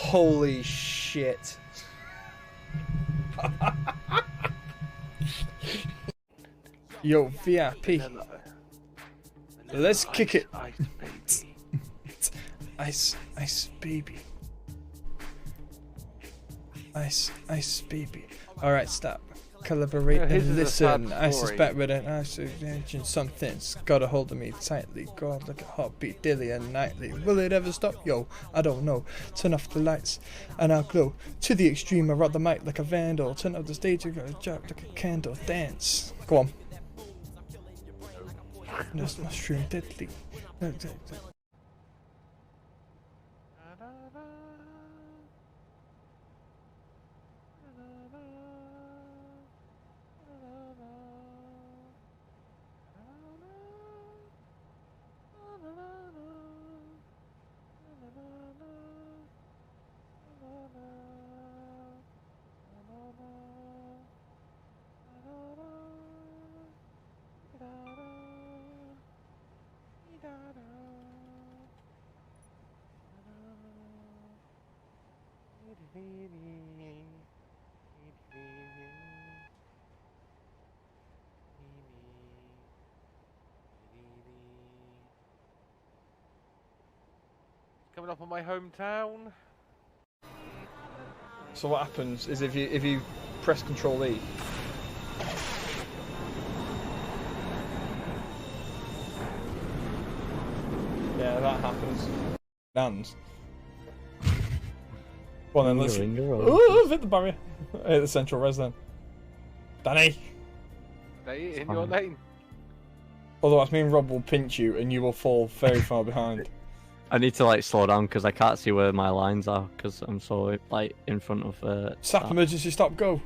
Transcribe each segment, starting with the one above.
Holy shit. Yo, VIP. Let's kick it. Ice baby. Ice baby. Alright, stop. Collaborate and listen. I suspect with an isolation something's got a hold of me tightly. God, like a heartbeat daily and nightly. Will it ever stop? Yo, I don't know. Turn off the lights and I'll glow to the extreme. I rock the mic like a vandal. Turn up the stage and go drop like a candle. Dance. Go on. This mushroom deadly. Coming up on my hometown. So what happens is if you press Control E. Yeah, that happens. Lands. Well then, let's. Ooh, hit the barrier. Hit the central res then. Danny. Stay in your lane. Otherwise, me and Rob will pinch you, and you will fall very far behind. I need to like slow down because I can't see where my lines are because I'm so like in front of. Sap emergency stop go.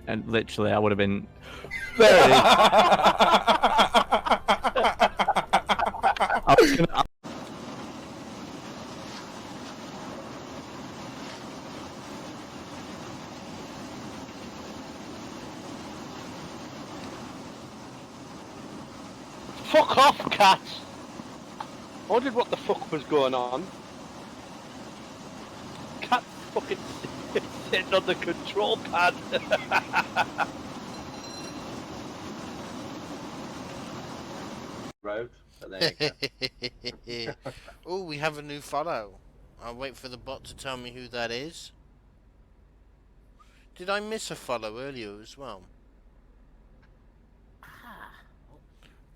And literally, I would have been. There it is. I was gonna. Fuck off, cat! I wondered what the fuck was going on. Cat fucking sitting on the control pad. Road, but there you go. Oh, we have a new follow. I'll wait for the bot to tell me who that is. Did I miss a follow earlier as well?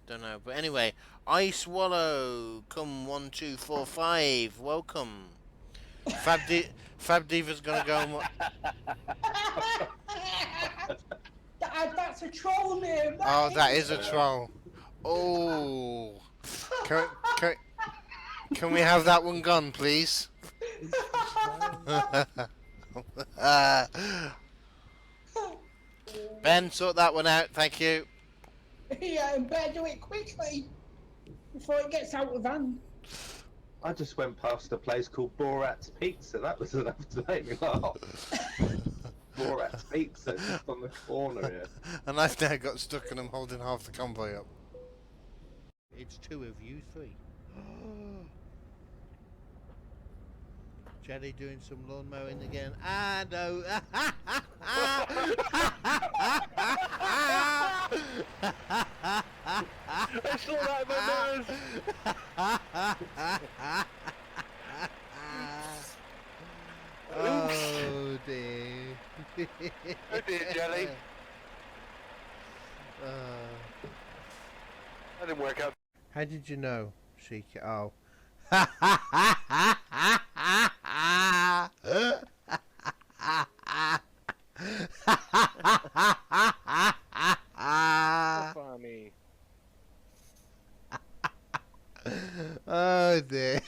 Don't know, but anyway, Ice Wallow, come 1, 2, 4, 5, welcome. Fab Diva's gonna go and That's a troll name. Oh, that is a troll. Oh, can we have that one gone, please? Ben, sort that one out, thank you. Yeah, and better do it quickly before it gets out of hand. I just went past a place called Borat's Pizza. That was enough to make me laugh. Borat's Pizza, just on the corner here. And I've now got stuck and I'm holding half the convoy up. It's 2 of you 3. Jelly doing some lawn mowing again. Ah, no. I saw that in my nose. Oh dear. Oh dear, Jelly. That didn't work out. How did you know, Sheikah? Oh. Funny. Oh dear.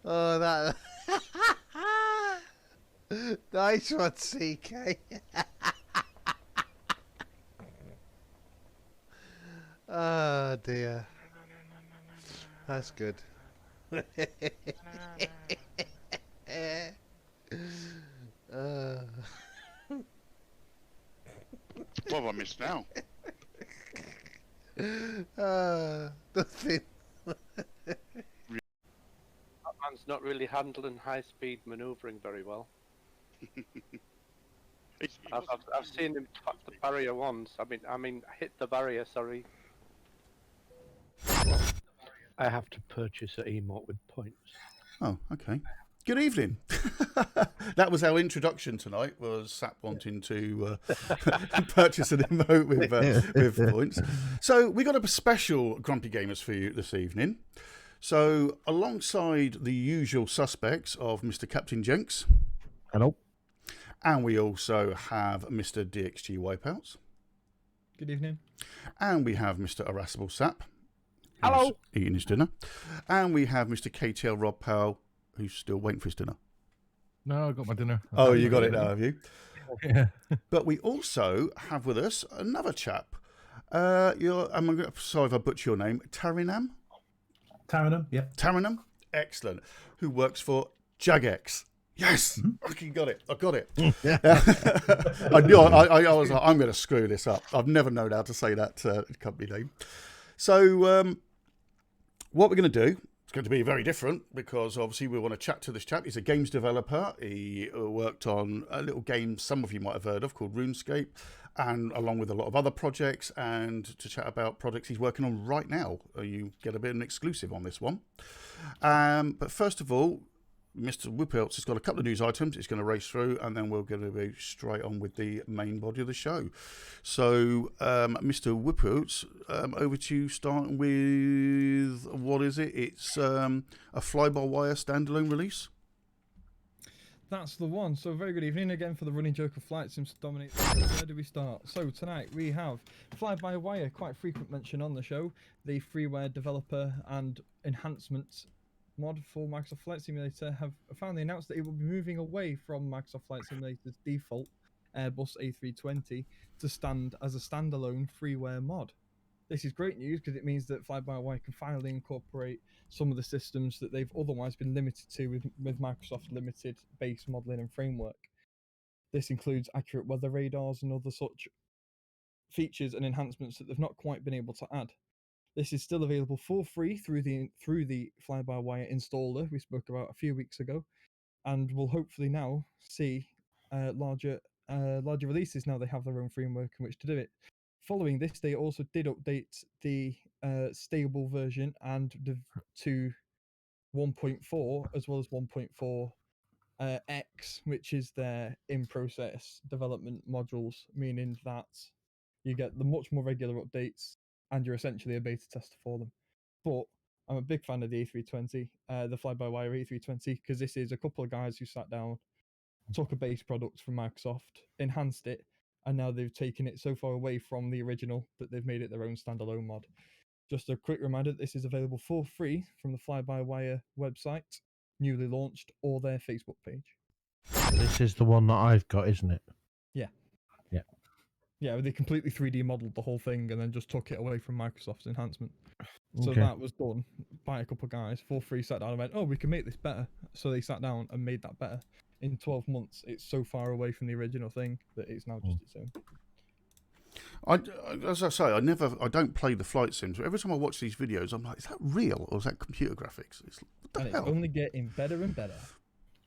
Oh, that. Nice one, CK. Oh dear. That's good. What have I missed now? Nothing. That man's not really handling high-speed manoeuvring very well. I've seen him tap the barrier once. I mean, hit the barrier. Sorry. I have to purchase an emote with points. Oh, okay. Good evening. That was our introduction tonight. Was Sap wanting to purchase an emote with points. So we got a special Grumpy Gamers for you this evening. So alongside the usual suspects of Mr. Captain Jenks. Hello. And we also have Mr. DXG Wipeouts. Good evening. And we have Mr. Irascible Sap. Hello. Eating his dinner. And we have Mr. KTL Rob Powell, who's still waiting for his dinner. No, I got my dinner. Oh, you got it now, have you? Yeah. But we also have with us another chap. Sorry if I butcher your name. Tarrenam? Tarrenam, yeah. Tarrenam? Excellent. Who works for Jagex. Yes, I got it. I got it. I knew. I was like, I'm going to screw this up. I've never known how to say that company name. So, what we're going to do, it's going to be very different because obviously we want to chat to this chap. He's a games developer. He worked on a little game some of you might have heard of called RuneScape, and along with a lot of other projects, and to chat about projects he's working on right now. You get a bit of an exclusive on this one. But first of all, Mr. Whipouts has got a couple of news items he's going to race through, and then we're going to be straight on with the main body of the show. So, Mr. Whipouts, over to you, starting with, what is it? It's a fly-by-wire standalone release? That's the one. So very good evening again for the running joke of Flight Sims to dominate. Where do we start? So tonight we have Fly-by-Wire, quite frequent mention on the show, the freeware developer and enhancements mod for Microsoft Flight Simulator have finally announced that it will be moving away from Microsoft Flight Simulator's default Airbus A320 to stand as a standalone freeware mod. This is great news because it means that Fly-by-Wire can finally incorporate some of the systems that they've otherwise been limited to with Microsoft limited base modeling and framework. This includes accurate weather radars and other such features and enhancements that they've not quite been able to add. This is still available for free through the Fly-by-Wire installer we spoke about a few weeks ago, and we'll hopefully now see larger releases now they have their own framework in which to do it. Following this, they also did update the stable version and to 1.4 as well as 1.4 X, which is their in-process development modules, meaning that you get the much more regular updates and you're essentially a beta tester for them. But I'm a big fan of the A320, the fly-by-wire A320, because this is a couple of guys who sat down, took a base product from Microsoft, enhanced it, and now they've taken it so far away from the original that they've made it their own standalone mod. Just a quick reminder, this is available for free from the Fly-by-Wire website, newly launched, or their Facebook page. This is the one that I've got, isn't it? Yeah. Yeah. Yeah, they completely 3D modeled the whole thing and then just took it away from Microsoft's enhancement. So Okay. that was done by a couple of guys. For free, sat down and went, oh, we can make this better. So they sat down and made that better. In 12 months, it's so far away from the original thing that it's now just its own. As I say, I don't play the flight sims, but every time I watch these videos, I'm like, is that real or is that computer graphics? What the hell? It's only getting better and better.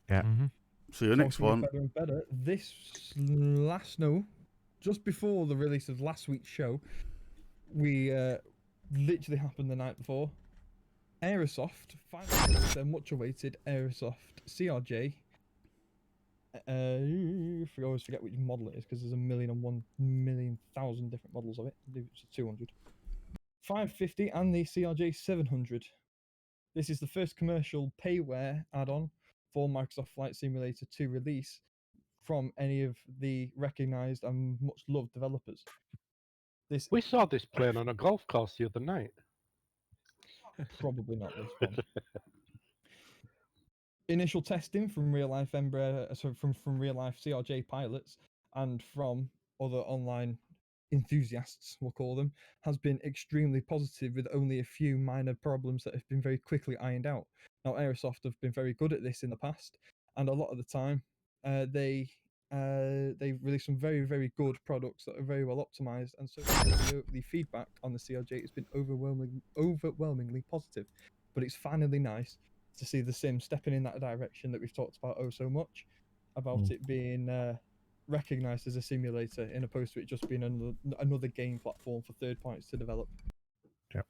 Yeah. So your next one. Better and better. Just before the release of last week's show, we literally happened the night before. Aerosoft, finally, their much awaited Aerosoft CRJ. I always forget which model it is because there's 1,000,000 different models of it. I believe it's 200. 550 and the CRJ 700. This is the first commercial payware add-on for Microsoft Flight Simulator to release from any of the recognized and much loved developers. We saw this plane on a golf course the other night. Probably not this one. Initial testing from real life from real life CRJ pilots and from other online enthusiasts, we'll call them, has been extremely positive with only a few minor problems that have been very quickly ironed out. Now, Aerosoft have been very good at this in the past, and a lot of the time they they've released some very, very good products that are very well optimized, and so the feedback on the CRJ has been overwhelmingly positive. But it's finally nice to see the sim stepping in that direction that we've talked about so much, about it being recognized as a simulator, in opposed to it just being another game platform for third parties to develop. Yep.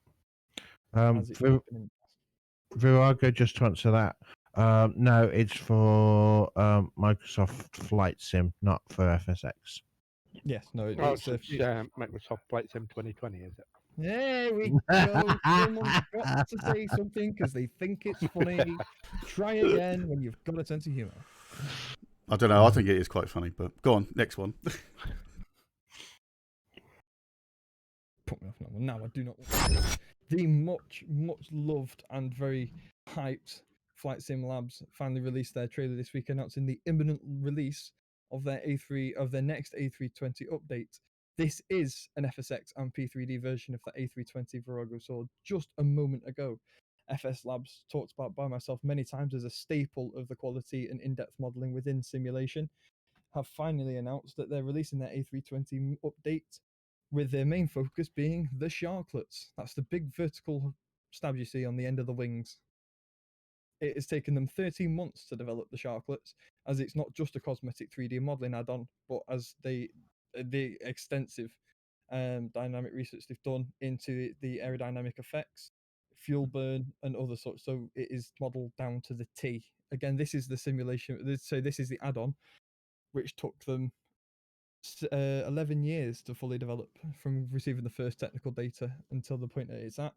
As it's been in the past. Virago, just to answer that, no, it's for Microsoft Flight Sim, not for FSX. Yes, no, Oh, it's it's Microsoft Flight Sim 2020, is it? there we go. Someone's got to say something because they think it's funny. Try again when you've got a sense of humor. I don't know. I think it is quite funny, but go on, next one. Put me off now. Now I do not want the much loved and very hyped Flight Sim Labs finally released their trailer this week, announcing the imminent release of their next A320 update. This is an FSX and P3D version of the A320 Virago saw just a moment ago. FS Labs, talked about by myself many times as a staple of the quality and in-depth modeling within simulation, have finally announced that they're releasing their A320 update, with their main focus being the sharklets. That's the big vertical stab you see on the end of the wings. It has taken them 13 months to develop the sharklets, as it's not just a cosmetic 3D modeling add-on, but as the extensive dynamic research they've done into the aerodynamic effects, fuel burn, and other sorts. So it is modeled down to the T. Again, this is the simulation. So this is the add-on, which took them 11 years to fully develop from receiving the first technical data until the point that it's at,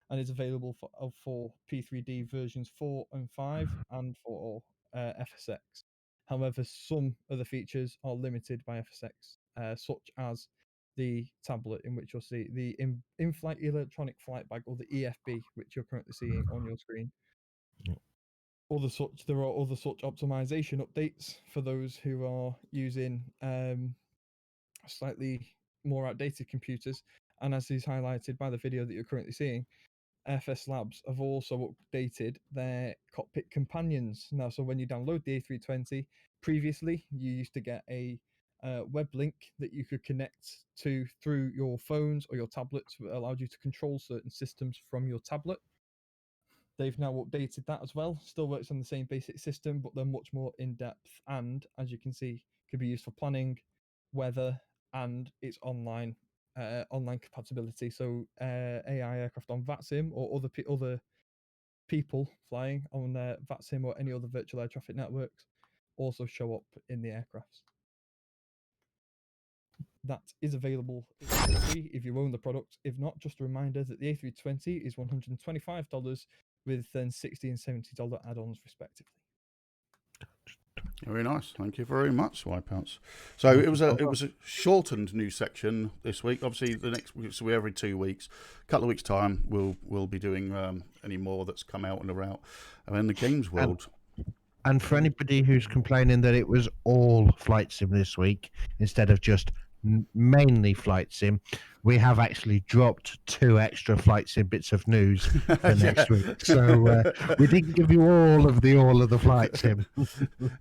and is available for P3D versions 4 and 5 and for FSX. However, some of the features are limited by FSX, such as the tablet, in which you'll see the in-flight electronic flight bag, or the EFB, which you're currently seeing on your screen. There are other such optimization updates for those who are using slightly more outdated computers, and as is highlighted by the video that you're currently seeing, FS Labs have also updated their cockpit companions. Now, so when you download the A320, previously you used to get a web link that you could connect to through your phones or your tablets that allowed you to control certain systems from your tablet. They've now updated that as well. Still works on the same basic system, but they're much more in-depth, and as you can see, could be used for planning, weather, and its online compatibility. So AI aircraft on VATSIM or other people flying on VATSIM or any other virtual air traffic networks also show up in the aircrafts. That is available free if you own the product. If not, just a reminder that the A320 is $125 with then $60 and $70 add-ons respectively. Very nice. Thank you very much, Wipeouts. So it was a shortened news section this week. Obviously, the next week, so every 2 weeks, a couple of weeks' time, we'll be doing any more that's come out and around. And in the games world. And for anybody who's complaining that it was all Flight Sim this week instead of just mainly Flight Sim, we have actually dropped 2 extra Flight Sim bits of news for next week. So we didn't give you all of the Flight Sim.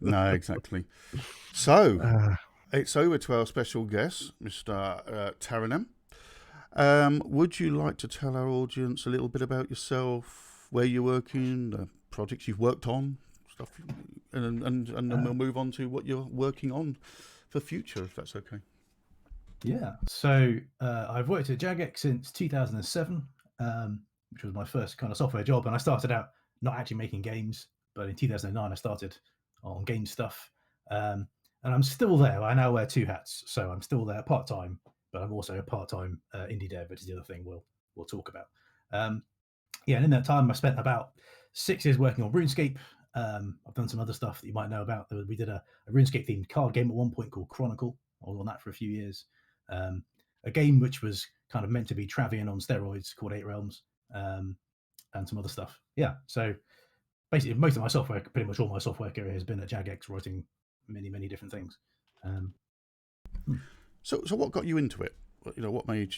No, exactly. So it's over to our special guest, Mr. Tarrenam. Would you like to tell our audience a little bit about yourself, where you're working, the projects you've worked on, stuff, and then we'll move on to what you're working on for future, if that's okay. Yeah, so I've worked at Jagex since 2007, which was my first kind of software job. And I started out not actually making games, but in 2009 I started on game stuff. And I'm still there. I now wear 2 hats, so I'm still there part-time, but I'm also a part-time indie dev, which is the other thing we'll talk about. Yeah, and in that time I spent about 6 years working on RuneScape. I've done some other stuff that you might know about. We did a RuneScape themed card game at one point called Chronicle. I was on that for a few years. A game which was kind of meant to be Travian on steroids called 8 Realms, and some other stuff. Yeah, so basically most of my software, pretty much all my software career has been at Jagex, writing many different things. So what got you into it? What made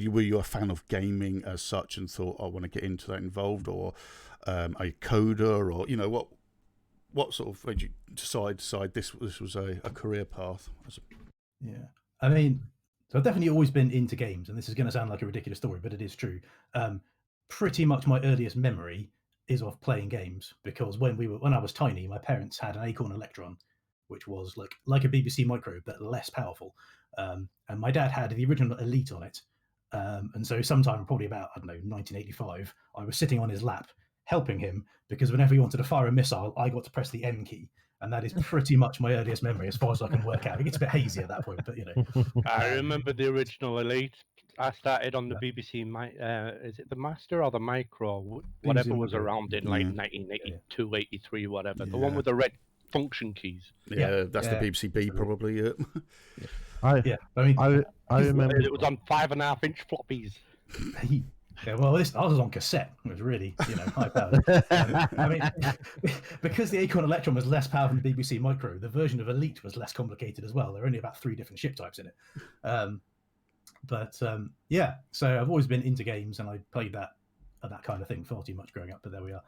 were you a fan of gaming as such and thought, I want to get into that involved, or a coder, or what sort of made you decide this was a career path? Yeah, I mean, so I've definitely always been into games, and this is going to sound like a ridiculous story, but it is true. Pretty much my earliest memory is of playing games, because when I was tiny, my parents had an Acorn Electron, which was like a BBC Micro but less powerful, and my dad had the original Elite on it, and so sometime probably about, I don't know, 1985, I was sitting on his lap helping him, because whenever he wanted to fire a missile, I got to press the M key. And that is pretty much my earliest memory, as far as I can work out. It gets a bit hazy at that point, but I remember the original Elite. I started on the BBC. Is it the Master or the Micro? Whatever was around in like 1982, 83, whatever. The one with the red function keys. Yeah, that's the BBC B, probably. Yeah. I remember it was on 5.5-inch floppies. Yeah, well, I was on cassette. It was really, high powered. I mean, because the Acorn Electron was less powerful than the BBC Micro, the version of Elite was less complicated as well. There are only about 3 different ship types in it. Yeah, so I've always been into games, and I played that kind of thing far too much growing up. But there we are.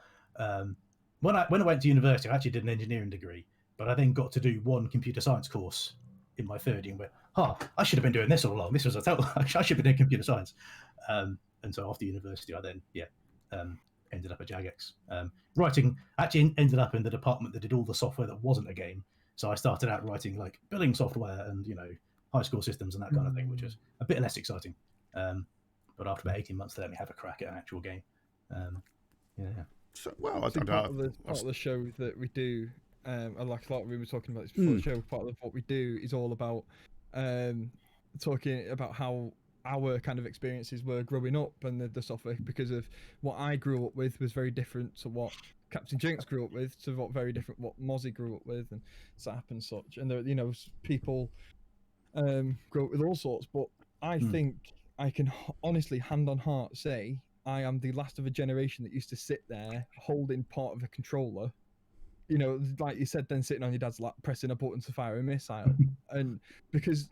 When I went to university, I actually did an engineering degree, but I then got to do one computer science course in my third year. And went, I should have been doing this all along. This was a total. I should have been doing computer science. And so after university, I then ended up at Jagex. Writing, actually ended up in the department that did all the software that wasn't a game. So I started out writing like billing software and high school systems and that kind of thing, which was a bit less exciting. But after about 18 months, they let me have a crack at an actual game. So, well, I think part of the show that we do, and like a lot we were talking about this before the show, part of what we do is all about talking about how our kind of experiences were growing up, and the software, because of what I grew up with was very different to what Captain Jinx grew up with, to what Mozzie grew up with, and Zap and such. And there, people grow up with all sorts. But I think I can honestly, hand on heart, say I am the last of a generation that used to sit there holding part of a controller, like you said, then sitting on your dad's lap pressing a button to fire a missile, and because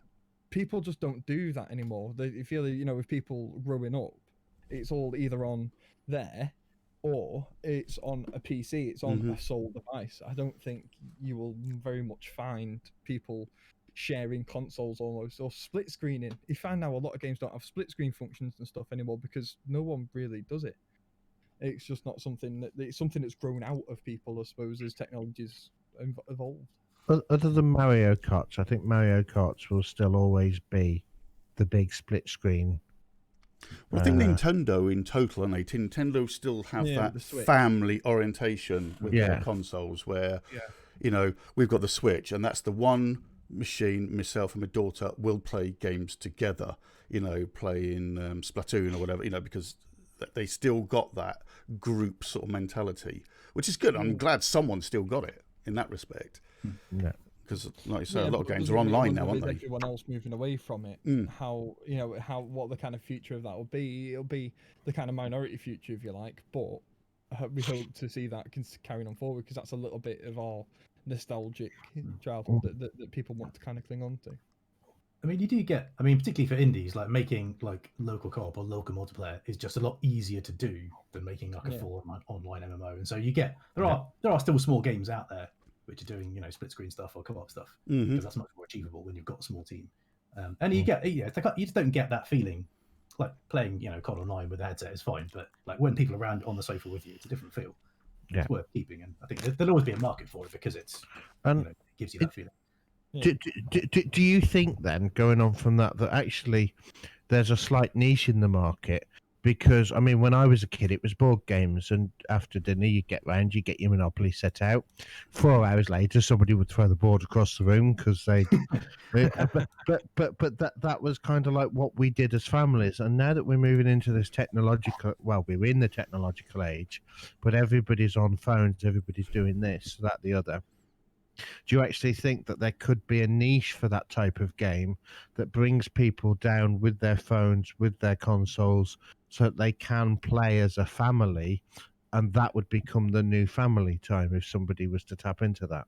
people just don't do that anymore. They feel, with people growing up, it's all either on there or it's on a PC, it's on a sole device. I don't think you will very much find people sharing consoles almost, or split screening. You find now a lot of games don't have split screen functions and stuff anymore because no one really does it. It's just not something it's something that's grown out of people, I suppose, as technologies evolved. Other than Mario Karts, I think Mario Karts will still always be the big split screen. Well, I think Nintendo in total, and Nintendo still have that family orientation with their consoles, where we've got the Switch, and that's the one machine myself and my daughter will play games together. Playing Splatoon or whatever. Because they still got that group sort of mentality, which is good. I'm glad someone still got it in that respect. Yeah, because like you say, a lot of games are online now, aren't they? Everyone else moving away from it. How what the kind of future of that will be? It'll be the kind of minority future, if you like. But we hope to see that carrying on forward, because that's a little bit of our nostalgic childhood that people want to kind of cling on to. I mean, you do get. I mean, particularly for indies, like making like local co-op or local multiplayer is just a lot easier to do than making like a full online MMO. And so you get there are still small games out there which are doing split screen stuff or co-op stuff, because that's much more achievable when you've got a small team. And you get you just don't get that feeling like playing COD Online with a headset is fine, but like when people are around on the sofa with you, it's a different feel. It's worth keeping, and I think there'll always be a market for it because it gives you that feeling. Do you think then, going on from that actually there's a slight niche in the market? Because, I mean, when I was a kid, it was board games, and after dinner, you get round, you get your Monopoly set out. 4 hours later, somebody would throw the board across the room because they... but that was kind of like what we did as families. And now that we're moving into this technological... Well, we're in the technological age, but everybody's on phones, everybody's doing this, that, the other. Do you actually think that there could be a niche for that type of game that brings people down with their phones, with their consoles, so that they can play as a family, and that would become the new family time if somebody was to tap into that?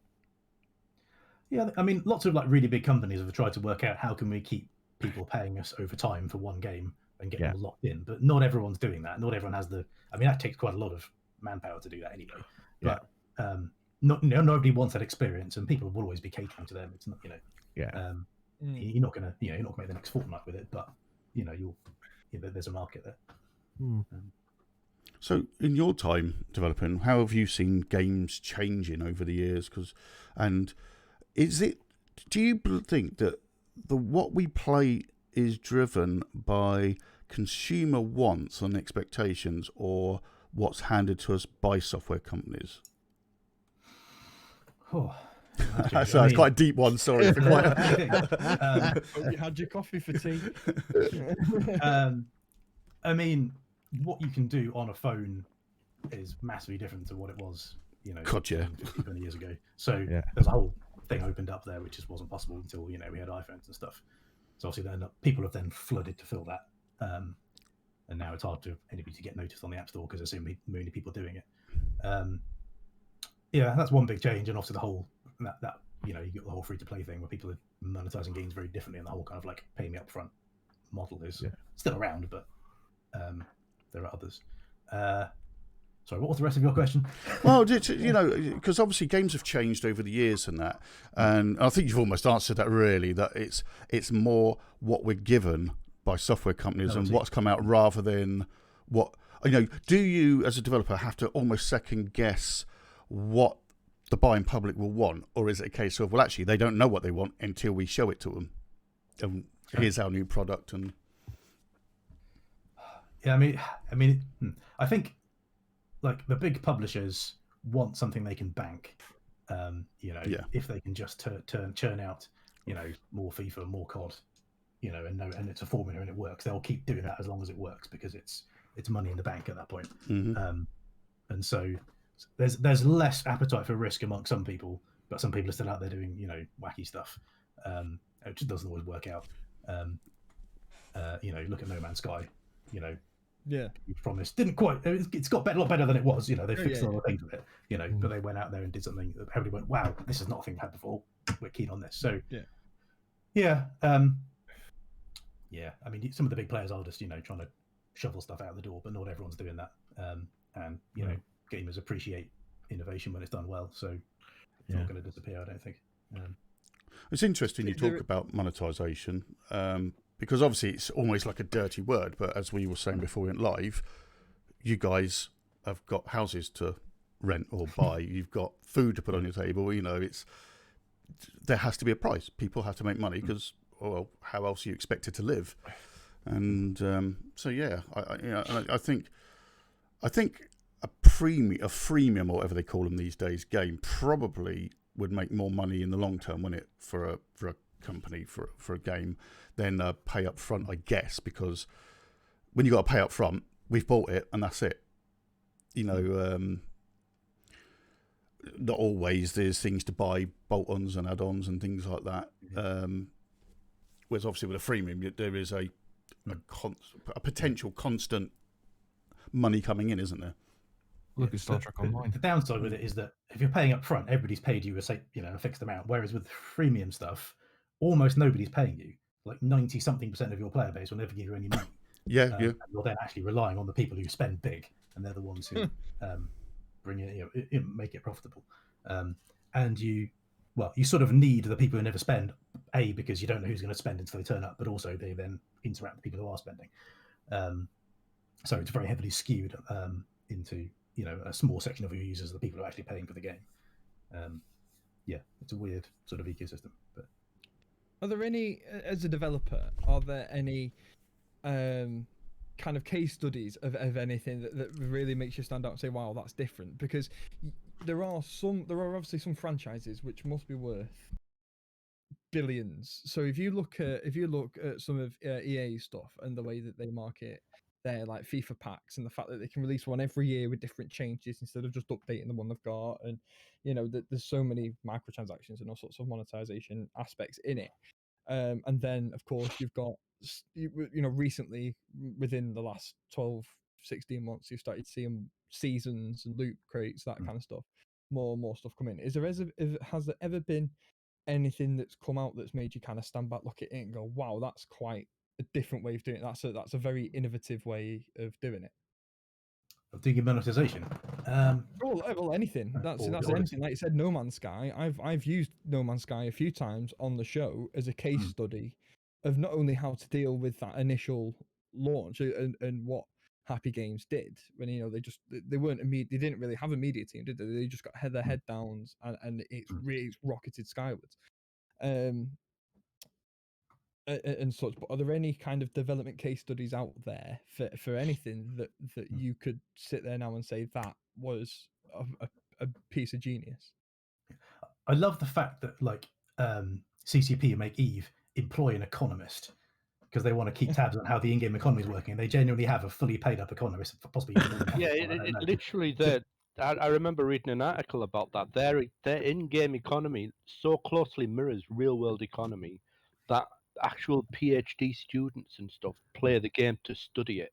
Yeah, I mean, lots of like really big companies have tried to work out how can we keep people paying us over time for one game and get them locked in, but not everyone's doing that. Not everyone has the. I mean, that takes quite a lot of manpower to do that anyway. But nobody wants that experience, and people will always be catering to them. It's not, Yeah. You're not gonna, you're not gonna make the next Fortnite with it, but there's a market there. So, in your time developing, how have you seen games changing over the years? And do you think that what we play is driven by consumer wants and expectations, or what's handed to us by software companies? Oh, it's quite a deep one. Sorry. For quite you had your coffee for tea. I mean, what you can do on a phone is massively different to what it was, 20 years ago. So there's a whole thing opened up there, which just wasn't possible until we had iPhones and stuff. So obviously, then people have then flooded to fill that, and now it's hard for anybody to get noticed on the App Store because there's so many people doing it. That's one big change, and also the whole that you got the whole free to play thing where people are monetizing games very differently, and the whole kind of like pay me up front model is still around, but there are others. Sorry, what was the rest of your question? Well, because obviously games have changed over the years and that, and I think you've almost answered that really, that it's more what we're given by software companies and what's come out rather than what, do you as a developer have to almost second guess what the buying public will want, or is it a case of, well, actually they don't know what they want until we show it to them, and here's our new product? And I think like the big publishers want something they can bank. If they can just churn out, more FIFA, more COD, and it's a formula and it works, they'll keep doing that as long as it works because it's money in the bank at that point. And so there's less appetite for risk among some people, but some people are still out there doing wacky stuff. It just doesn't always work out. Look at No Man's Sky. You promised didn't quite. It's got a lot better than it was. They fixed a lot of things with it. But they went out there and did something that everybody went, "Wow, this is not a thing we've had before. We're keen on this." So I mean, some of the big players are just trying to shovel stuff out the door, but not everyone's doing that. And gamers appreciate innovation when it's done well, so it's not going to disappear, I don't think. It's interesting you talk about monetization. Because obviously it's almost like a dirty word, but as we were saying before we went live, you guys have got houses to rent or buy. You've got food to put on your table. There has to be a price. People have to make money because, well, how else are you expected to live? And I think a freemium or whatever they call them these days game probably would make more money in the long term, wouldn't it, for a company for a game than pay up front, I guess, because when you got to pay up front, we've bought it and that's it. Not always. There's things to buy, bolt-ons and add-ons and things like that. Whereas obviously with a freemium, there is a potential constant money coming in, isn't there? Look at Star Trek Online. The downside with it is that if you're paying up front, everybody's paid you a fixed amount. Whereas with freemium stuff, almost nobody's paying you. Like 90-something% of your player base will never give you any money. And you're then actually relying on the people who spend big, and they're the ones who bring it, make it profitable. And you sort of need the people who never spend, A, because you don't know who's going to spend until they turn up, but also they then interact with people who are spending. So it's very heavily skewed into a small section of your users, the people who are actually paying for the game. It's a weird sort of ecosystem. But are there any, as a developer, are there any kind of case studies of anything that really makes you stand out and say, wow, that's different? Because there are obviously some franchises which must be worth billions. So if you look at some of EA stuff and the way that they market their like FIFA packs and the fact that they can release one every year with different changes instead of just updating the one they've got, and there's so many microtransactions and all sorts of monetization aspects in it. And then of course you've got recently within the last 12-16 months you've started seeing seasons and loot crates, that kind of stuff, more and more stuff coming. Has there ever been anything that's come out that's made you kind of stand back, look at it and go, wow, that's quite a different way of doing it, that's a very innovative way of doing it? doing monetization. Well, anything. That's or anything. Like you said, No Man's Sky. I've used No Man's Sky a few times on the show as a case study of not only how to deal with that initial launch and what Happy Games did when they weren't immediate. They didn't really have a media team, did they? They just got their head downs and it's really rocketed skywards. And such, but are there any kind of development case studies out there for anything that you could sit there now and say that was a piece of genius? I love the fact that CCP and Make Eve employ an economist because they want to keep tabs on how the in-game economy is working. And they genuinely have a fully paid up economist, possibly. Yeah, it literally there. I remember reading an article about that. Their in-game economy so closely mirrors real-world economy that actual PhD students and stuff play the game to study it.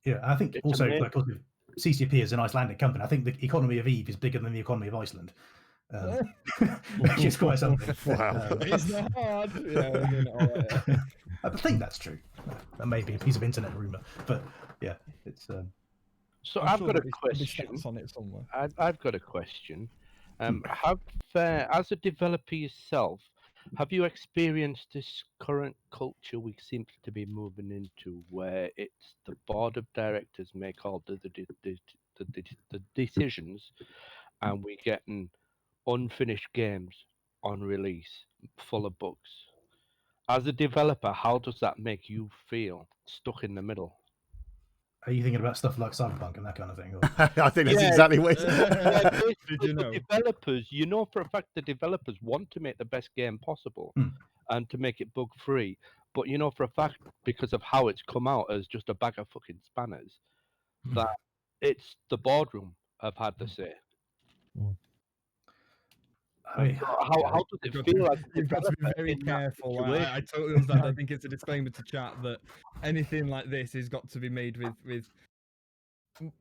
Yeah, I think It's also amazing. CCP is an Icelandic company. I think the economy of Eve is bigger than the economy of Iceland, which is quite something. Wow. It's not hard. Yeah, I think that's true. That may be a piece of internet rumor, but yeah, it's. So I'm I've sure got a there'll be question. stats on it somewhere. I've got a question. As a developer yourself, have you experienced this current culture we seem to be moving into, where it's the board of directors make all the decisions, and we're getting unfinished games on release, full of bugs? As a developer, how does that make you feel, stuck in the middle? Are you thinking about stuff like Cyberpunk and that kind of thing? Or... I think that's exactly what. Did you know? The developers, for a fact, the developers want to make the best game possible and to make it bug free. But for a fact, because of how it's come out as just a bag of fucking spanners, that it's the boardroom have had the say. How does it feel? You've got to be very careful. I totally understand. I think it's a disclaimer to chat that anything like this has got to be made with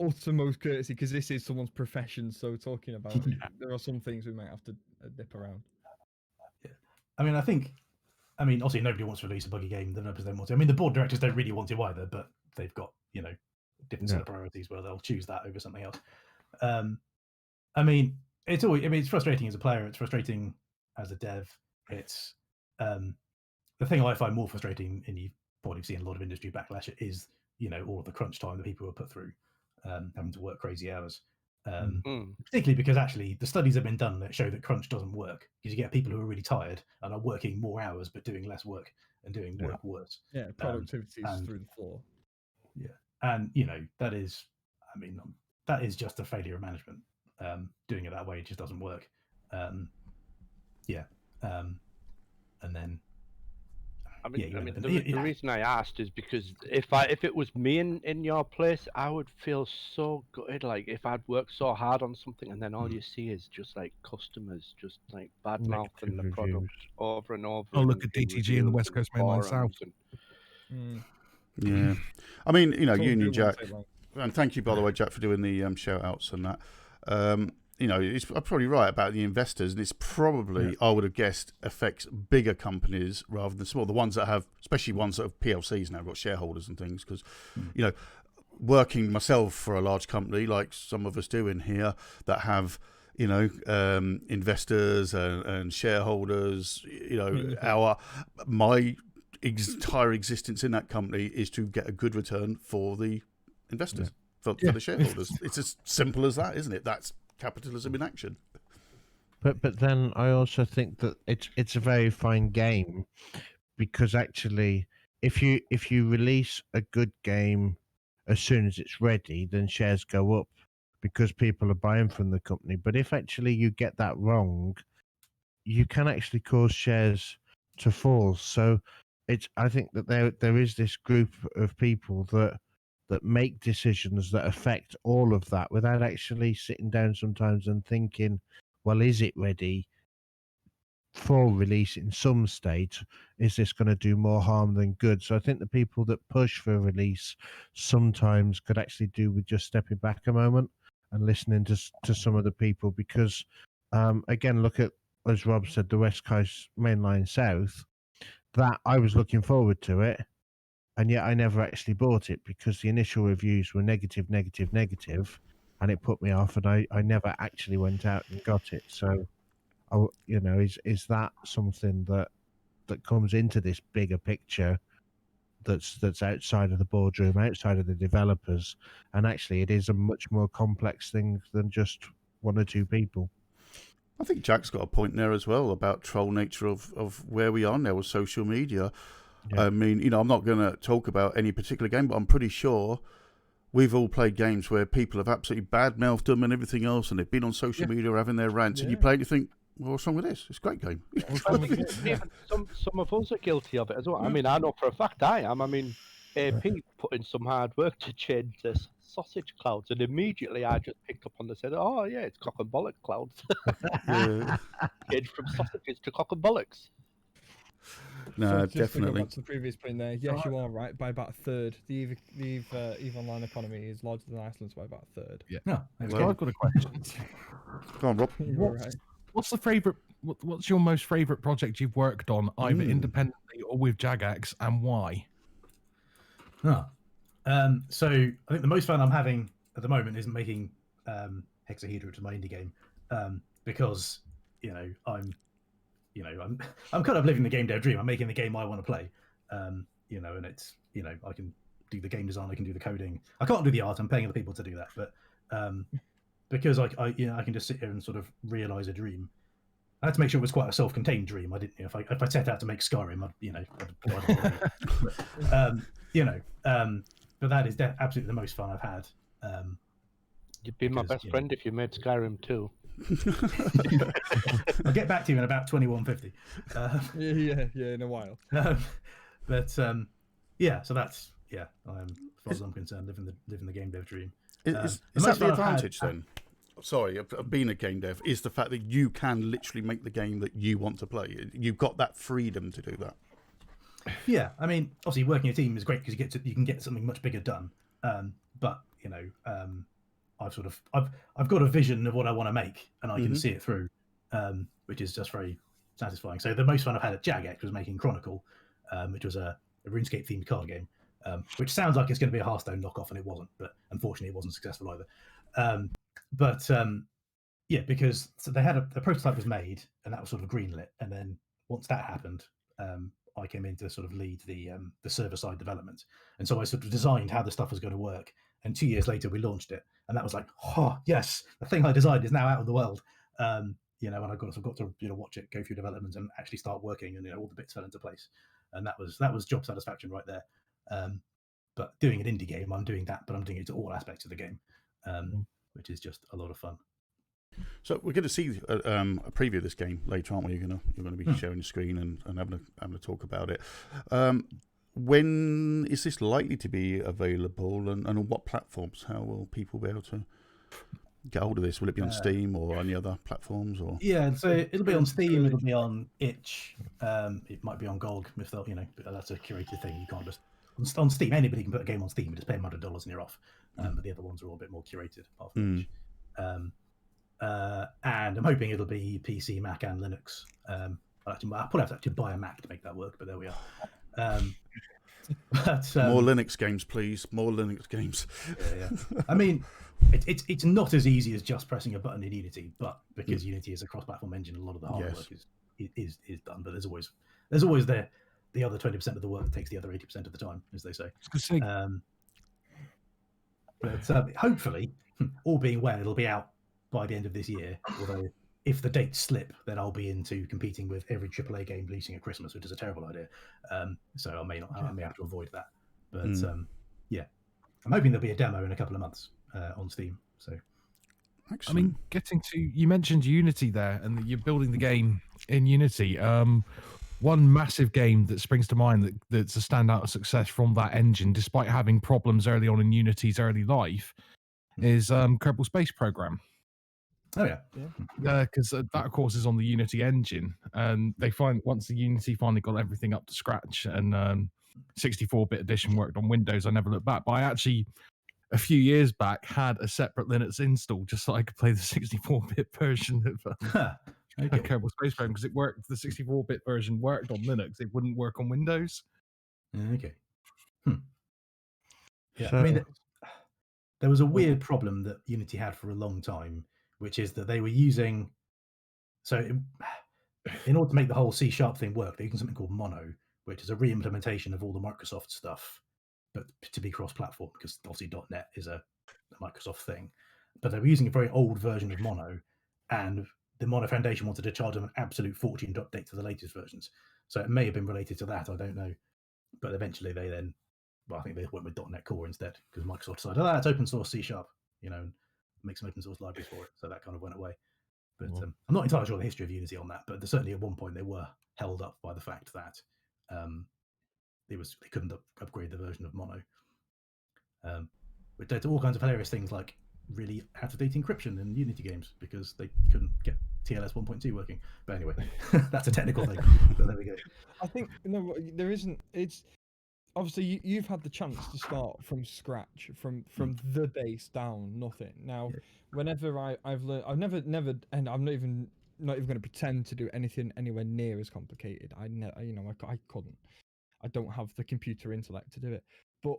utmost courtesy, because this is someone's profession. So talking about it, there are some things we might have to dip around. Yeah, I mean, obviously nobody wants to release a buggy game. The developers don't want to. I mean, the board directors don't really want to either, but they've got different set of priorities where they'll choose that over something else. I mean, it's frustrating as a player. It's frustrating as a dev. It's the thing I find more frustrating, and you've probably seen a lot of industry backlash, is all of the crunch time that people are put through, having to work crazy hours. Particularly because actually the studies have been done that show that crunch doesn't work, because you get people who are really tired and are working more hours but doing less work and doing work worse. Yeah, productivity is through the floor. Yeah, and that is just a failure of management. Doing it that way just doesn't work. And then the reason I asked is because if it was me in your place, I would feel so gutted. Like if I'd worked so hard on something and then all you see is just like customers just like bad mouthing the product over and over. Oh, look at DTG in the West Coast Mainline South. Yeah, I mean, Union Jack, and thank you by the way, Jack, for doing the shout outs and that. It's probably right about the investors, and it's probably, I would have guessed, affects bigger companies rather than small. The ones that have, especially ones that have PLCs now, got shareholders and things. Because, working myself for a large company like some of us do in here that have, investors and shareholders. My entire existence in that company is to get a good return for the investors, for the shareholders. It's as simple as that, isn't it? That's capitalism in action. But then I also think that it's a very fine game, because actually if you release a good game as soon as it's ready, then shares go up because people are buying from the company. But if actually you get that wrong, you can actually cause shares to fall. So I think that there is this group of people that make decisions that affect all of that without actually sitting down sometimes and thinking, well, is it ready for release in some state? Is this going to do more harm than good? So I think the people that push for release sometimes could actually do with just stepping back a moment and listening to some of the people, because again, look at, as Rob said, the West Coast Mainline South, that I was looking forward to it. and yet I never actually bought it because the initial reviews were negative, and it put me off, and I never actually went out and got it. So, is that something that comes into this bigger picture that's outside of the boardroom, outside of the developers, and actually it is a much more complex thing than just one or two people. I think Jack's got a point there as well about troll nature of where we are now with social media. Yeah. I mean, I'm not going to talk about any particular game, but I'm pretty sure we've all played games where people have absolutely bad-mouthed them and everything else, and they've been on social media having their rants, and you play it and you think, well, what's wrong with this? It's a great game. Some of us are guilty of it as well. I mean, I know for a fact I am. I mean, AP put in some hard work to change this sausage clouds, and immediately I just picked up on the said, oh yeah, it's cock and bollock clouds. Changed from sausages to cock and bollocks. No, so just definitely. To go back to the previous point there, yes, you are right. By about a third, the EVE Online economy is larger than Iceland's by about a third. Yeah. No, well, I've got a question. Go on, Rob. What's the favorite? What's your most favorite project you've worked on, either independently or with Jagex, and why? So I think the most fun I'm having at the moment is making Hexahedra, which is my indie game, because I'm kind of living the game dev dream. I'm making the game I want to play, and it's I can do the game design, I can do the coding. I can't do the art. I'm paying other people to do that, but because I can just sit here and sort of realize a dream. I had to make sure it was quite a self-contained dream. I didn't, if I set out to make Skyrim, but that is absolutely the most fun I've had. You'd be my best friend if you made Skyrim too. I'll get back to you in about 2150. Yeah, in a while. So that's as far as I'm concerned, living the game dev dream. Is that the advantage then? Sorry, of being a game dev is the fact that you can literally make the game that you want to play. You've got that freedom to do that. Yeah, I mean, obviously working a team is great because you can get something much bigger done. But I've got a vision of what I want to make, and I can see it through, which is just very satisfying. So the most fun I've had at Jagex was making Chronicle, which was a RuneScape themed card game, which sounds like it's going to be a Hearthstone knockoff, and it wasn't. But unfortunately, it wasn't successful either. Because they had a prototype was made, and that was sort of greenlit, and then once that happened, I came in to sort of lead the server side development, and so I sort of designed how the stuff was going to work. And 2 years later, we launched it, and that was like, oh yes, the thing I designed is now out in the world. And I got to watch it go through development and actually start working, and all the bits fell into place, and that was job satisfaction right there. But doing an indie game, I'm doing that, but I'm doing it to all aspects of the game, which is just a lot of fun. So we're going to see a preview of this game later, aren't we? You're going to be sharing the screen and having a talk about it. When is this likely to be available, and on what platforms? How will people be able to get hold of this? Will it be on Steam or any other platforms? Or so it'll be on Steam. It'll be on itch. It might be on GOG if they'll, that's a curated thing. You can't just on Steam. Anybody can put a game on Steam. You just pay them $100 and you're off. But the other ones are all a bit more curated, apart from itch. And I'm hoping it'll be PC, Mac, and Linux. I'll probably have to actually buy a Mac to make that work, but there we are. More Linux games, please. More Linux games. Yeah. I mean, it's not as easy as just pressing a button in Unity, but because Unity is a cross-platform engine, a lot of the hard work is done. But there's always the other 20% of the work that takes the other 80% of the time, as they say. But hopefully, all being well, it'll be out by the end of this year. Although if the dates slip, then I'll be into competing with every AAA game releasing at Christmas, which is a terrible idea. So I may have to avoid that. But I'm hoping there'll be a demo in a couple of months on Steam. So excellent. I mean, you mentioned Unity there, and that you're building the game in Unity. One massive game that springs to mind that's a standout success from that engine, despite having problems early on in Unity's early life, is Kerbal Space Program. Oh yeah, because that of course is on the Unity engine, and they once the Unity finally got everything up to scratch, and 64-bit edition worked on Windows, I never looked back. But I actually, a few years back, had a separate Linux install just so I could play the 64-bit version of Kerbal Space Program, because it worked. The 64-bit version worked on Linux; it wouldn't work on Windows. Okay. Yeah, So- I mean, there was a weird problem that Unity had for a long time, which is that they were using. So, in order to make the whole C# thing work, they're using something called Mono, which is a re-implementation of all the Microsoft stuff, but to be cross-platform, because obviously .NET is a Microsoft thing. But they were using a very old version of Mono, and the Mono Foundation wanted to charge them an absolute fortune to update to the latest versions. So it may have been related to that, I don't know. But eventually they then, well, I think they went with .NET Core instead, because Microsoft decided, oh, it's open source C#, and make some open source libraries for it. So that kind of went away. But I'm not entirely sure the history of Unity on that, but certainly at one point they were held up by the fact that they couldn't upgrade the version of Mono, which led to all kinds of hilarious things like really out-of-date encryption in Unity games because they couldn't get TLS 1.2 working. But anyway, that's a technical thing. But there we go. I think there isn't. It's obviously you've had the chance to start from scratch, from the base down, nothing. Now, whenever I've learned, I've never, and I'm not even going to pretend to do anything anywhere near as complicated. I couldn't. I don't have the computer intellect to do it. But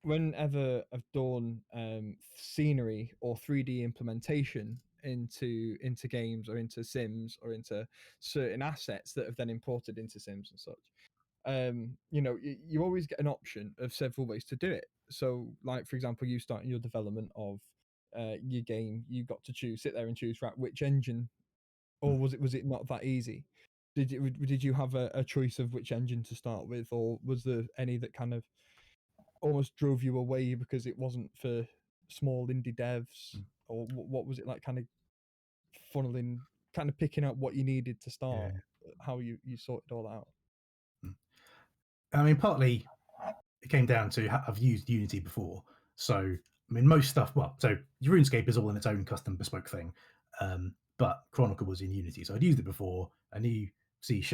whenever I've done scenery or 3D implementation into games or into Sims or into certain assets that have then imported into Sims and such, you always get an option of several ways to do it. So, like for example, you starting your development of your game, you got to sit there and choose which engine, or was it not that easy? Did you have a choice of which engine to start with, or was there any that kind of almost drove you away because it wasn't for small indie devs, or what was it like? Kind of picking out what you needed to start, how you sorted all out. I mean, partly it came down to I've used Unity before, so I mean most stuff. Well, so RuneScape is all in its own custom bespoke thing, but Chronicle was in Unity, so I'd used it before. I knew C#.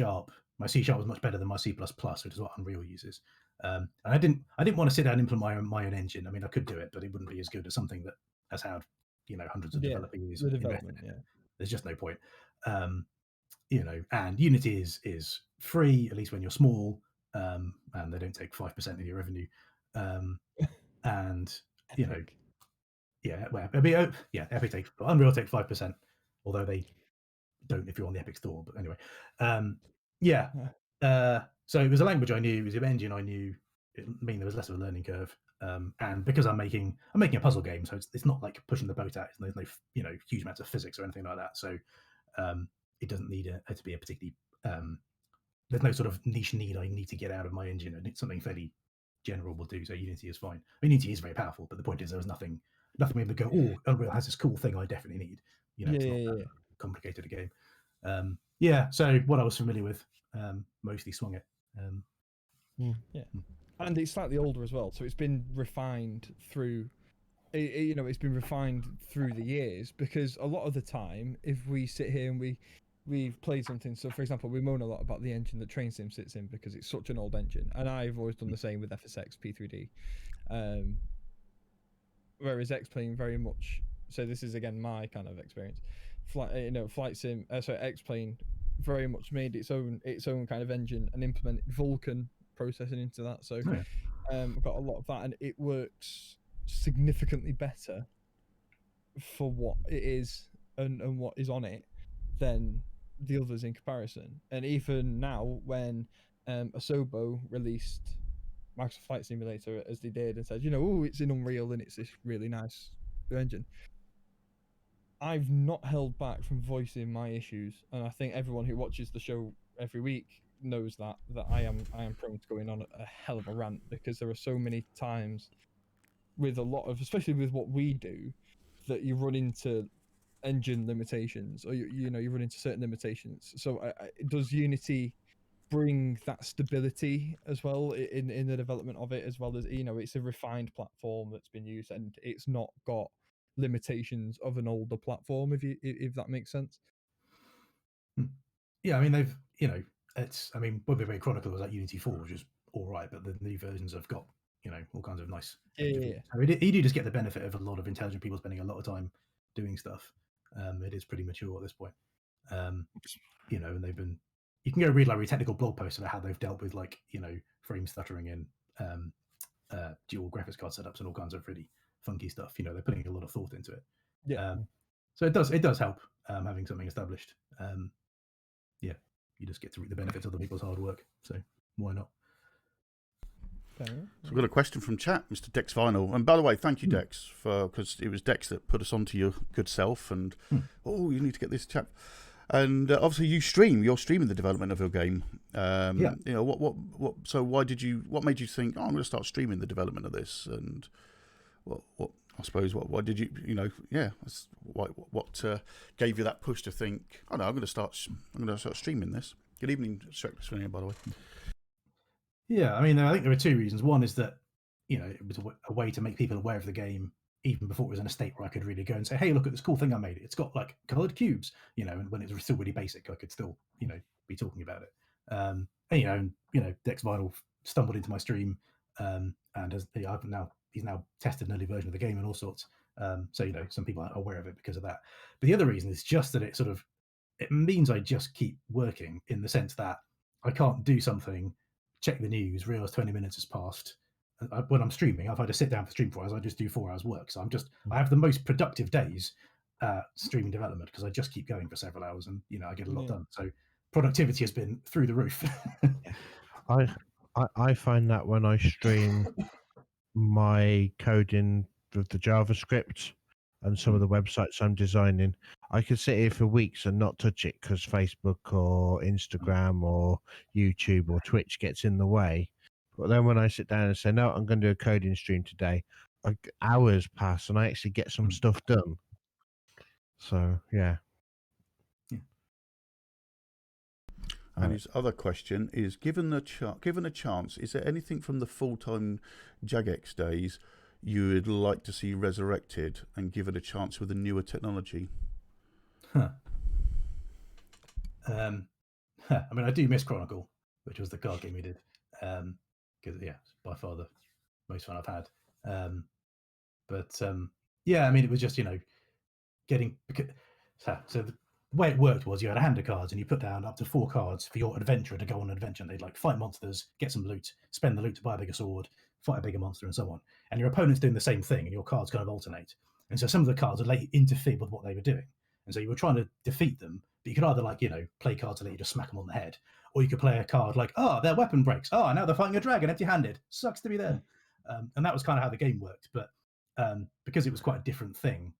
My C# was much better than my C++, which is what Unreal uses. And I didn't want to sit down and implement my own engine. I mean, I could do it, but it wouldn't be as good as something that has had hundreds of developers use. The development, There's just no point. And Unity is free, at least when you're small, and they don't take 5% of your revenue. And Epic take Unreal take 5%, although they don't if you're on the Epic store. But anyway, so it was a language I knew, it was an engine I knew. It mean there was less of a learning curve, and because I'm making a puzzle game, so it's not like pushing the boat out. There's no huge amounts of physics or anything like that. So it doesn't need to be a particularly there's no sort of niche need I need to get out of my engine, and it's something fairly general will do. So Unity is fine. I mean, Unity is very powerful, but the point is there was nothing able to go, oh, Unreal has this cool thing I definitely need. It's not that complicated a game. So what I was familiar with, mostly swung it. And it's slightly older as well, so it's been refined through. It's been refined through the years, because a lot of the time, if we sit here and we've played something, so for example, we moan a lot about the engine that Train Sim sits in because it's such an old engine, and I've always done the same with FSX P3D. Whereas X-Plane very much, so this is again my kind of experience. X-Plane very much made its own kind of engine and implemented Vulkan processing into that. So I've got a lot of that, and it works significantly better for what it is and what is on it than the others in comparison. And even now, when Asobo released Microsoft Flight Simulator as they did and said, it's in Unreal and it's this really nice engine, I've not held back from voicing my issues, and I think everyone who watches the show every week knows that I am prone to going on a hell of a rant, because there are so many times with a lot of, especially with what we do, that you run into engine limitations, or you run into certain limitations. So does Unity bring that stability as well in the development of it, as well as it's a refined platform that's been used, and it's not got limitations of an older platform, if that makes sense? I mean, they've Webby Chronicle was like Unity 4, which is all right, but the new versions have got all kinds of nice. I mean, you do just get the benefit of a lot of intelligent people spending a lot of time doing stuff. It is pretty mature at this point, and they've been. You can go read like technical blog posts about how they've dealt with frame stuttering in dual graphics card setups and all kinds of really funky stuff. You know, they're putting a lot of thought into it. Yeah. So it does help having something established. Yeah, you just get to reap the benefits of other people's hard work. So why not? So we've got a question from chat, Mr. Dex Vinyl. And by the way, thank you, Dex, because it was Dex that put us onto your good self. And oh, you need to get this chap. And obviously, you stream. You're streaming the development of your game. Yeah. You know what? So why did you? What made you think? Oh, I'm going to start streaming the development of this? And what? I suppose why did you? You know, yeah. What gave you that push to think? Oh no, I'm going to start streaming this. Good evening, Swing, by the way. Yeah, I mean, I think there are two reasons. One is that, you know, it was a way to make people aware of the game even before it was in a state where I could really go and say, hey, look at this cool thing I made. It's got like colored cubes, you know, and when it was still really basic, I could still, you know, be talking about it. And you know, Dex Vinyl stumbled into my stream, and he's now tested an early version of the game and all sorts. So, you know, some people are aware of it because of that. But the other reason is just that it means I just keep working, in the sense that I can't do something, check the news, realize 20 minutes has passed. When I'm streaming, I've had to sit down for stream 4 hours. I just do 4 hours work. So I have the most productive days streaming development because I just keep going for several hours, and you know, I get a lot done. So productivity has been through the roof. I find that when I stream my coding with the JavaScript and some of the websites I'm designing, I could sit here for weeks and not touch it because Facebook or Instagram or YouTube or Twitch gets in the way. But then when I sit down and say, no, I'm going to do a coding stream today, hours pass and I actually get some stuff done. So, yeah. And his other question is, given a chance, is there anything from the full-time Jagex days you would like to see resurrected and given a chance with a newer technology? I mean, I do miss Chronicle, which was the card game we did, because it's by far the most fun I've had. Yeah, I mean, it was just, you know, so the way it worked was you had a hand of cards and you put down up to 4 cards for your adventurer to go on an adventure. And they'd like fight monsters, get some loot, spend the loot to buy a bigger sword, fight a bigger monster, and so on. And your opponent's doing the same thing, and your cards kind of alternate. And so some of the cards would interfere with what they were doing. And so you were trying to defeat them, but you could either, like, you know, play cards that let you just smack them on the head, or you could play a card like, oh, their weapon breaks. Oh, now they're fighting a dragon empty-handed. Sucks to be them. And that was kind of how the game worked. But because it was quite a different thing,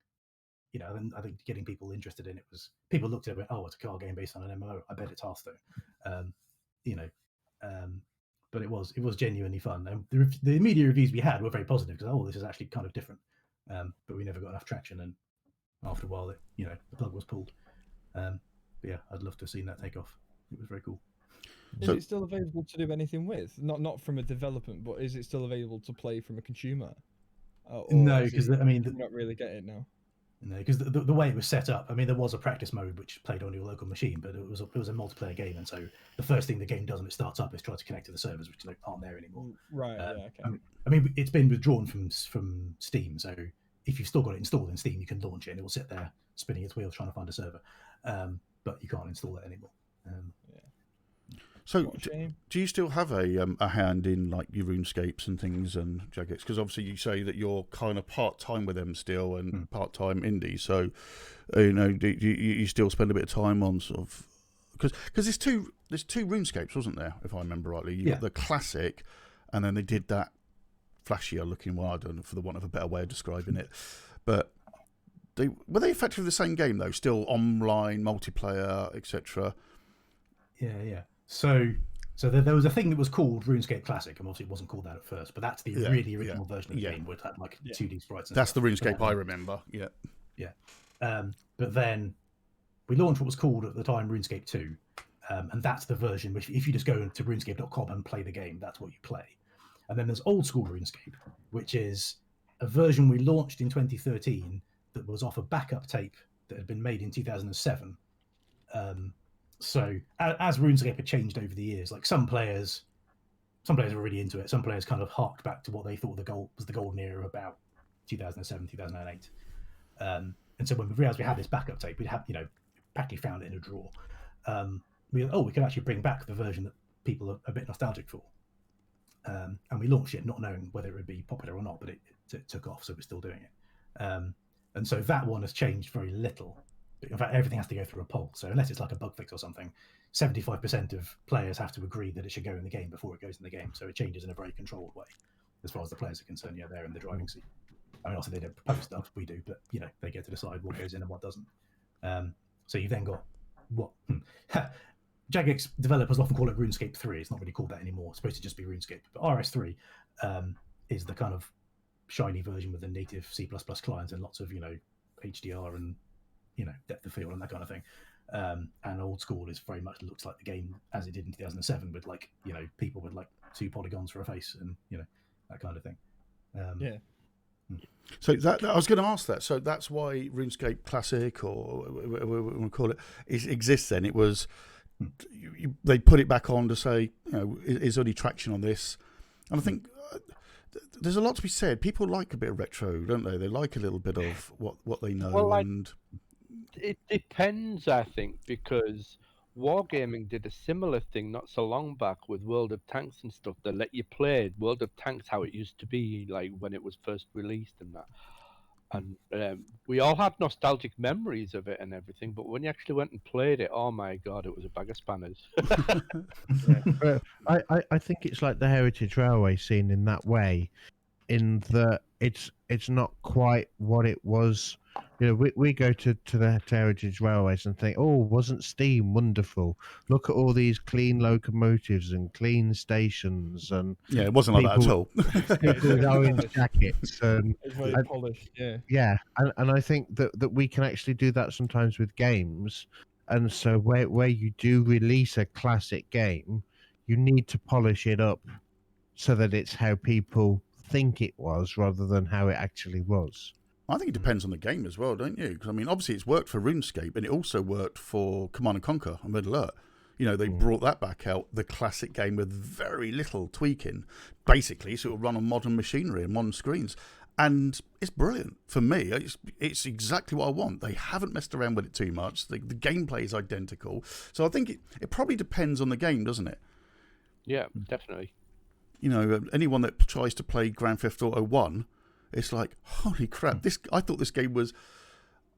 you know, and I think getting people interested in it was, people looked at it and went, oh, it's a card game based on an MMO. I bet it's Hearthstone. You know, but it was genuinely fun. And the media reviews we had were very positive because, oh, this is actually kind of different. But we never got enough traction, and after a while, the plug was pulled. But yeah, I'd love to have seen that take off. It was very cool. Is it still available to do anything with? Not from a development, but is it still available to play from a consumer? No, because I mean, not really get it now. No, because the way it was set up, I mean, there was a practice mode which played on your local machine, but it was a multiplayer game, and so the first thing the game does when it starts up is try to connect to the servers, which aren't there anymore. Right. Yeah. Okay. I mean, it's been withdrawn from Steam, so if you've still got it installed in Steam, you can launch it, and it will sit there spinning its wheels trying to find a server, but you can't install it anymore. So, do you still have a hand in like your RuneScapes and things and Jagex? Because obviously you say that you're kind of part-time with them still and part-time indie. So, you know, do you still spend a bit of time on sort of... Because there's two RuneScapes, wasn't there, if I remember rightly? You got the classic, and then they did that flashier looking one, I don't know, for the want of a better way of describing it. But were they effectively the same game, though? Still online, multiplayer, etc.? Yeah. So there was a thing that was called RuneScape Classic, and obviously it wasn't called that at first, but that's the really original version of the game, where it had like 2D sprites. That's the RuneScape I remember. Yeah. But then we launched what was called at the time RuneScape 2, and that's the version which, if you just go to runescape.com and play the game, that's what you play. And then there's old school RuneScape, which is a version we launched in 2013 that was off a backup tape that had been made in 2007. So as RuneScape had changed over the years, like some players were really into it. Some players kind of harked back to what they thought was the golden era of about 2007, 2008. And so when we realized we had this backup tape, we'd practically found it in a drawer. We could actually bring back the version that people are a bit nostalgic for. And we launched it not knowing whether it would be popular or not, but it took off, so we're still doing it. And so that one has changed very little. In fact, everything has to go through a poll. So unless it's like a bug fix or something, 75% of players have to agree that it should go in the game before it goes in the game. So it changes in a very controlled way, as far as the players are concerned. Yeah, they're in the driving seat. I mean, obviously they don't propose stuff, we do, but they get to decide what goes in and what doesn't. So you've then got what Jagex developers often call it RuneScape 3. It's not really called that anymore. It's supposed to just be RuneScape. But RS3 is the kind of shiny version with the native C++ clients and lots of HDR and depth of field and that kind of thing. And old school is very much looks like the game as it did in 2007 with people with 2 polygons for a face and that kind of thing. Yeah. So that I was going to ask that. So that's why RuneScape Classic, or whatever we call it, exists. Then it was they put it back on to say, is there any traction on this? And I think there's a lot to be said. People like a bit of retro, don't they? They like a little bit of what they know. Well, and it depends, I think, because Wargaming did a similar thing not so long back with World of Tanks and stuff. They let you play World of Tanks how it used to be, like when it was first released and that. And we all have nostalgic memories of it and everything, but when you actually went and played it, oh my god, it was a bag of spanners. I think it's like the Heritage Railway scene in that way, in that it's not quite what it was. We go to the Heritage Railways and think, oh, wasn't Steam wonderful? Look at all these clean locomotives and clean stations, and it wasn't like that at all. People with orange jackets and It's very polished. Yeah, and I think that we can actually do that sometimes with games. And so where you do release a classic game, you need to polish it up so that it's how people think it was rather than how it actually was. I think it depends on the game as well, don't you? Because, I mean, obviously it's worked for RuneScape, and it also worked for Command & Conquer and Red Alert. They brought that back out, the classic game with very little tweaking, basically, so it will run on modern machinery and modern screens. And it's brilliant. For me, it's exactly what I want. They haven't messed around with it too much. The gameplay is identical. So I think it probably depends on the game, doesn't it? Yeah, definitely. Anyone that tries to play Grand Theft Auto 1, it's like, holy crap, I thought this game was...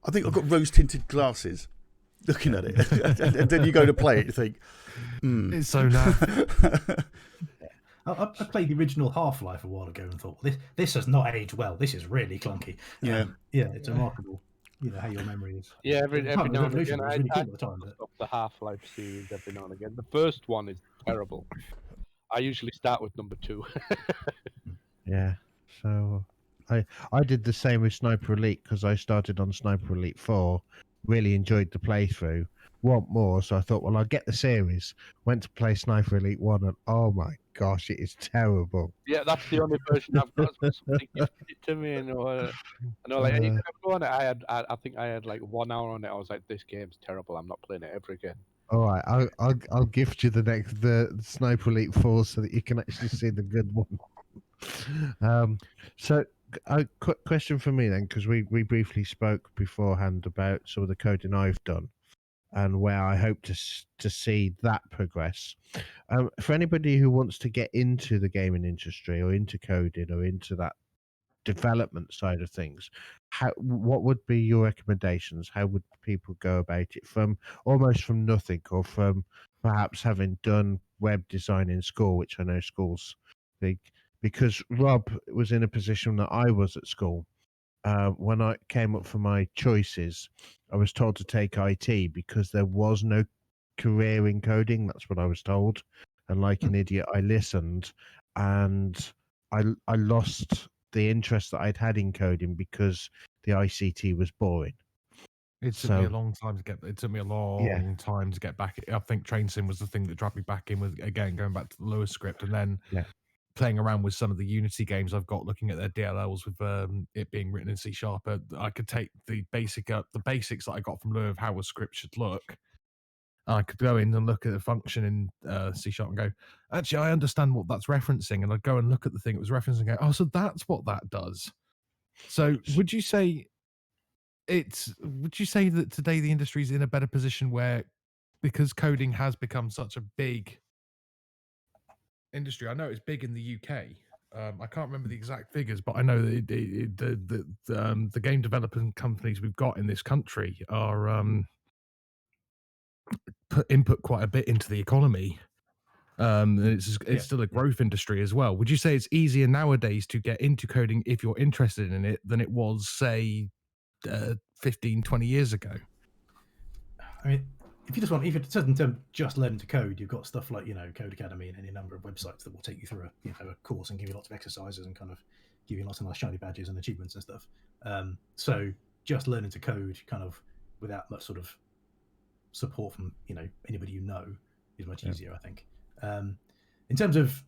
I think I've got rose-tinted glasses looking at it. And then you go to play it, you think, It's so naff. I played the original Half-Life a while ago and thought, this has not aged well. This is really clunky. Yeah. It's remarkable, how your memory is. Yeah, every now and again, I really cool at the time, stop the Half-Life series every now and again. The first one is terrible. I usually start with number 2. Yeah, so I did the same with Sniper Elite because I started on Sniper Elite 4, really enjoyed the playthrough, want more, so I thought, well, I'll get the series. Went to play Sniper Elite 1 and oh my gosh, it is terrible. Yeah, that's the only version I've got. Somebody gifted it to me, and and you can go on it. I think I had like 1 hour on it. I was like, this game's terrible. I'm not playing it ever again. All right, I'll gift you the Sniper Elite 4 so that you can actually see the good one. So a quick question for me then, because we briefly spoke beforehand about some of the coding I've done and where I hope to see that progress. For anybody who wants to get into the gaming industry or into coding or into that development side of things, what would be your recommendations? How would people go about it from almost from nothing, or from perhaps having done web design in school, which I know schools big, because Rob was in a position that I was at school. When I came up for my choices, I was told to take IT because there was no career in coding. That's what I was told. And like an idiot, I listened, and I lost the interest that I'd had in coding because the ICT was boring. It took me a long time to get. It took me a long time to get back. I think Train Sim was the thing that dragged me back in. With again going back to the Lewis script, and then playing around with some of the Unity games I've got, looking at their DLLs with it being written in C#. I could take the basics that I got from Lewis of how a script should look. I could go in and look at the function in C# and go, actually, I understand what that's referencing. And I'd go and look at the thing it was referencing and go, oh, so that's what that does. So would you say that today the industry is in a better position where, because coding has become such a big industry. I know it's big in the UK. I can't remember the exact figures, but I know that the game developing companies we've got in this country are input quite a bit into the economy. It's still a growth industry as well. Would you say it's easier nowadays to get into coding if you're interested in it than it was, say, 15, 20 years ago? I mean, if you just want, if it doesn't just learning to code, you've got stuff like Code Academy and any number of websites that will take you through a course and give you lots of exercises and kind of give you lots of nice shiny badges and achievements and stuff. So just learning to code kind of without much sort of support from anybody is much easier, I think. In terms of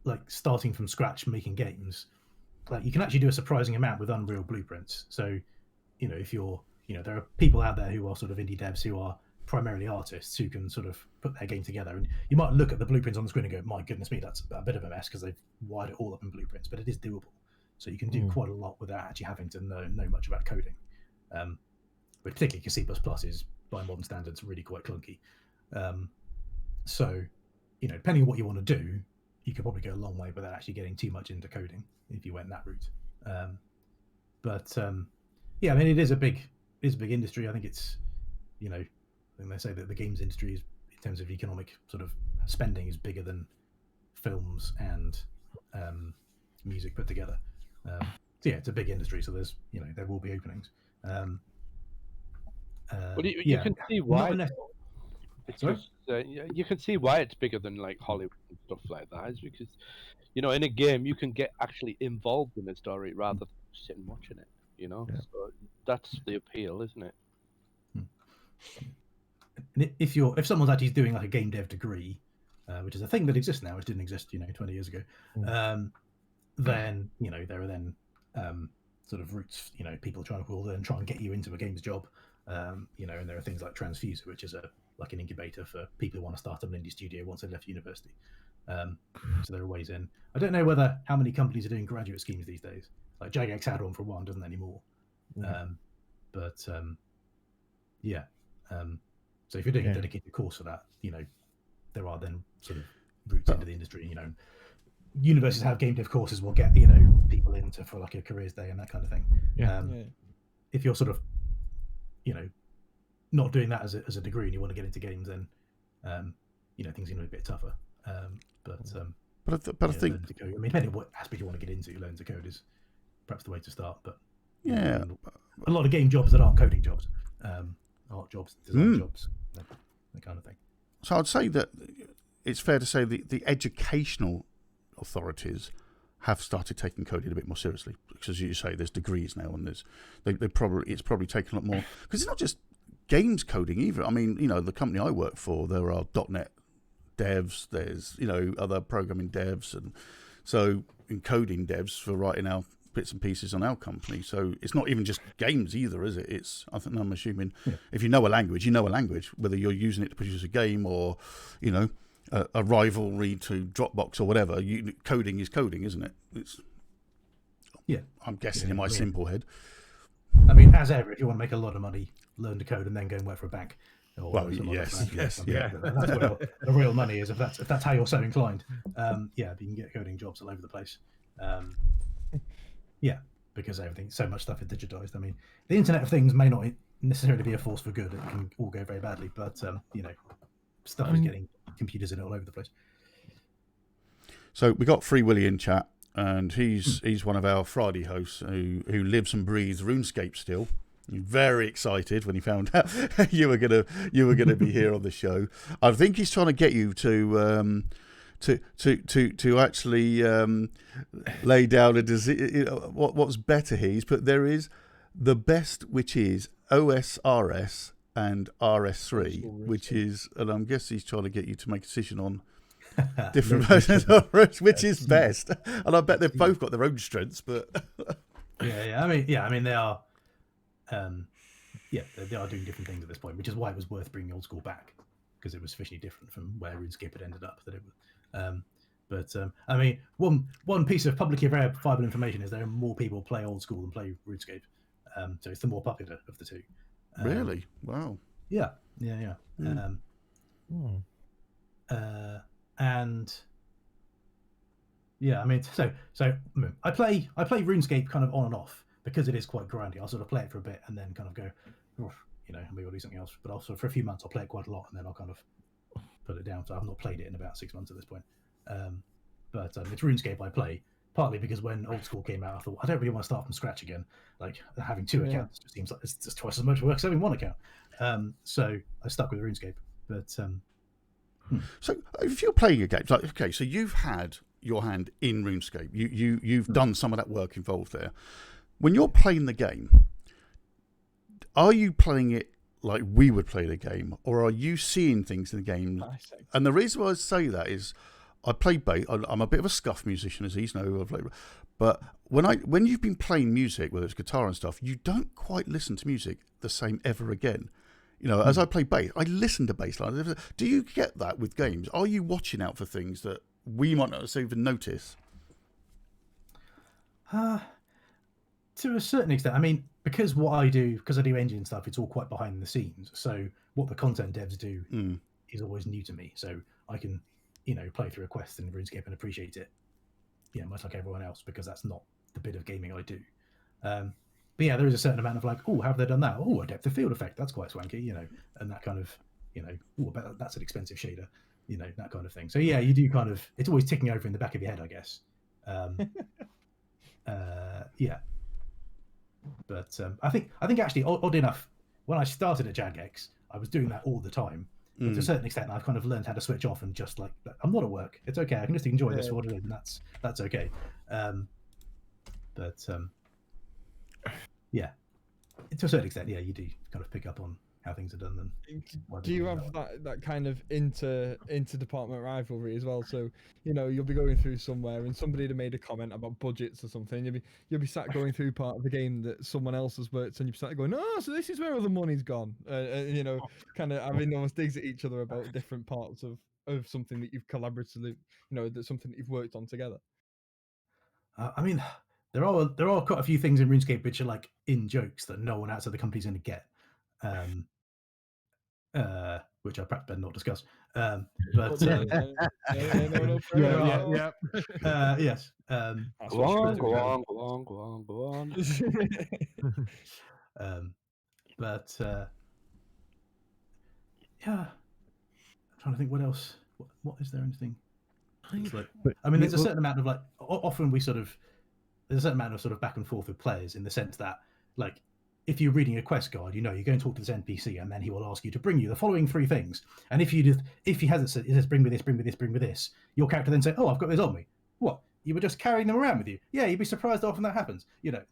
like starting from scratch making games, like you can actually do a surprising amount with Unreal blueprints. So if you're there are people out there who are sort of indie devs who are primarily artists who can sort of put their game together, and you might look at the blueprints on the screen and go, my goodness me, that's a bit of a mess because they've wired it all up in blueprints, but it is doable. So you can do quite a lot without actually having to know much about coding. But particularly because C++ is by modern standards really quite clunky. So depending on what you want to do, you could probably go a long way without actually getting too much into coding if you went that route. Yeah, I mean, it is a big industry. I think it's, I think they say that the games industry is, in terms of economic sort of spending, is bigger than films and music put together. So yeah, it's a big industry. So there's, there will be openings. Well, you can see why. You can see why it's bigger than like Hollywood and stuff like that. Is because, in a game you can get actually involved in a story rather than sitting watching it. So that's the appeal, isn't it? And if someone's actually doing like a game dev degree, which is a thing that exists now, which didn't exist 20 years ago, then there are then sort of routes, people trying to try and get you into a games job, and there are things like Transfuser, which is like an incubator for people who want to start up an indie studio once they've left university. So there are ways in. I don't know how many companies are doing graduate schemes these days. Like Jagex had one for one, doesn't anymore. So if you're doing a dedicated course for that, there are then sort of routes into the industry. Universities have game dev courses will get people into for like a careers day and that kind of thing. If you're sort of not doing that as a degree and you want to get into games, then things are going to be a bit tougher. But I think, I mean, depending on what aspect you want to get into, learning to code is perhaps the way to start. But a lot of game jobs that aren't coding jobs, art jobs, design jobs, that kind of thing. So I'd say that it's fair to say the educational authorities have started taking coding a bit more seriously, because as you say, there's degrees now, and it's probably taken a lot more, because it's not just games coding either. I mean, the company I work for, there are .NET devs, there's other programming devs, and so encoding devs for writing our bits and pieces on our company. So it's not even just games either, is it? I'm assuming if you know a language, whether you're using it to produce a game or a rivalry to Dropbox or whatever. Coding is coding, isn't it? I'm guessing in my simple head. I mean, as ever, if you want to make a lot of money, learn to code and then go and work for a bank. Yes. That's where the real money is. If that's how you're so inclined, you can get coding jobs all over the place. Because so much stuff is digitized. I mean, the Internet of Things may not necessarily be a force for good. It can all go very badly, but stuff is getting computers in it all over the place. So we got Free Willy in chat, and he's one of our Friday hosts who lives and breathes RuneScape still. Very excited when he found out you were gonna be here on the show. I think he's trying to get you to actually lay down what's better here. He's put there is the best, which is OSRS and RS3, which is, and I'm guessing he's trying to get you to make a decision on different versions of RS, which is best. And I bet they've both got their own strengths, but I mean they are. They are doing different things at this point, which is why it was worth bringing Old School back, because it was sufficiently different from where RuneScape had ended up. I mean, one piece of publicly verifiable information is there are more people play Old School than play RuneScape, so it's the more popular of the two. Really? Wow. And Yeah, I mean, so I play RuneScape kind of on and off because it is quite grindy. I'll sort of play it for a bit and then kind of go, maybe I'll do something else. But also for a few months I'll play it quite a lot and then I'll kind of put it down. So I've not played it in about 6 months at this point. But it's RuneScape I play partly because when Old School came out, I thought I don't really want to start from scratch again. Like having two accounts just seems like it's just twice as much work as having one account. So I stuck with RuneScape. But So if you're playing a game, like okay, so you've had your hand in RuneScape. You've done some of that work involved there. When you're playing the game, are you playing it like we would play the game, or are you seeing things in the game? And the reason why I say that is, I play bass. I'm a bit of a scuff musician, as he's know. But when you've been playing music, whether it's guitar and stuff, you don't quite listen to music the same ever again. As I play bass, I listen to bass lines. Do you get that with games? Are you watching out for things that we might not even notice? To a certain extent. I mean, because I do engine stuff, it's all quite behind the scenes. So what the content devs do is always new to me. So I can, play through a quest in RuneScape and appreciate it, much like everyone else, because that's not the bit of gaming I do. But yeah, there is a certain amount of like, oh, have they done that? Oh, a depth of field effect, that's quite swanky, and that kind of, that's an expensive shader, that kind of thing. So yeah, you do kind of, it's always ticking over in the back of your head, I guess. Yeah. But I think actually, odd enough, when I started at Jagex, I was doing that all the time. But to a certain extent, I've kind of learned how to switch off and just like, I'm not at work. It's okay. I can just enjoy this for what it is, and that's okay. Yeah, to a certain extent, yeah, you do kind of pick up on how things are done. And do you have that kind of inter-department rivalry as well? So you'll be going through somewhere and somebody had made a comment about budgets or something. You'll be sat going through part of the game that someone else has worked, and you'll be sat going, "Oh, so this is where all the money's gone." Kind of having almost digs at each other about different parts of something that you've collaboratively, that's something that you've worked on together. I mean, there are quite a few things in RuneScape which are like in jokes that no one outside the company's going to get. Which I perhaps better not discuss. But yes. Go on. But yeah, I'm trying to think what else. What is there anything? I mean, there's a certain amount of like. Often there's a certain amount of sort of back and forth with players in the sense that like, if you're reading a quest guide, you go and talk to this NPC, and then he will ask you to bring you the following 3 things. And if he hasn't said, it says bring me this, your character then say, "Oh, I've got this on me." What? You were just carrying them around with you? Yeah, you'd be surprised how often that happens. We've got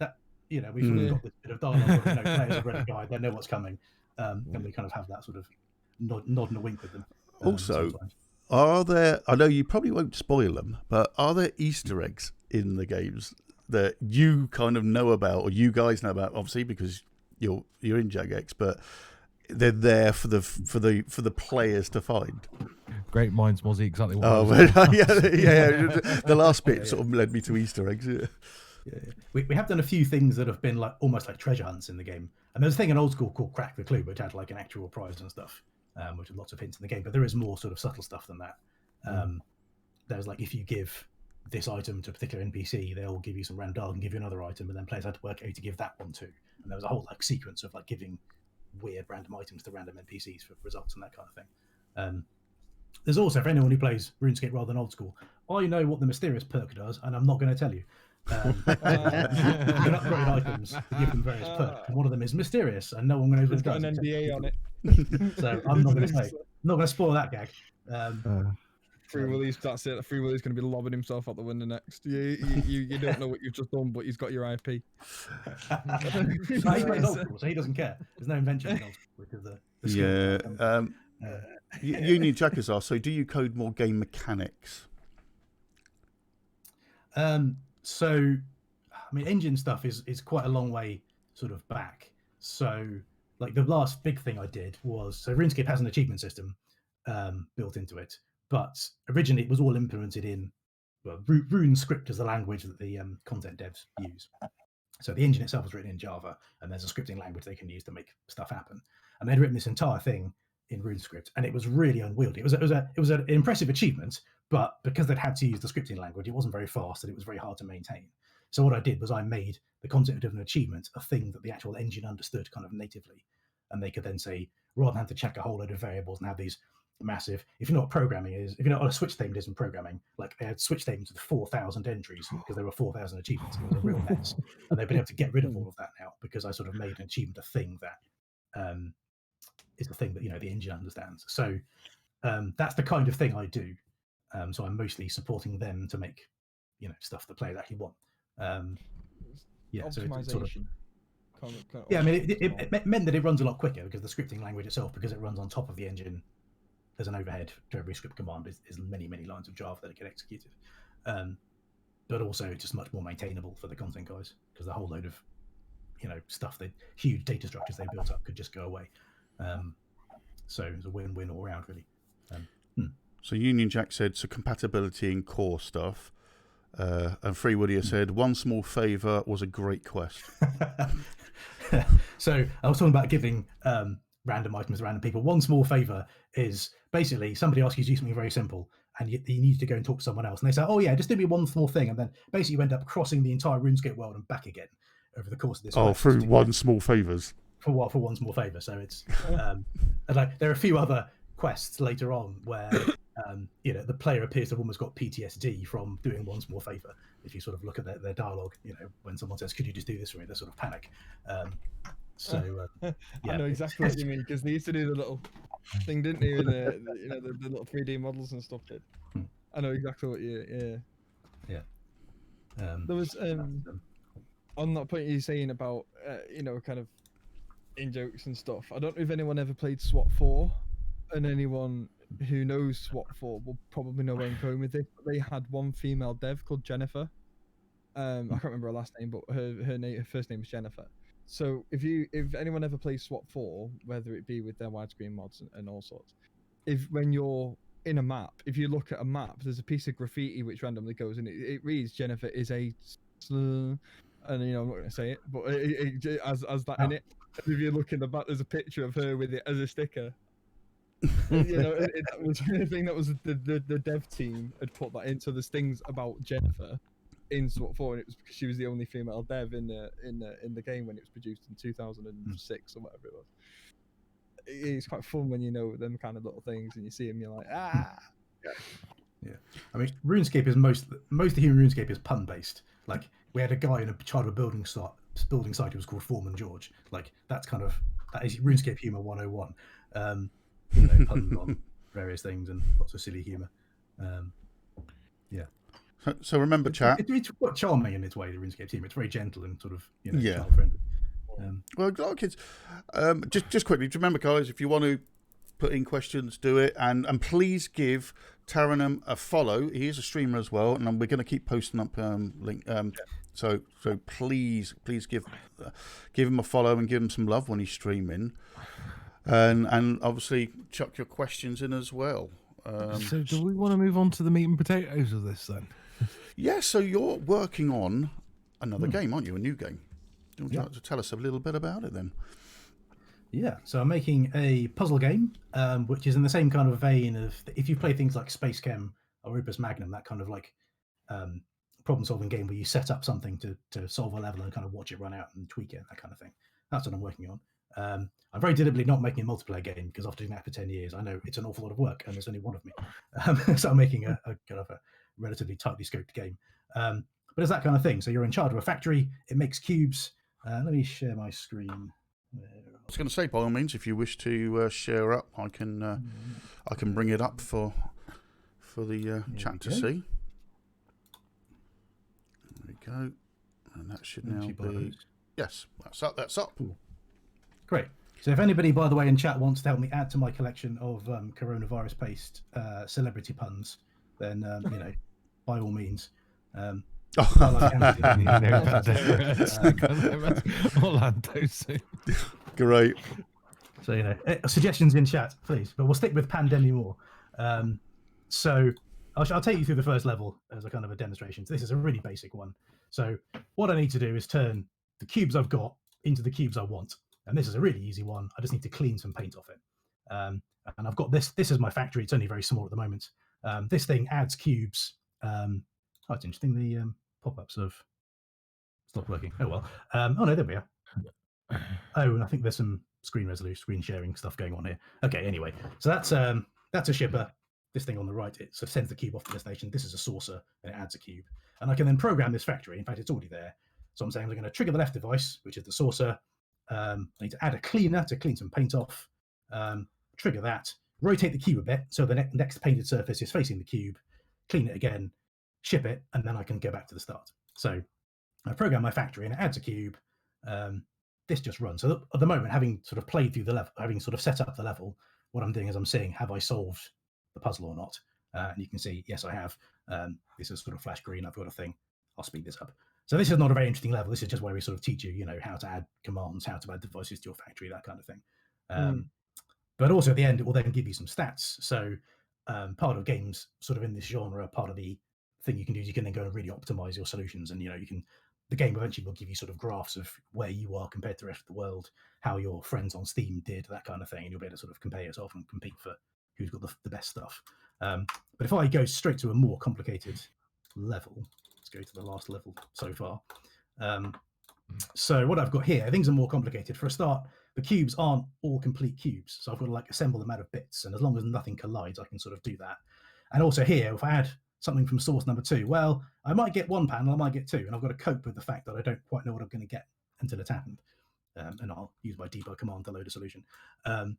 this bit of dialogue. Players have read a guide, they know what's coming, and we kind of have that sort of nod and a wink with them. Also, are there? I know you probably won't spoil them, but are there Easter eggs in the games that you kind of know about, or you guys know about, obviously because you're in Jagex, but they're there for the players to find? Great minds, Mozzie, exactly what. Yeah. The last bit sort of led me to Easter eggs. Yeah. We have done a few things that have been like almost like treasure hunts in the game, and there's a thing in Old School called Crack the Clue, which had like an actual prize and stuff, which had lots of hints in the game. But there is more sort of subtle stuff than that. There's like, if you give this item to a particular NPC, they'll give you some random dialogue and give you another item, and then players had to work out who to give that one to. And there was a whole like sequence of like giving weird random items to random NPCs for results and that kind of thing. There's also, for anyone who plays RuneScape rather than Old School, I know what the mysterious perk does, and I'm not going to tell you. You can upgrade items to give them various perks, and one of them is mysterious, and no one knows what it does. It's got an NDA on it. So I'm not going to say. Not going to spoil that gag. Free Willy's, that's it. Free Willy's going to be lobbing himself out the window next. You don't know what you've just done, but he's got your IP. He plays Old School, so he doesn't care. There's no invention in Old School because the skill. You need Jackers are. So do you code more game mechanics? So, I mean, engine stuff is quite a long way sort of back. So, like the last big thing I did was, so RuneScape has an achievement system built into it, but originally it was all implemented in RuneScript is the language that the content devs use. So the engine itself was written in Java, and there's a scripting language they can use to make stuff happen. And they'd written this entire thing in RuneScript, and it was really unwieldy. It was an impressive achievement, but because they'd had to use the scripting language, it wasn't very fast and it was very hard to maintain. So what I did was I made the concept-driven achievement a thing that the actual engine understood kind of natively, and they could then say, rather than have to check a whole load of variables and have these massive, if you know what programming is, if you know what a switch statement is in programming, like they had switch statements with 4,000 entries because there were 4,000 achievements. It was a real mess, and they've been able to get rid of all of that now because I sort of made an achievement a thing that is a thing that the engine understands. So that's the kind of thing I do. So I'm mostly supporting them to make stuff that players actually want. Yeah, so it's sort of, yeah, I mean, it meant that it runs a lot quicker because the scripting language itself, because it runs on top of the engine, there's an overhead to every script command is many lines of Java that it can execute it. But also it's just much more maintainable for the content guys because the whole load of stuff, the huge data structures they built up could just go away. So it's a win-win all around, really. So Union Jack said, so compatibility in core stuff. And Free Woody said, one small favour was a great quest. So I was talking about giving random items to random people. One small favour is basically somebody asks you to do something very simple and you need to go and talk to someone else. And they say, oh yeah, just do me one small thing. And then basically you end up crossing the entire RuneScape world and back again over the course of this. Oh, through one small favours. For one small favour. So it's and like there are a few other quests later on where the player appears to have almost got PTSD from doing one small favour. If you sort of look at their dialogue, when someone says, "Could you just do this for me?" they sort of panic. I know exactly what you mean because they used to do the little thing, didn't they? In the little 3D models and stuff. Did I know exactly what you? Yeah. There was on that point you're saying about kind of in jokes and stuff. I don't know if anyone ever played SWAT 4, and anyone who knows SWAT 4 will probably know where I'm going with it. They had one female dev called Jennifer. I can't remember her last name, but her first name was Jennifer. So if anyone ever plays SWAT 4, whether it be with their widescreen mods and all sorts, when you're in a map, if you look at a map, there's a piece of graffiti which randomly goes and it reads Jennifer is a and I'm not going to say it, but it as that in it. And if you look in the back, there's a picture of her with it as a sticker. That was the thing that was the dev team had put that in. So there's things about Jennifer in SWAT 4, and it was because she was the only female dev in the game when it was produced in 2006 or whatever it was. It's quite fun when you know them kind of little things and you see them, you're like, ah. Yeah. I mean, RuneScape is most of the human RuneScape is pun based. Like we had a guy in a childhood building site who was called Foreman George. Like that is RuneScape humor 101. Puns on various things and lots of silly humor. Yeah. So remember, chat. It's quite charming in its way. The RuneScape team. It's very gentle and sort of yeah. child friendly. Well, a lot of kids. Just quickly, remember, guys, if you want to put in questions, do it, and please give Tarrenam a follow. He is a streamer as well, and we're going to keep posting up link. So please give him a follow and give him some love when he's streaming, and obviously chuck your questions in as well. So do we want to move on to the meat and potatoes of this then? Yeah. So you're working on another game, aren't you? A new game. Do you want to tell us a little bit about it then? Yeah, so I'm making a puzzle game, which is in the same kind of vein of if you play things like Space Chem or Opus Magnum, that kind of like problem-solving game where you set up something to solve a level and kind of watch it run out and tweak it, that kind of thing. That's what I'm working on. I'm very deliberately not making a multiplayer game because after doing that for 10 years, I know it's an awful lot of work and there's only one of me. So I'm making a kind of a relatively tightly scoped game. But it's that kind of thing. So you're in charge of a factory. It makes cubes. Let me share my screen. I was going to say, by all means, if you wish to share up, I can bring it up for the chat to see. There we go, and that should now be yes. That's up. Cool. Great. So if anybody, by the way, in chat wants to help me add to my collection of coronavirus-based celebrity puns, then by all means. Great. So suggestions in chat, please. But we'll stick with Pandemic more. So I'll take you through the first level as a kind of a demonstration. So this is a really basic one. So what I need to do is turn the cubes I've got into the cubes I want, and this is a really easy one. I just need to clean some paint off it. And I've got this. This is my factory. It's only very small at the moment. This thing adds cubes. Oh, it's interesting. The pop-ups have stopped working. Oh well. Oh no, there we are. Oh, and I think there's some screen resolution, screen sharing stuff going on here. Okay, anyway, so that's a shipper. This thing on the right, it sort of sends the cube off to the destination. This is a saucer, and it adds a cube. And I can then program this factory. In fact, it's already there. So I'm saying I'm going to trigger the left device, which is the saucer. I need to add a cleaner to clean some paint off. Trigger that. Rotate the cube a bit so the next painted surface is facing the cube. Clean it again, ship it, and then I can go back to the start. So I program my factory, and it adds a cube. This just runs. So at the moment, having sort of played through the level, having sort of set up the level, what I'm doing is I'm seeing, have I solved the puzzle or not? And you can see, yes, I have. This is sort of flash green. I've got a thing. I'll speed this up. So this is not a very interesting level. This is just where we sort of teach you, how to add commands, how to add devices to your factory, that kind of thing. But also at the end, it will then give you some stats. So part of games sort of in this genre, part of the thing you can do is you can then go and really optimize your solutions. And, the game eventually will give you sort of graphs of where you are compared to the rest of the world, how your friends on Steam did, that kind of thing. And you'll be able to sort of compare yourself and compete for who's got the best stuff. But if I go straight to a more complicated level, let's go to the last level so far. So what I've got here, things are more complicated. For a start, the cubes aren't all complete cubes. So I've got to assemble them out of bits. And as long as nothing collides, I can sort of do that. And also here, if I add something from source number 2, well, I might get one panel, I might get 2, and I've got to cope with the fact that I don't quite know what I'm going to get until it's happened. And I'll use my debug command to load a solution. And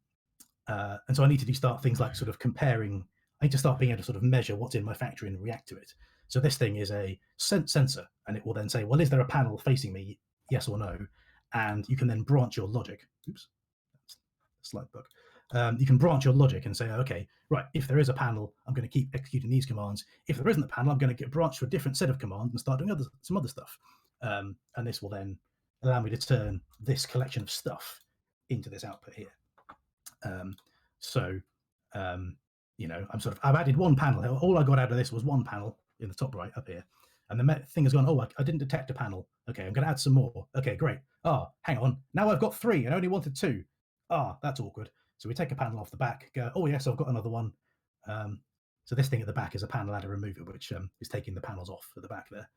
so I need to start things like sort of comparing. I need to start being able to sort of measure what's in my factory and react to it. So this thing is a sensor, and it will then say, well, is there a panel facing me? Yes or no? And you can then branch your logic. Oops, that's a slight bug. You can branch your logic and say, okay, right, if there is a panel, I'm going to keep executing these commands. If there isn't a panel, I'm going to get branched to a different set of commands and start doing some other stuff. And this will then allow me to turn this collection of stuff into this output here. I've added one panel. All I got out of this was one panel in the top right up here. And the thing has gone, oh, I didn't detect a panel. Okay, I'm going to add some more. Okay, great. Hang on. Now I've got 3 and I only wanted 2. That's awkward. So we take a panel off the back, go, oh, yes, I've got another one. So this thing at the back is a panel adder remover, which is taking the panels off at the back there.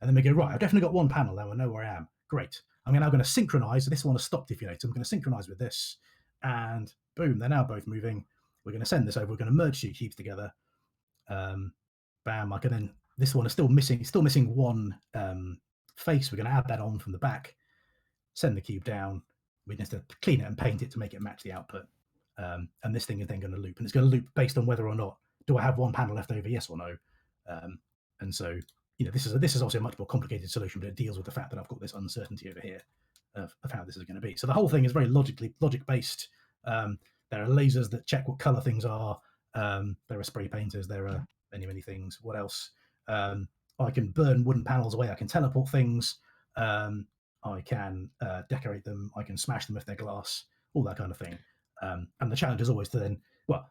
And then we go, right, I've definitely got one panel now. I know where I am. Great. I'm now going to synchronize. So this one has stopped, if you notice. I'm going to synchronize with this. And boom, they're now both moving. We're going to send this over. We're going to merge 2 cubes together. Bam. I can then, this one is still missing one face. We're going to add that on from the back. Send the cube down. We need to clean it and paint it to make it match the output. And this thing is then going to loop, and it's going to loop based on whether or not do I have one panel left over, yes or no. And so this is also a much more complicated solution, but it deals with the fact that I've got this uncertainty over here of how this is going to be. So the whole thing is very logic based. There are lasers that check what color things are. There are spray painters. There are many things. What else? I can burn wooden panels away. I can teleport things. I can decorate them. I can smash them if they're glass. All that kind of thing. And the challenge is always to then, well,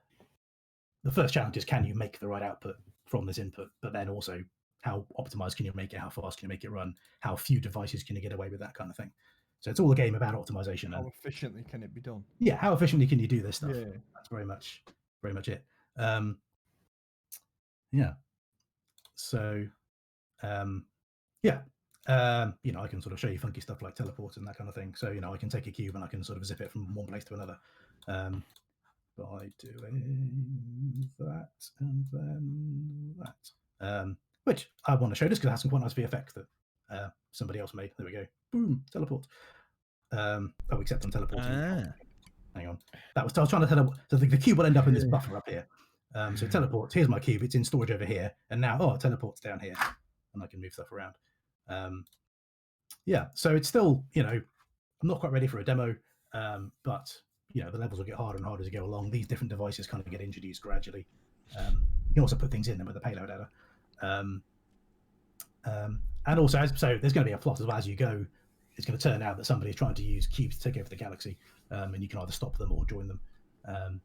the first challenge is, can you make the right output from this input? But then also, how optimized can you make it? How fast can you make it run? How few devices can you get away with? That kind of thing. So it's all a game about optimization. How efficiently can it be done? Yeah, how efficiently can you do this stuff? Yeah. That's very much it. So, I can sort of show you funky stuff like teleport and that kind of thing. So, I can take a cube and I can sort of zip it from one place to another by doing that and then that. Which I want to show just because it has some quite nice VFX that somebody else made. There we go. Boom, teleport. Except I'm teleporting. Hang on. I was trying to teleport. So the cube will end up in this buffer up here. So it teleports. Here's my cube. It's in storage over here. And now, it teleports down here. And I can move stuff around. So it's still, I'm not quite ready for a demo, but the levels will get harder and harder as you go along. These different devices kind of get introduced gradually. You can also put things in them with the payload adder. And also, so there's going to be a plot as well as you go. It's going to turn out that somebody is trying to use cubes to take over the galaxy, and you can either stop them or join them. I'm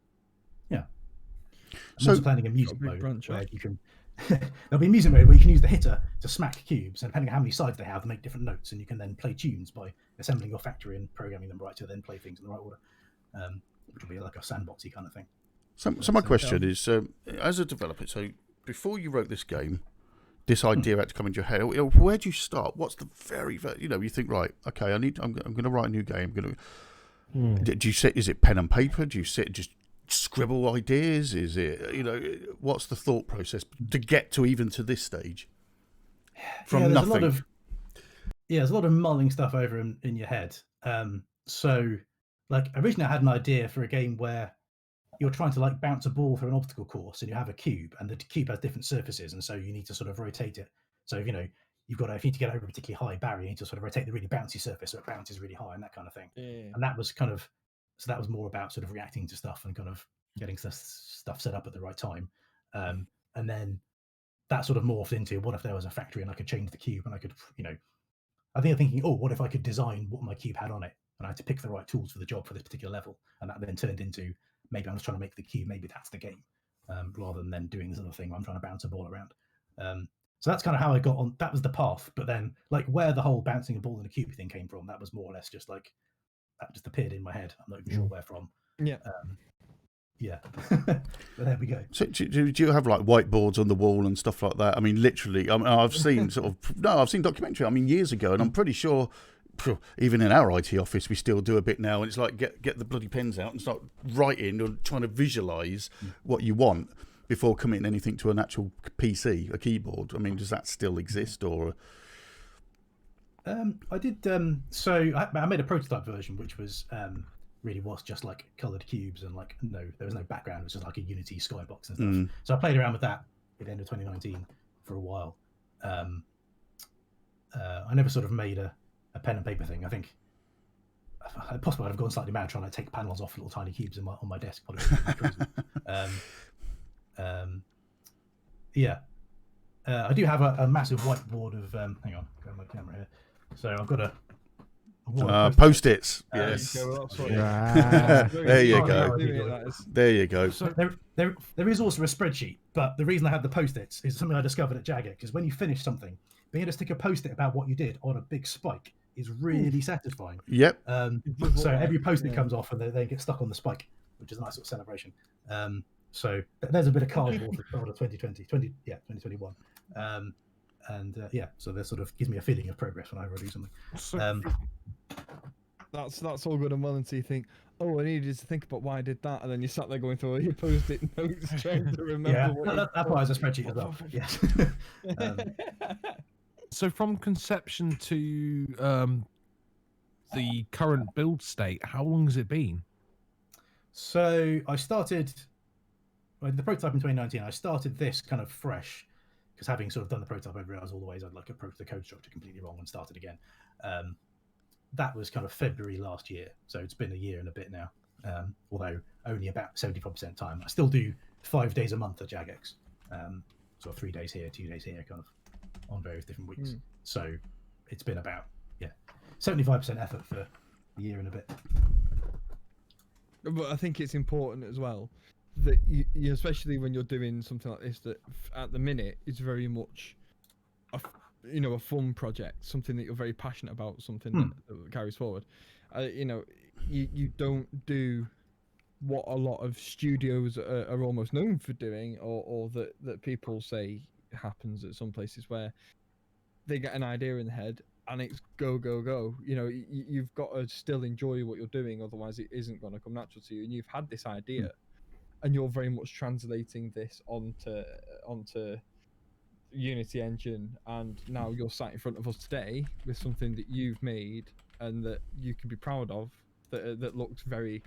also planning a music mode where you can. There'll be a music mode where you can use the hitter to smack cubes, and depending on how many sides they have, make different notes, and you can then play tunes by assembling your factory and programming them right to then play things in the right order. which will be like a sandboxy kind of thing. So my question is, as a developer, so before you wrote this game, this idea had to come into your head. Where do you start? What's the very you think, right? Okay, I'm going to write a new game. Do you sit? Is it pen and paper? Do you sit and just scribble ideas? Is it what's the thought process to get to even to this stage? From nothing. There's a lot of mulling stuff over in your head. So, like, originally I had an idea for a game where you're trying to like bounce a ball through an obstacle course, and you have a cube, and the cube has different surfaces, and so you need to sort of rotate it. So if you need to get over a particularly high barrier, you need to sort of rotate the really bouncy surface so it bounces really high and that kind of thing. Yeah. And that was that was more about sort of reacting to stuff and kind of getting stuff set up at the right time. And then that sort of morphed into, what if there was a factory and I could change the cube, and I could, I think I'm thinking, what if I could design what my cube had on it, and I had to pick the right tools for the job for this particular level, and that then turned into, maybe I'm just trying to make the cube, maybe that's the game, rather than then doing this other thing where I'm trying to bounce a ball around. So that's kind of how I got on. That was the path. But then, like, where the whole bouncing a ball in a cube thing came from, that was more or less just like, that just appeared in my head. I'm not even sure where from. Yeah. But there we go. So do you have like whiteboards on the wall and stuff like that? I mean, literally, I've seen I've seen documentary. I mean, years ago, and I'm pretty sure, even in our IT office, we still do a bit now. And it's like get the bloody pens out and start writing or trying to visualize what you want before committing anything to an actual PC, a keyboard. I mean, does that still exist, or? I did. So I made a prototype version, which was really was just like coloured cubes, and like there was no background. It was just like a Unity skybox and stuff. So I played around with that at the end of 2019 for a while. I never sort of made a pen and paper thing. I think possibly I've gone slightly mad trying to take panels off little tiny cubes on my desk. I do have a massive whiteboard of hang on, got my camera here. So I've got a post-its. Yes. There you go. There you go. So there is also a spreadsheet, but the reason I have the post-its is something I discovered at Jagex, because when you finish something, being able to stick a post-it about what you did on a big spike is really satisfying. Yep. So every post-it comes off and they get stuck on the spike, which is a nice sort of celebration. So there's a bit of cardboard for 2021. So that sort of gives me a feeling of progress when I do something. That's all good and well until you think, I needed to think about why I did that, and then you sat there going through all your post-it notes trying to remember. That's why it's a spreadsheet as well. Yes. So from conception to the current build state, how long has it been? So I started the prototype in 2019. I started this kind of fresh, because having sort of done the prototype, I realized all the ways I'd like approached the code structure completely wrong and started again. That was kind of February last year, so it's been a year and a bit now. Although only about 75% time. I still do 5 days a month at Jagex, sort of 3 days here, 2 days here, kind of on various different weeks. So it's been about 75% effort for a year and a bit. But I think it's important as well that you especially when you're doing something like this, that at the minute it's very much a fun project, something that you're very passionate about, something that carries forward. You don't do what a lot of studios are almost known for doing, or that people say happens at some places, where they get an idea in the head and it's go. You've got to still enjoy what you're doing, otherwise it isn't going to come natural to you. And you've had this idea, and you're very much translating this onto Unity engine, and now you're sat in front of us today with something that you've made and that you can be proud of, that looks very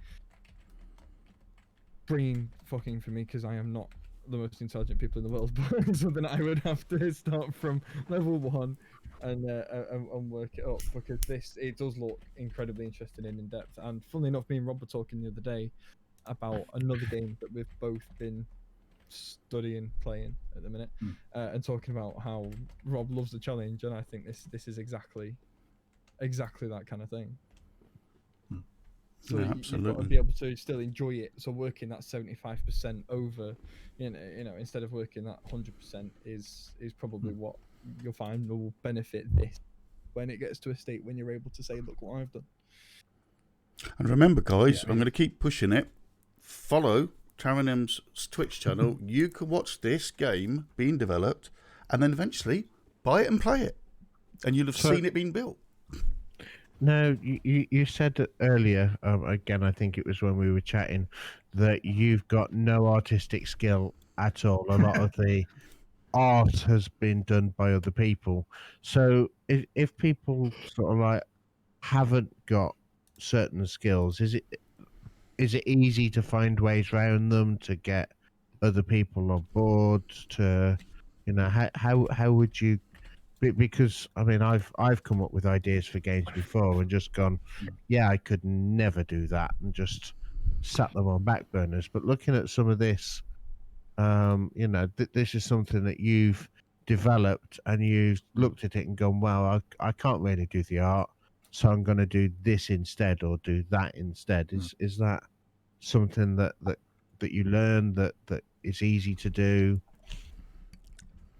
brain fucking for me, because I am not the most intelligent people in the world, but something I would have to start from level 1 and work it up, because it does look incredibly interesting and in depth. And funnily enough, me and Rob were talking the other day about another game that we've both been studying playing at the minute, and talking about how Rob loves the challenge, and I think this is exactly that kind of thing. So you've got to be able to still enjoy it. So working that 75% over, instead of working that 100% is probably what you'll find will benefit this when it gets to a state when you're able to say, look what I've done. And remember, guys, I'm going to keep pushing it. Follow Tarrenam's Twitch channel. You can watch this game being developed, and then eventually buy it and play it, and you'll have seen it being built. No, you said that earlier, again, I think it was when we were chatting, that you've got no artistic skill at all. A lot of the art has been done by other people. So if people sort of like haven't got certain skills, is it easy to find ways around them to get other people on board? To, you know, how would you? Because I mean, I've come up with ideas for games before and just gone, yeah, I could never do that, and just sat them on back burners. But looking at some of this, you know, this is something that you've developed and you've looked at it and gone, well, I can't really do the art, so I'm going to do this instead or do that instead. Is that something that you learn that is easy to do?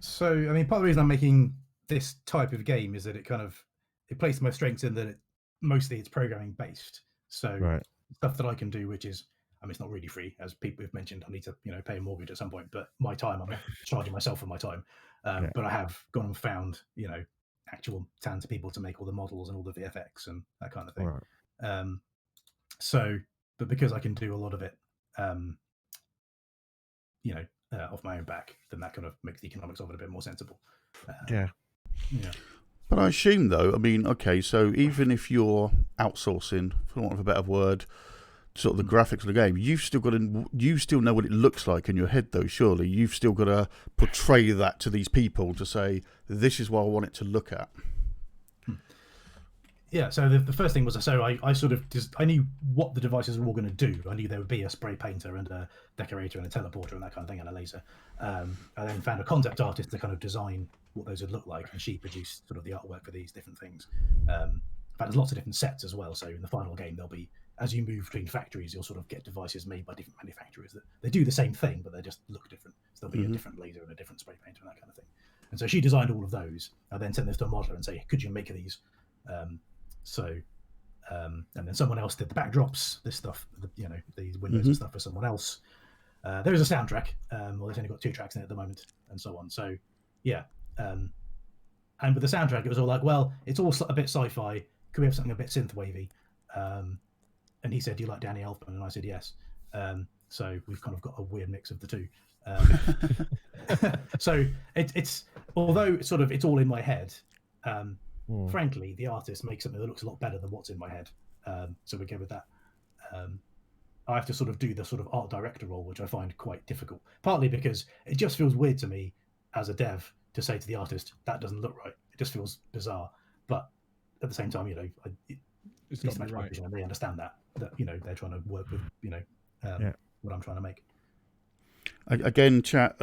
So, I mean, part of the reason I'm making this type of game is that it plays to my strengths in that mostly it's programming based. So stuff that I can do, which is, I mean, it's not really free, as people have mentioned. I need to, pay a mortgage at some point, but my time, I'm not charging myself for my time. But I have gone and found, actual talented people to make all the models and all the VFX and that kind of thing. But because I can do a lot of it, off my own back, then that kind of makes the economics of it a bit more sensible. Yeah. But I assume, though, I mean, okay, so even if you're outsourcing, for want of a better word, sort of the graphics of the game, you still know what it looks like in your head, though. Surely you've still got to portray that to these people to say, this is what I want it to look at. Yeah, so the first thing was, I knew what the devices were all going to do. I knew there would be a spray painter and a decorator and a teleporter and that kind of thing, and a laser. I then found a concept artist to kind of design what those would look like, and she produced sort of the artwork for these different things. In fact, there's lots of different sets as well. So in the final game, there'll be, as you move between factories, you'll sort of get devices made by different manufacturers that they do the same thing, but they just look different. So there'll be a different laser and a different spray painter and that kind of thing. And so she designed all of those. I then sent this to a modeler and say, could you make these? And then someone else did the backdrops, this stuff, these windows and stuff for someone else. There is a soundtrack, well, there's only got 2 tracks in it at the moment, and so on. So, yeah. And with the soundtrack, it was all like, well, it's all a bit sci-fi. Could we have something a bit synth-wavy? And he said, do you like Danny Elfman? And I said, yes. So we've kind of got a weird mix of the two. So it's although it's all in my head, frankly, the artist makes something that looks a lot better than what's in my head. So we go with that. I have to sort of do the sort of art director role, which I find quite difficult, partly because it just feels weird to me as a dev to say to the artist, that doesn't look right. It just feels bizarre. But at the same time, it's got to match my vision, and they understand that they're trying to work with, what I'm trying to make. Again, chat,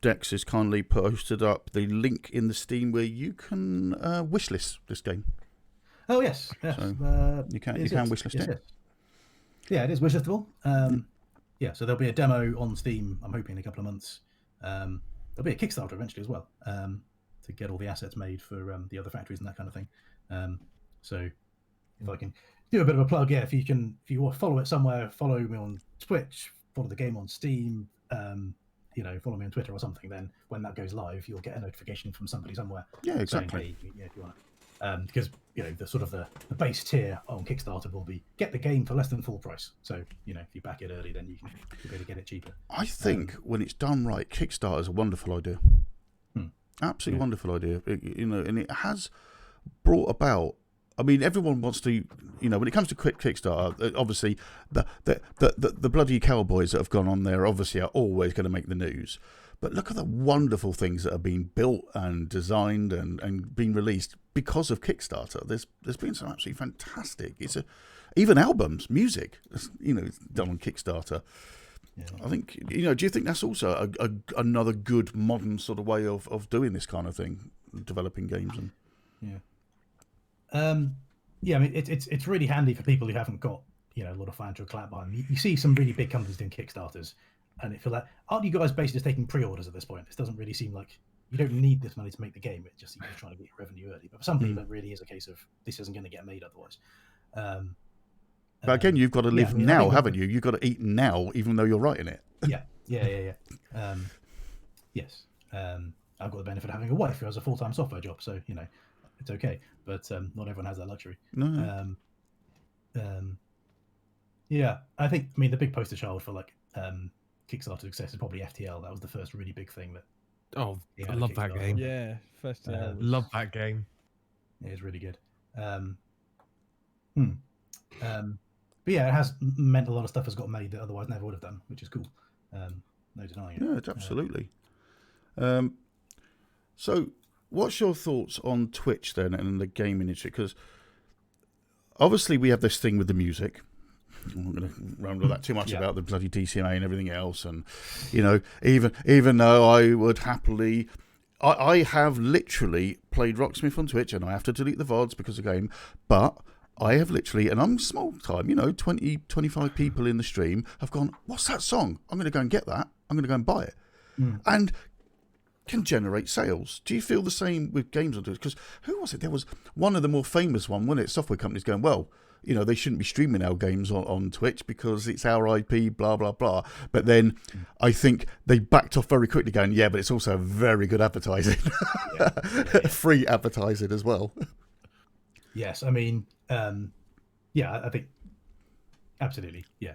Dex has kindly posted up the link in the Steam where you can wishlist this game. Oh, yes. So you can wishlist it. Yes. Yeah, it is wishlistable. So there'll be a demo on Steam, I'm hoping, in a couple of months. There'll be a Kickstarter eventually as well, to get all the assets made for the other factories and that kind of thing. So if I can do a bit of a plug, if you want to follow it somewhere, follow me on Twitch, follow the game on Steam, follow me on Twitter or something, then when that goes live, you'll get a notification from somebody somewhere. Yeah, exactly. Saying, hey, if you want to. Because the sort of the base tier on Kickstarter will be get the game for less than full price. So if you back it early, then you'll be able to get it cheaper. I think when it's done right, Kickstarter is a wonderful idea. Absolutely wonderful idea. And it has brought about. I mean, everyone wants to, when it comes to quick Kickstarter, obviously the bloody cowboys that have gone on there obviously are always going to make the news. But look at the wonderful things that are being built and designed and being released because of Kickstarter. There's been some absolutely fantastic. Even albums, music, done on Kickstarter. Yeah. I think, do you think that's also another good modern sort of way of doing this kind of thing, developing games? I mean, it's really handy for people who haven't got a lot of financial clout behind them. You see some really big companies doing Kickstarters, and it feels like, aren't you guys basically just taking pre-orders at this point? This doesn't really seem like you don't need this money to make the game. It's just you're trying to get your revenue early. But for some people, it really is a case of this isn't going to get made otherwise. But again, you've got to live I mean, now, haven't you? You've got to eat now, even though you're writing it. Yeah. Yes. I've got the benefit of having a wife who has a full-time software job, so it's okay. But not everyone has that luxury. No. Yeah, I mean, the big poster child for Kickstarter success is probably FTL. That was the first really big thing that. Oh, I love that game. Yeah, first love that game. It is really good. But yeah, it has meant a lot of stuff has got made that otherwise never would have done, which is cool. No denying it. Yeah, absolutely. So, what's your thoughts on Twitch then and the gaming industry? Because obviously we have this thing with the music. I'm not going to ramble that too much about the bloody DCMA and everything else. And, even though I would happily... I have literally played Rocksmith on Twitch, and I have to delete the VODs because of the game, but I have literally, and I'm small time, 20, 25 people in the stream have gone, what's that song? I'm going to go and get that. I'm going to go and buy it. And can generate sales. Do you feel the same with games on Twitch? Because who was it? There was one of the more famous one, wasn't it? Software companies going, well, they shouldn't be streaming our games on Twitch because it's our IP, blah, blah, blah. But then I think they backed off very quickly going, yeah, but it's also very good advertising. Free advertising as well. Yes, I mean, I think absolutely, yeah.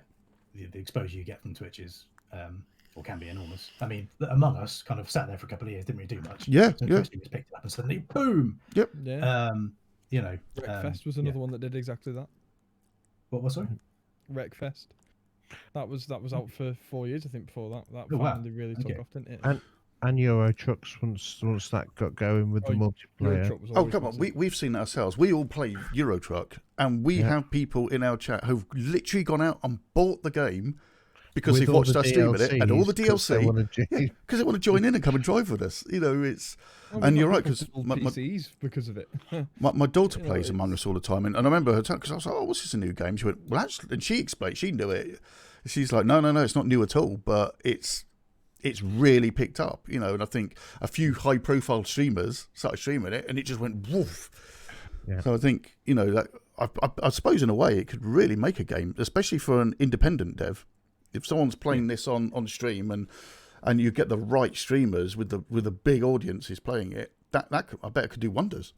The exposure you get from Twitch is, or can be enormous. I mean, Among Us kind of sat there for a couple of years, didn't really do much. Yeah, so Twitch just picked it up and suddenly, boom. Yep. Yeah. Wreckfest was another one that did exactly that. What was sorry? Wreckfest. That was out for 4 years, I think. Before that, finally really took off, didn't it? And Euro Trucks once that got going with the multiplayer. Oh, come on, we've seen it ourselves. We all play Euro Truck, and we have people in our chat who've literally gone out and bought the game because they've watched us stream it and all the DLC because they want to join in and come and drive with us. It's. And you're right, because PCs because of it. my daughter plays Among Us all the time, and I remember her telling, because I was like, "Oh, what's this a new game?" She went, "Well, actually," and she explained, she knew it. She's like, "No, it's not new at all, but it's really picked up, And I think a few high-profile streamers started streaming it, and it just went woof. Yeah. So I think that I suppose in a way it could really make a game, especially for an independent dev. If someone's playing this on stream and you get the right streamers with the big audiences playing it, that I bet it could do wonders.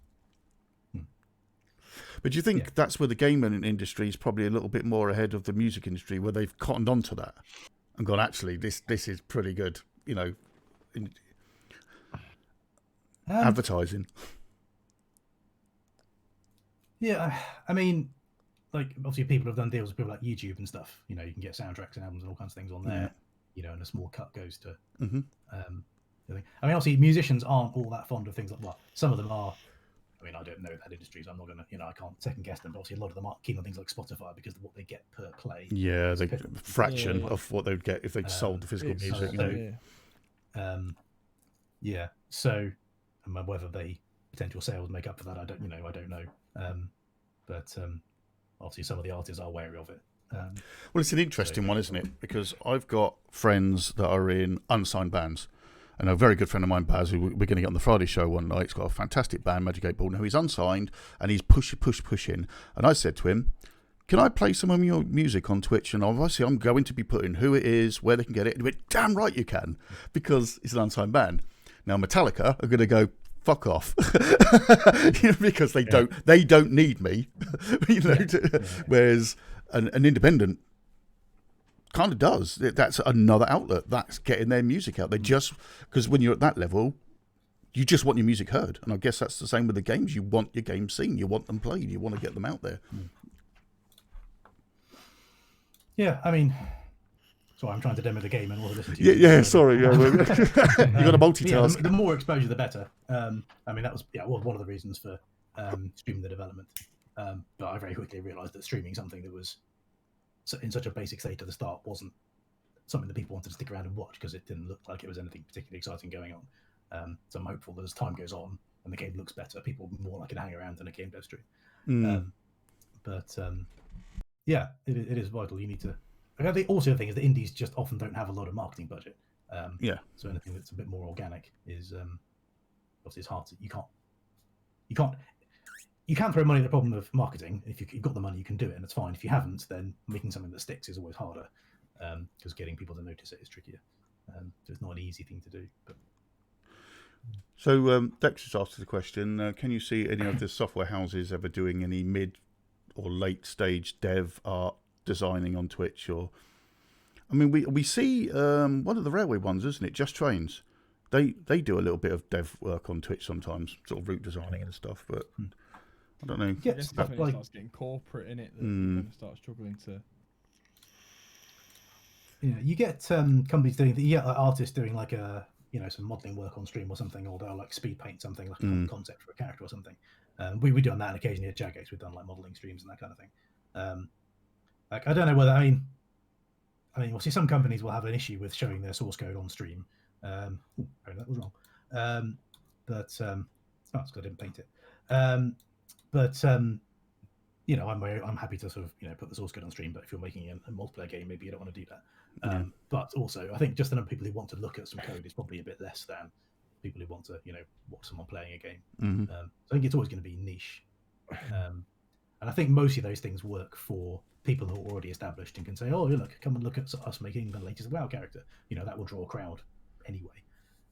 But do you think that's where the gaming industry is probably a little bit more ahead of the music industry, where they've cottoned onto that and gone, actually, this is pretty good, advertising? Yeah, I mean, obviously people have done deals with people like YouTube and stuff. You can get soundtracks and albums and all kinds of things on there. And a small cut goes to. I mean, obviously musicians aren't all that fond of things like. Well, some of them are. I mean, I don't know that industry, so I'm not gonna. I can't second guess them. But obviously, a lot of them aren't keen on things like Spotify because of what they get per play. Yeah, the fraction of what they'd get if they sold the physical music. Yeah. So, whether they potential sales make up for that, I don't know. But obviously, some of the artists are wary of it. Well, it's an interesting one, isn't it? Because I've got friends that are in unsigned bands, and a very good friend of mine, Baz, who we're going to get on the Friday show one night. He's got a fantastic band, Magic 8 Ball. Now he's unsigned, and he's pushing. And I said to him, "Can I play some of your music on Twitch?" And obviously, I'm going to be putting who it is, where they can get it. And he went, "Damn right you can," because it's an unsigned band. Now Metallica are going to go, fuck off, because they don't need me, whereas an independent kind of does. That's another outlet. That's getting their music out. They just, because when you're at that level, you just want your music heard, and I guess that's the same with the games. You want your games seen, you want them played, you want to get them out there. Yeah, I mean, sorry, I'm trying to demo the game and also listen to you. Yeah, sorry. Yeah, you got to multitask. The more exposure, the better. I mean, that was one of the reasons for streaming the development. But I very quickly realised that streaming something that was in such a basic state at the start wasn't something that people wanted to stick around and watch because it didn't look like it was anything particularly exciting going on. So I'm hopeful that as time goes on and the game looks better, people will be more likely to hang around in a game dev stream. Yeah, it is vital. You need to. I think also the thing is that indies just often don't have a lot of marketing budget. So anything that's a bit more organic is obviously it's hard to you can't you can throw money at the problem of marketing. If you've got the money, you can do it, and it's fine. If you haven't, then making something that sticks is always harder, because getting people to notice it is trickier. So it's not an easy thing to do. But So Dex just asked the question, can you see any of the software houses ever doing any mid or late stage dev art designing on Twitch? Or, I mean, we see one of the railway ones, isn't it? Just Trains. They do a little bit of dev work on Twitch sometimes, sort of route designing and stuff, but I don't know. I guess that's when it starts getting corporate in it that you're going to start struggling to. You get companies doing, you get like artists doing like some modelling work on stream or something, or they'll like speed paint something like a concept for a character or something. We do on that occasionally at Jagex. We've done like modelling streams and that kind of thing. Like I don't know whether I mean, we'll see some companies will have an issue with showing their source code on stream. That was wrong. It's because I didn't paint it. I'm happy to sort of put the source code on stream. But if you're making a multiplayer game, maybe you don't want to do that. But also, I think just the number of people who want to look at some code is probably a bit less than people who want to watch someone playing a game. So I think it's always going to be niche. And I think most of those things work for people who are already established and can say, "Oh, look, come and look at us making the latest WoW character." That will draw a crowd anyway.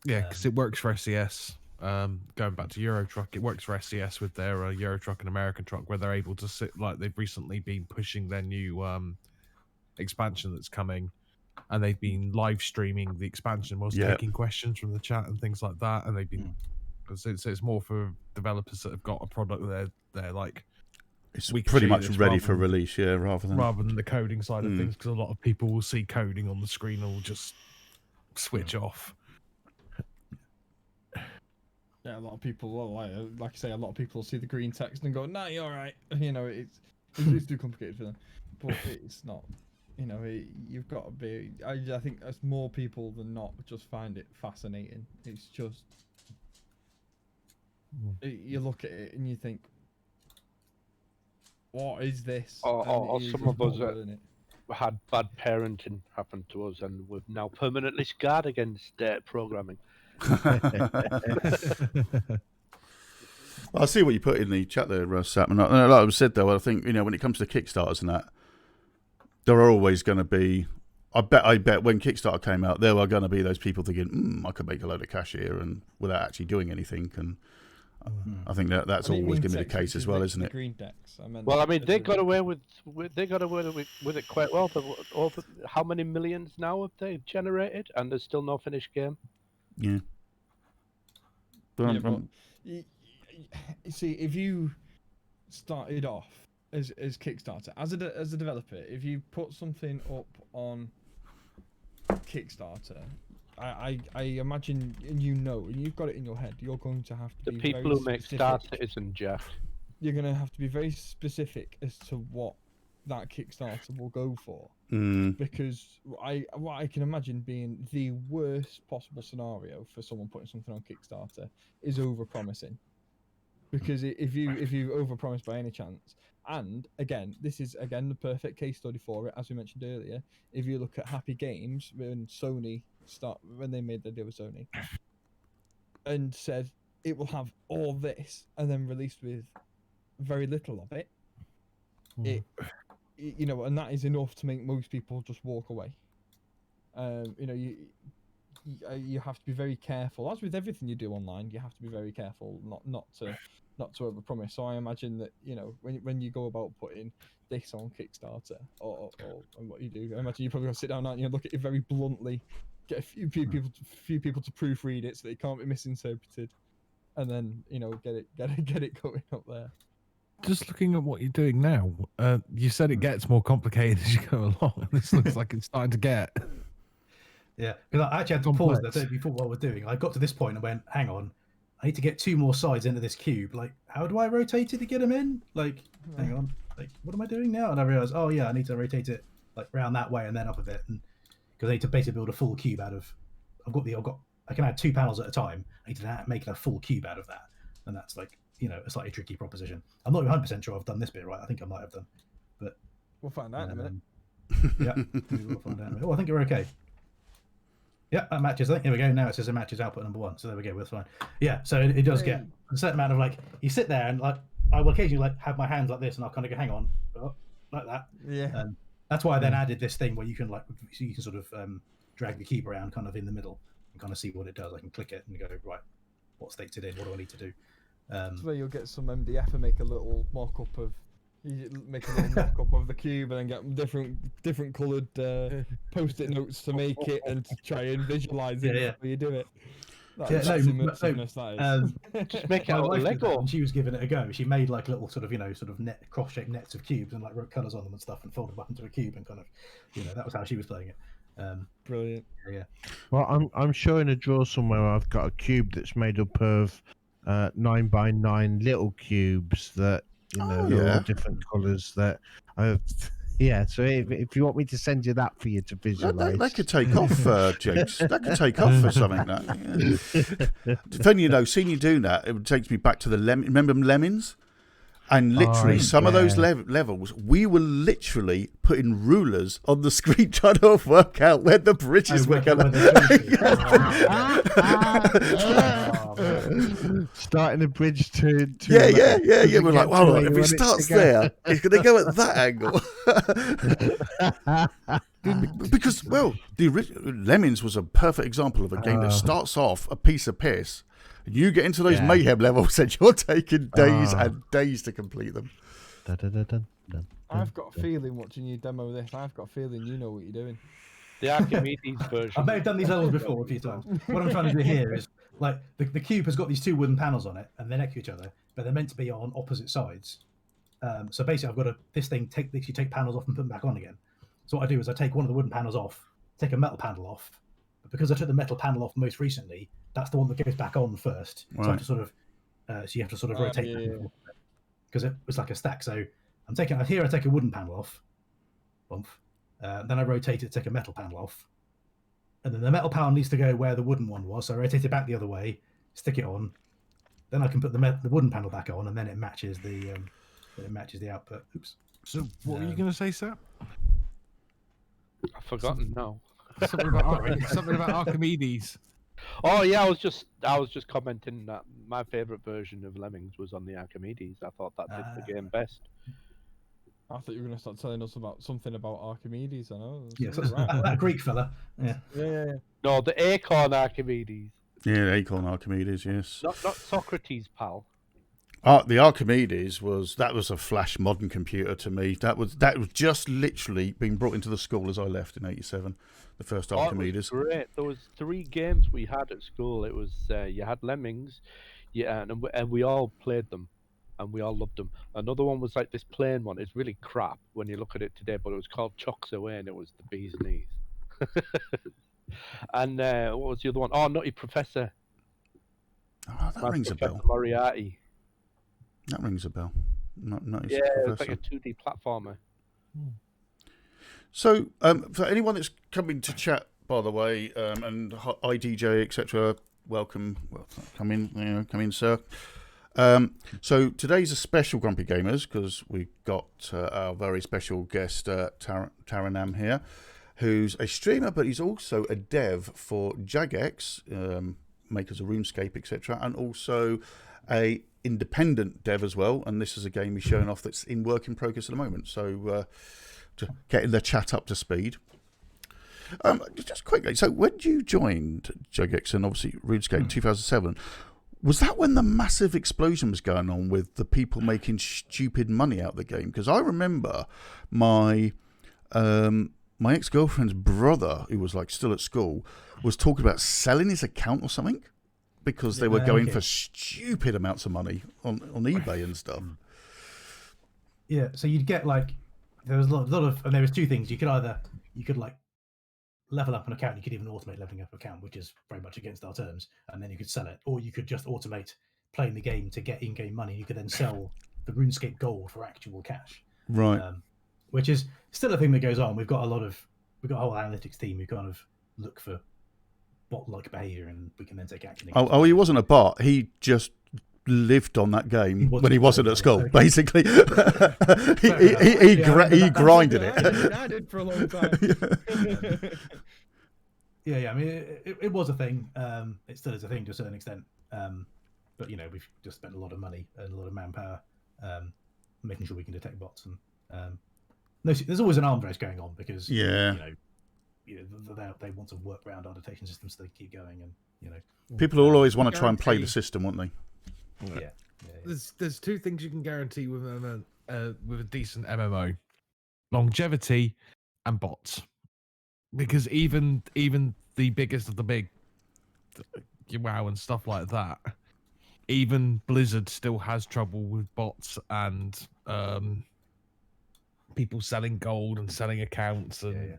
Yeah, because it works for SES. Going back to Eurotruck, it works for SES with their Eurotruck and American Truck, where they're able to sit like they've recently been pushing their new expansion that's coming, and they've been live streaming the expansion whilst taking questions from the chat and things like that. And they've been so it's more for developers that have got a product that they're like it's pretty much ready for release, rather than the coding side of things, because a lot of people will see coding on the screen and will just switch off. Yeah, a lot of people, like I say, a lot of people see the green text and go, "Nah, you're all right." It's too complicated for them, but it's not. You've got to be. I think as more people than not just find it fascinating. It's just you look at it and you think, "What is this?" Or some of us had bad parenting happen to us, and we've now permanently scarred against programming. Well, I see what you put in the chat there, Sam. And like I said, though, I think when it comes to Kickstarters and that, there are always going to be. I bet when Kickstarter came out, there were going to be those people thinking, "I could make a load of cash here," and without actually doing anything. And I think that's always going to be the case as well, isn't it? Green decks. They got away with it quite well. How many millions now have they generated, and there's still no finished game? Yeah. You see, if you started off as Kickstarter, as a developer, if you put something up on Kickstarter, I imagine, and you've got it in your head, you're going to have to be the people who make Star Citizen, Jeff. You're going to have to be very specific as to what that Kickstarter will go for, because what I can imagine being the worst possible scenario for someone putting something on Kickstarter is over-promising. Because if you overpromise by any chance, and again, this is the perfect case study for it, as we mentioned earlier. If you look at Happy Games when they made their deal with Sony, and said it will have all this, and then released with very little of it, and that is enough to make most people just walk away. You have to be very careful, as with everything you do online. You have to be very careful not to overpromise. So I imagine that when you go about putting this on Kickstarter or what you do, I imagine you probably got to sit down and look at it very bluntly, get a few people to proofread it so that it can't be misinterpreted, and then get it going up there. Just looking at what you're doing now, you said it gets more complicated as you go along, and this looks like it's starting to get. Yeah, because I actually had to pause there before what we're doing. I got to this point and went, "Hang on, I need to get 2 more sides into this cube. Like, how do I rotate it to get them in? Like, hang on, like, what am I doing now?" And I realized, oh yeah, I need to rotate it like round that way and then up a bit, and because I need to basically build a full cube out of. I can add 2 panels at a time. I need to make a full cube out of that, and that's like a slightly tricky proposition. I'm not 100% sure I've done this bit right. I think I might have done, but we'll find out in a minute. Yeah, we'll find out. Oh, I think we're okay. Yeah, that matches. I think here we go. Now it says it matches output number 1. So there we go. That's fine. Yeah, so it does get a certain amount of you sit there and I will occasionally like have my hands like this, and I'll kind of go, hang on, like that. Yeah. That's why I then added this thing where you can sort of drag the cube around kind of in the middle and kind of see what it does. I can click it and go, right, what state's it in? What do I need to do? That's where you'll get some MDF and make a little mock-up of. You make a little mock-up of the cube and then get different coloured post-it notes to make it and to try and visualise it before you do it. That's immersiveness, that is. Just make it out of Lego. When she was giving it a go, she made like little sort of cross-shaped nets of cubes and like wrote colours on them and stuff and folded them up into a cube and kind of, that was how she was playing it. Brilliant. Yeah. Well, I'm sure in a drawer somewhere I've got a cube that's made up of 9x9 little cubes that they're all different colours that I've. Yeah, so if you want me to send you that for you to visualise, that could take off, James. That could take off for something. If only seeing you doing that, it takes me back to the remember Lemmings, and literally some of those levels, we were literally putting rulers on the screen trying to work out where the bridges were going. Starting the bridge to yeah. We're like, well, if it starts there, it's going to go at that angle. Because, the original Lemmings was a perfect example of a game that starts off a piece of piss. You get into those mayhem levels and you're taking days and days to complete them. I've got a feeling watching you demo this, I've got a feeling you know what you're doing. The Archimedes version. I may have done these levels before a few times. What I'm trying to do here is, like, the cube has got these two wooden panels on it, and they're next to each other, but they're meant to be on opposite sides. So basically, I've got this thing take panels off and put them back on again. So what I do is I take one of the wooden panels off, take a metal panel off, but because I took the metal panel off most recently, that's the one that goes back on first. So I have to sort of, you have to sort of rotate because it was like a stack. So I take a wooden panel off, then I rotate it, take a metal panel off, and then the metal panel needs to go where the wooden one was. So I rotate it back the other way, stick it on, then I can put the wooden panel back on, and then it matches the output. Oops. So what were you going to say, Seth? I've forgotten now. Something about Archimedes. Oh yeah, I was just commenting that my favourite version of Lemmings was on the Archimedes. I thought that did the game best. I thought you were going to start telling us about something about Archimedes. I know. Yeah, that Greek fella. Yeah. No, the Acorn Archimedes. Yeah, Acorn Archimedes. Yes. Not Socrates, pal. The Archimedes was a flash modern computer to me. That was just literally being brought into the school as I left in '87. The first Archimedes. It was great. There was 3 games we had at school. It was you had Lemmings, and we all played them, and we all loved them. Another one was like this plain one. It's really crap when you look at it today, but it was called Chocks Away, and it was the bee's knees. And what was the other one? Oh, Nutty Professor. Oh, that rings a bell. Moriarty. That rings a bell. Yeah, it's like a 2D platformer. So, for anyone that's coming to chat, by the way, and IDJ, etc., welcome. Well, come in, sir. So today's a special Grumpy Gamers because we've got our very special guest Tarrenam here, who's a streamer, but he's also a dev for Jagex, makers of RuneScape, etc., and also a independent dev as well. And this is a game he's showing off that's in work in progress at the moment. So to getting the chat up to speed. Just quickly, so when you joined Jagex and obviously RuneScape in 2007, was that when the massive explosion was going on with the people making stupid money out of the game? Because I remember my ex-girlfriend's brother, who was like still at school, was talking about selling his account or something because they were going for stupid amounts of money on eBay and stuff. Yeah, so you'd get like, there was a lot of, and there was 2 things. You could like level up an account. You could even automate leveling up an account, which is very much against our terms. And then you could sell it, or you could just automate playing the game to get in-game money. You could then sell the RuneScape gold for actual cash. Right. Which is still a thing that goes on. We've got a whole analytics team who kind of look for bot-like behavior, and we can then take action. Oh, he wasn't a bot. He just lived on that game when he wasn't at school, basically. he grinded it. I did for a long time. Yeah. I mean, it was a thing. It still is a thing to a certain extent. But we've just spent a lot of money and a lot of manpower making sure we can detect bots. And there's always an arms race going on because they want to work around our detection system so they keep going. And people will always want to try and play the system, won't they? Yeah. There's two things you can guarantee with a decent MMO: longevity and bots. Because even the biggest of the big, WoW and stuff like that, even Blizzard still has trouble with bots and people selling gold and selling accounts. And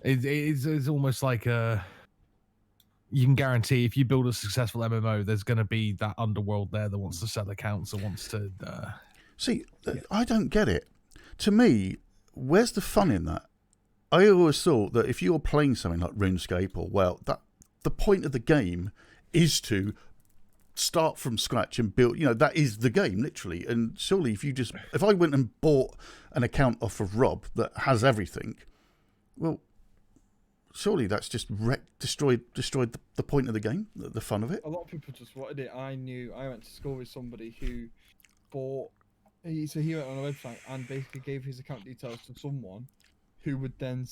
it's almost like you can guarantee if you build a successful MMO, there's going to be that underworld there that wants to sell accounts or wants to. See, I don't get it. To me, where's the fun in that? I always thought that if you're playing something like RuneScape or WoW, that the point of the game is to start from scratch and build. That is the game, literally. And surely, if I went and bought an account off of Rob that has everything, well, surely that's just destroyed the point of the game, the fun of it. A lot of people just wanted it. I went to school with somebody who bought. So he went on a website and basically gave his account details to someone who would then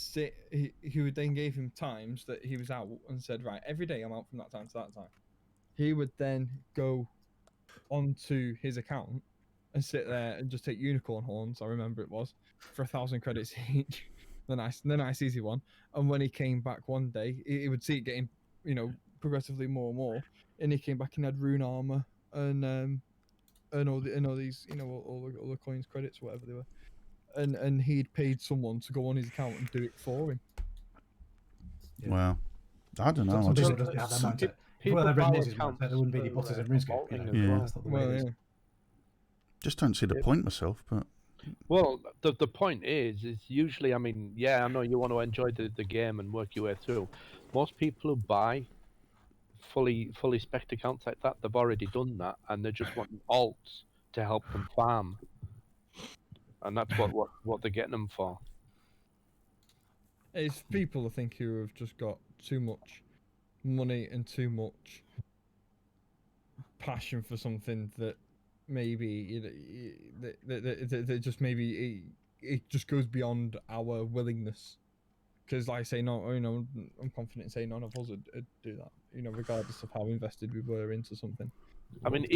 who would then gave him times that he was out and said, right, every day I'm out from that time to that time. He would then go onto his account and sit there and just take unicorn horns, I remember it was, for 1,000 credits each. The nice easy one. And when he came back one day, he would see it getting, progressively more and more. And he came back and had rune armor and all these, all the coins, credits, whatever they were. And he'd paid someone to go on his account and do it for him. Yeah. Wow. I don't know. Some people doesn't have that mindset. People that read Moses mindset, there wouldn't be any bosses in RuneScape. That's not the way it is. Just don't see the point myself, but. Well, the point is usually, I know you want to enjoy the game and work your way through. Most people who buy fully spec'd accounts like that, they've already done that, and they're just wanting alts to help them farm, and that's what they're getting them for. It's people, I think, who have just got too much money and too much passion for something that maybe that just maybe it just goes beyond our willingness. Because, like I say, I'm confident in saying none of us would do that. Regardless of how invested we were into something. These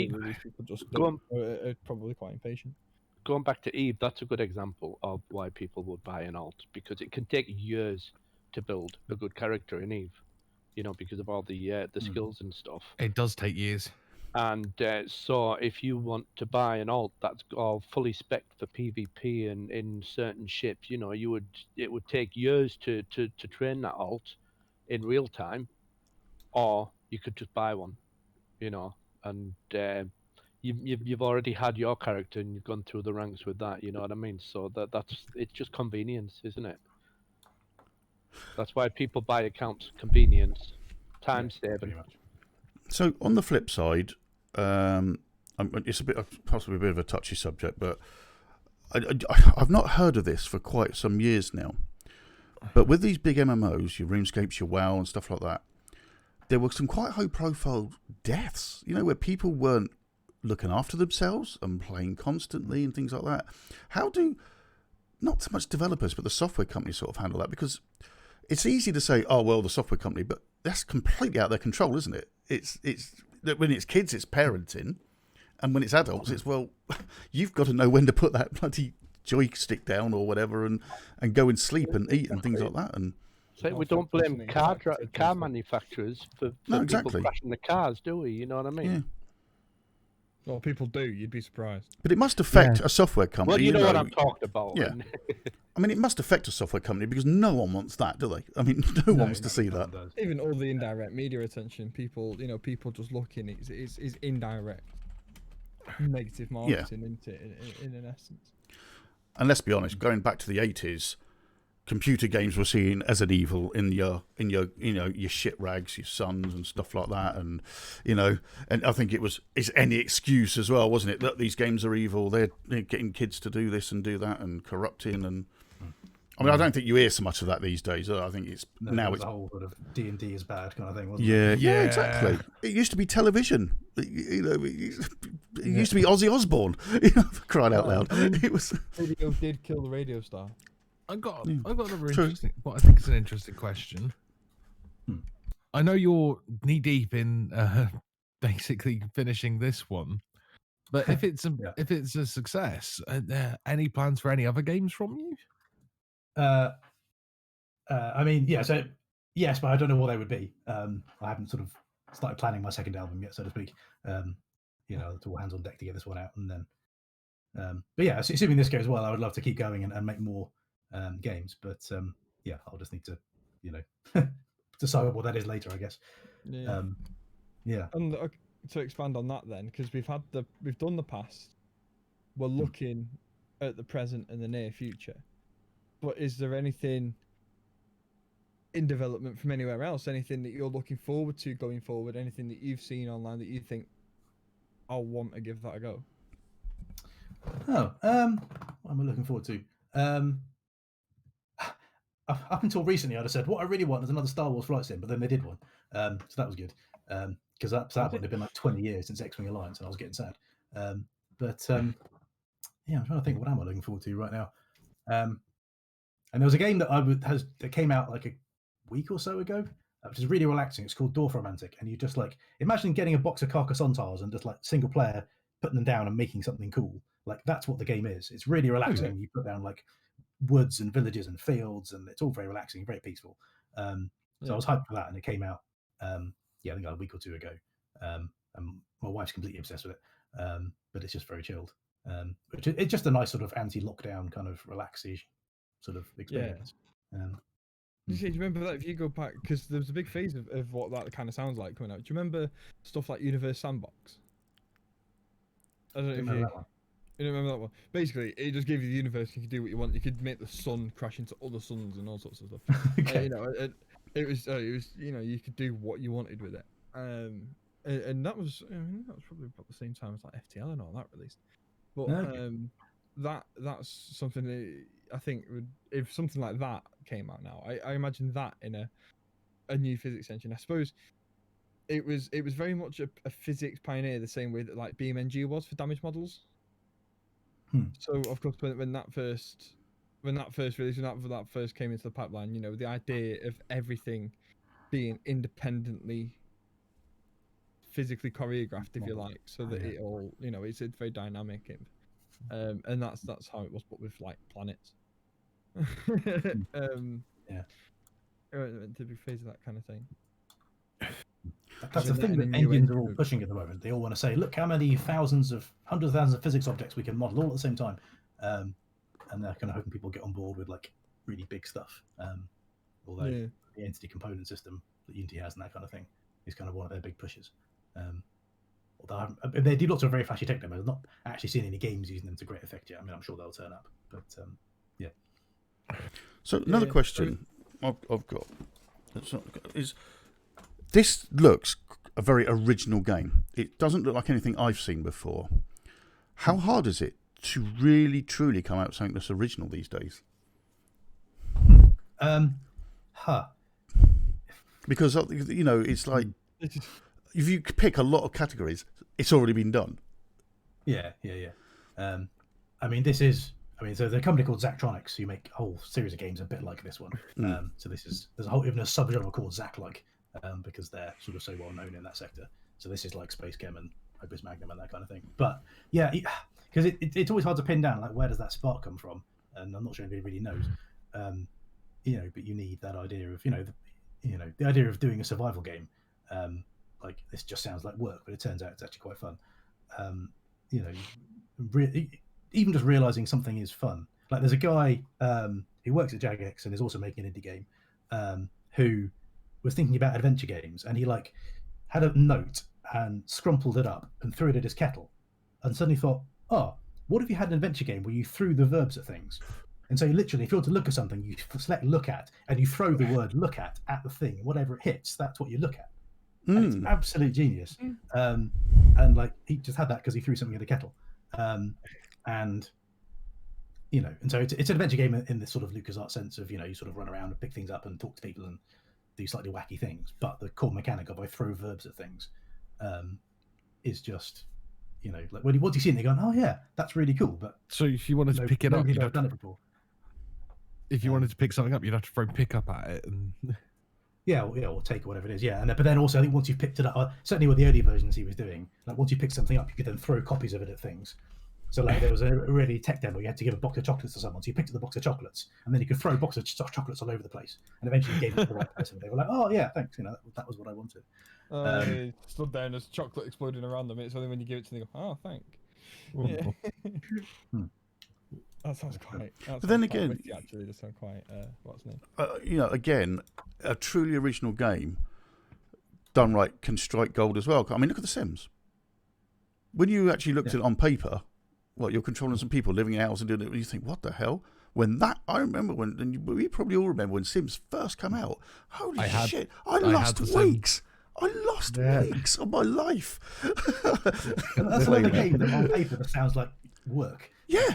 people just are probably quite impatient. Going back to Eve, that's a good example of why people would buy an alt, because it can take years to build a good character in Eve, because of all the skills and stuff. It does take years. And so if you want to buy an alt that's all fully spec'd for PvP and in certain ships, it would take years to train that alt in real time, or you could just buy one, and you've already had your character and you've gone through the ranks with that, you know what I mean? So it's just convenience, isn't it? That's why people buy accounts: convenience, time saving. So on the flip side, it's possibly a bit of a touchy subject, but I've not heard of this for quite some years now. But with these big MMOs, your RuneScapes, your WoW and stuff like that, there were some quite high-profile deaths, where people weren't looking after themselves and playing constantly and things like that. How do, not so much developers, but the software companies sort of handle that? Because it's easy to say, oh, well, the software company, but that's completely out of their control, isn't it? It's when it's kids, it's parenting, and when it's adults, it's, well, you've got to know when to put that bloody joystick down or whatever and go and sleep and eat and things like that. And so we don't blame car manufacturers for people crashing the cars, do we? You know what I mean? Yeah. Well, people do. You'd be surprised. But it must affect a software company. Well, you know what I'm talking about. Yeah. It must affect a software company because no one wants that, do they? No one wants to see that. Even all the indirect media attention, people just looking, is indirect negative marketing, isn't it, in an essence. And let's be honest, going back to the 80s, computer games were seen as an evil in your shit rags, your sons and stuff like that, and and I think it's any excuse as well, wasn't it, that these games are evil? They're getting kids to do this and do that and corrupting, and I mean, I don't think you hear so much of that these days. I think it's now it's the whole sort of D&D is bad kind of thing, wasn't yeah, it? yeah, exactly. It used to be television. It used to be Ozzy Osbourne. For crying out loud. I mean, it was. Radio did kill the radio star. I've got another interesting, what I think is an interesting question. I know you're knee deep in basically finishing this one, but if it's a success, are there any plans for any other games from you? I mean, yeah. So yes, but I don't know what they would be. I haven't sort of started planning my second album yet, so to speak. It's all hands on deck to get this one out, and then. But yeah, assuming this goes well, I would love to keep going and make more games. But yeah, I'll just need to, decide what that is later, I guess. Yeah. Yeah. And to expand on that, then, because we've done the past, we're looking at the present and the near future. But is there anything in development from anywhere else? Anything that you're looking forward to going forward? Anything that you've seen online that you think I'll want to give that a go? What am I looking forward to? Up until recently, I'd have said what I really want is another Star Wars flight sim, but then they did one, so that was good. Because that point it'd been like 20 years since X-Wing Alliance, and I was getting sad. Yeah, I'm trying to think what am I looking forward to right now. And there was a game that that came out like a week or so ago, which is really relaxing. It's called Dwarf Romantic, and you just like imagine getting a box of Carcassonne tiles and just like single player putting them down and making something cool. Like that's what the game is. It's really relaxing. Okay. You put down like woods and villages and fields, and it's all very relaxing, very peaceful. So I was hyped for that, and it came out. I think a week or two ago. And my wife's completely obsessed with it. But it's just very chilled. It's just a nice sort of anti-lockdown kind of relaxing sort of experience. Do you remember that if you go back, because there was a big phase of what that kind of sounds like coming out. Do you remember stuff like Universe Sandbox? I don't know if you that one. You don't remember that one? Basically, it just gave you the universe. You could do what you want. You could make the sun crash into other suns and all sorts of stuff. Okay. It was you could do what you wanted with it. And that was probably about the same time as like FTL and all that released. But that's something that I think if something like that came out now, I imagine that in a new physics engine. I suppose it was very much a physics pioneer, the same way that like BeamNG was for damage models. So of course when that first released, when that first came into the pipeline, the idea of everything being independently physically choreographed, if you like, so that it all it's very dynamic, and that's how it was, but with like planets. To be phase of that kind of thing. That's the thing that engines are all pushing at the moment. They all want to say, look how many hundreds of thousands of physics objects we can model all at the same time. And they're kind of hoping people get on board with like really big stuff. Although the entity component system that Unity has and that kind of thing is kind of one of their big pushes. Although they do lots of very flashy tech demos. I've not actually seen any games using them to great effect yet. I mean, I'm sure they'll turn up. But yeah. So another question I've got is, this looks a very original game. It doesn't look like anything I've seen before. How hard is it to really, truly come out with something that's original these days? Because, it's like, if you pick a lot of categories, it's already been done. Yeah. I mean, so there's a company called Zachtronics who make a whole series of games a bit like this one. So there's even a subgenre called Zach-like, because they're sort of so well known in that sector. So this is like Space Chem and Opus Magnum and that kind of thing. But yeah, because it's always hard to pin down, like, where does that spark come from? And I'm not sure anybody really knows. But you need that idea of, the idea of doing a survival game. Like, this just sounds like work, but it turns out it's actually quite fun. Even just realizing something is fun. Like, there's a guy who works at Jagex and is also making an indie game, who was thinking about adventure games, and he like had a note and scrumpled it up and threw it at his kettle, and suddenly thought, what if you had an adventure game where you threw the verbs at things? And so literally, if you want to look at something, you select look at, and you throw the word look at the thing, and whatever it hits, that's what you look at. And it's absolute genius. And like, he just had that because he threw something in the kettle. And you know, and so it's an adventure game in the sort of LucasArts sense of, you know, you sort of run around and pick things up and talk to people and do slightly wacky things. But the core mechanic of I throw verbs at things is just, you know, like once you see it, they're going, oh yeah, that's really cool. But so if you wanted to pick it up, you'd have done it before. If you wanted to pick something up, you'd have to throw pick up at it and. Yeah, or take or whatever it is. Yeah, but then also I think once you've picked it up, certainly with the early versions he was doing, like once you pick something up, you could then throw copies of it at things. So like there was a really tech demo, you had to give a box of chocolates to someone, so you picked up the box of chocolates, and then you could throw a box of chocolates all over the place, and eventually you gave it to the right person. They were like, oh yeah, thanks, you know, that was what I wanted. Stood there and there's chocolate exploding around them. It's only when you give it to them, they go, oh, thank. Yeah. That sounds quite. But then again, witty, actually, that sounds quite. What's the name? You know, again, a truly original game done right can strike gold as well. I mean, look at The Sims. When you actually looked at it on paper, you're controlling some people living in a house and doing it, you think, what the hell? When that, I remember when, and we probably all remember when Sims first came out. Holy shit! I lost weeks. I lost weeks of my life. That's another game that on paper that sounds like work. Yeah.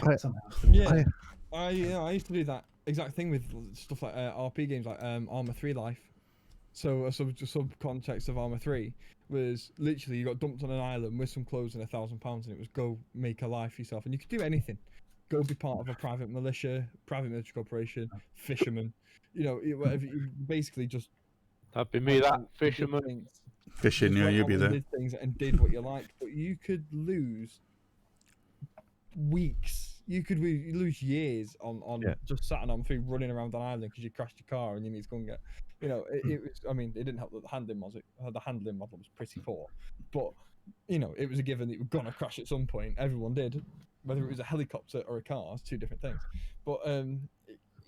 Yeah. I used to do that exact thing with stuff like RP games like Arma 3 Life. So a sub context of Arma 3 was literally you got dumped on an island with some clothes and £1,000, and it was go make a life for yourself, and you could do anything. Go be part of a private military corporation, fisherman. You know, whatever. You basically just. That'd be me. That fisherman. Fishing, yeah, you'd be there. Did things and did what you liked, but you could lose weeks. You could lose years on just sat on 3 running around an island because you crashed your car and you need to go and get. You know, it was. I mean, it didn't help that the handling model was pretty poor, but you know, it was a given that you were gonna crash at some point. Everyone did, whether it was a helicopter or a car. It's 2 different things. But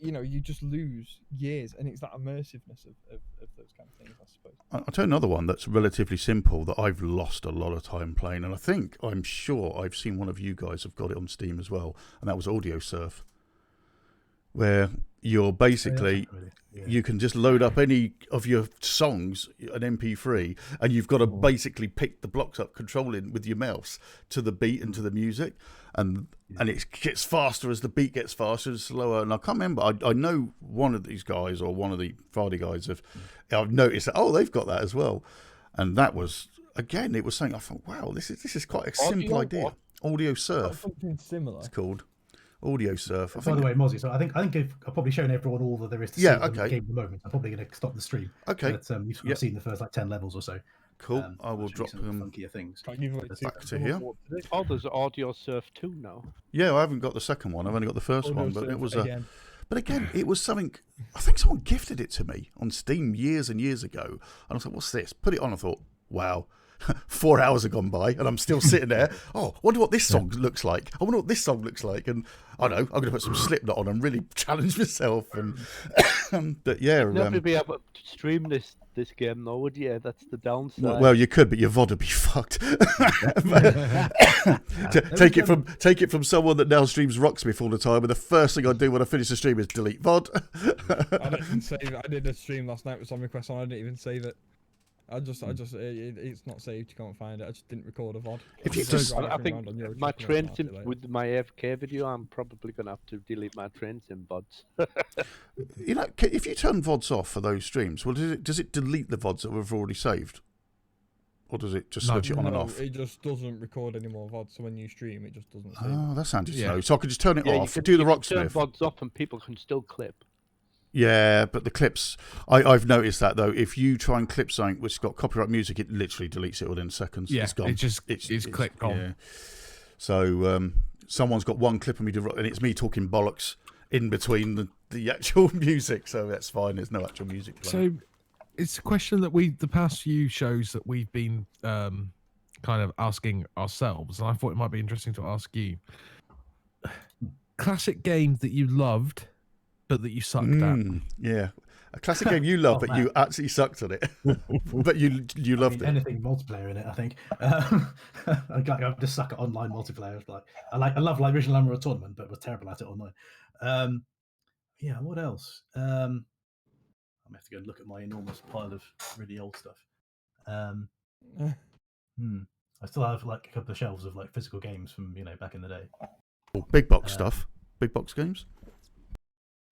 you know, you just lose years, and it's that immersiveness of those kind of things, I suppose. I'll tell you another one that's relatively simple that I've lost a lot of time playing, and I'm sure I've seen one of you guys have got it on Steam as well, and that was Audio Surf, where you're basically you can just load up any of your songs, an MP3, and you've got to basically pick the blocks up, controlling with your mouse to the beat and to the music, and it gets faster as the beat gets faster and slower. And I can't remember. I know one of these guys or one of the Friday guys I've noticed that they've got that as well, and that was again it was something I thought, wow, this is quite a simple idea. Audio Surf. Something similar. It's called. Audio Surf. By the way, Mozzie, so I think I've probably shown everyone all that there is to see in the game at the moment. I'm probably going to stop the stream. Okay. But you've sort of seen the first 10 levels or so. Cool. I will drop them funkier things. back to here. Oh, there's Audio Surf 2 now. Yeah, I haven't got the second one. I've only got the first one, but it was again. But again, it was something. I think someone gifted it to me on Steam years and years ago, and I was like, "What's this?" Put it on. I thought, "Wow." 4 hours have gone by and I'm still sitting there. Oh, wonder what this song looks like. I wonder what this song looks like. And I know I'm going to put some Slipknot on and really challenge myself. And but yeah, you'd never be able to stream this game, though, would you? That's the downside. Well, you could, but your VOD would be fucked. Take it from someone that now streams Rocksmith all the time, and the first thing I do when I finish the stream is delete VOD. I didn't save it. I did a stream last night with some requests on. I didn't even save it. It's not saved. You can't find it. I just didn't record a VOD. If you just, I think my train sim with my AFK video, I'm probably gonna have to delete my train sim VODs. You know, if you turn VODs off for those streams, well, does it delete the VODs that we've already saved, or does it just switch it on and off? It just doesn't record any more VODs. So when you stream, it just doesn't. Save. Oh, that's handy to know. So I could just turn it off. Do the Rocksmith. Turn VODs off, and people can still clip. Yeah, but the clips, I've noticed that though. If you try and clip something which has got copyright music, it literally deletes it within seconds. Yeah, it's gone. It's clicked on. Yeah. So someone's got one clip of me, and it's me talking bollocks in between the actual music. So that's fine. There's no actual music playing. So it's a question that the past few shows that we've been kind of asking ourselves, and I thought it might be interesting to ask you. Classic game that you loved, but that you sucked at. Yeah, a classic game you love, but you actually sucked at it. But you loved it. Anything multiplayer in it, I think. I just suck at online multiplayer. I love like original Unreal Tournament, but was terrible at it online. Yeah, what else? I'm gonna have to go and look at my enormous pile of really old stuff. I still have like a couple of shelves of like physical games from back in the day. Big box stuff. big box games?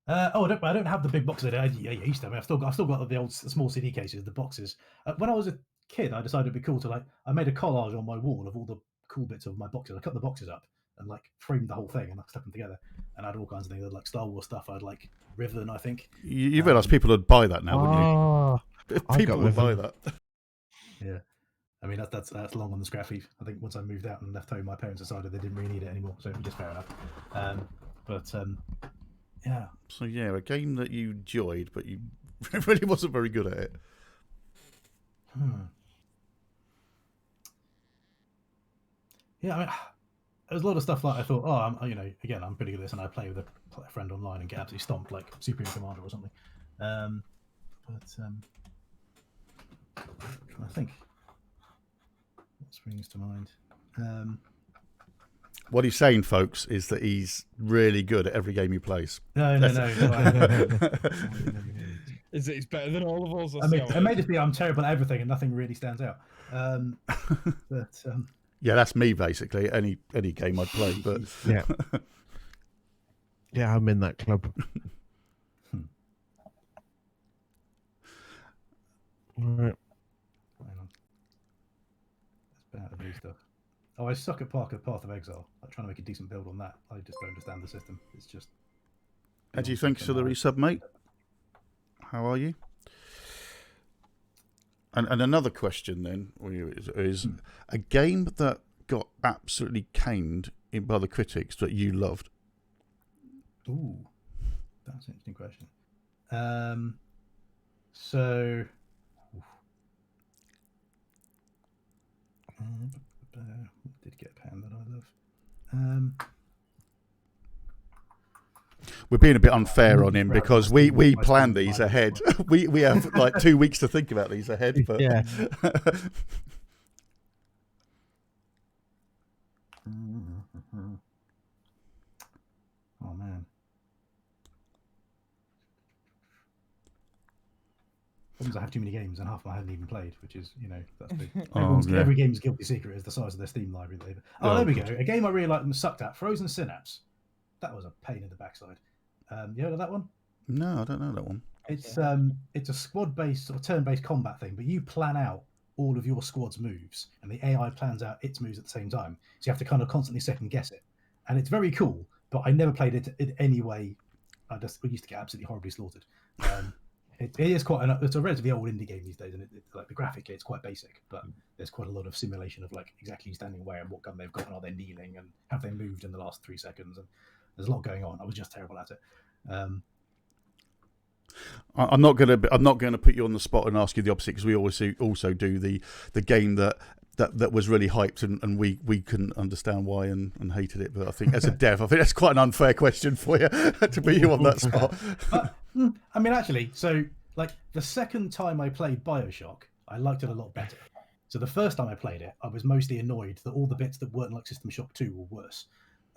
I don't have the big boxes. I used to. I mean, I've still got the old small CD cases, the boxes. When I was a kid, I decided it'd be cool to I made a collage on my wall of all the cool bits of my boxes. I cut the boxes up and framed the whole thing and stuck them together. And I had all kinds of things. I had Star Wars stuff. I had Riven, I think. You realise people would buy that now, wouldn't you? People would buy that. Yeah. I mean, that's long on the scrap heap. I think once I moved out and left home, my parents decided they didn't really need it anymore, so it was just fair enough. Yeah. So yeah, a game that you enjoyed, but you really wasn't very good at it. Yeah, I mean, there's a lot of stuff I thought, I'm pretty good at this, and I play with a friend online and get absolutely stomped like Superior Commander or something. I'm trying to think. What springs to mind? What he's saying, folks, is that he's really good at every game he plays. No. Is it he's better than all of us? I mean, it may just be I'm terrible at everything and nothing really stands out. Yeah, that's me basically. Any game I'd play, but yeah, I'm in that club. All right. Hang on. That's better than stuff. Oh, I suck at Path of Exile. I'm trying to make a decent build on that. I just don't understand the system. It's just. How do you think for the resub, mate? How are you? And another question then is a game that got absolutely caned by the critics that you loved. Ooh, that's an interesting question. So. Did get a pen that I love. We're being a bit unfair on him because we plan these ahead. we have 2 weeks to think about these ahead. But yeah. Oh man. I have too many games and half of them I hadn't even played, which is, that's big. Every game's guilty secret is the size of their Steam library. There we go. A game I really liked and sucked at, Frozen Synapse. That was a pain in the backside. You heard of that one? No, I don't know that one. It's a squad-based or turn-based combat thing, but you plan out all of your squad's moves, and the AI plans out its moves at the same time. So you have to kind of constantly second guess it, and it's very cool. But I never played it in any way. We used to get absolutely horribly slaughtered. It is it's a relatively old indie game these days, and the graphically it's quite basic, but there's quite a lot of simulation of exactly standing where and what gun they've got, and are they kneeling, and have they moved in the last 3 seconds, and there's a lot going on. I was just terrible at it. I'm not gonna put you on the spot and ask you the opposite, because we also do the game that was really hyped and we couldn't understand why and hated it. But I think as a dev, I think that's quite an unfair question for you to put you on that spot. I mean, actually, so the second time I played BioShock, I liked it a lot better. So the first time I played it, I was mostly annoyed that all the bits that weren't like System Shock 2 were worse.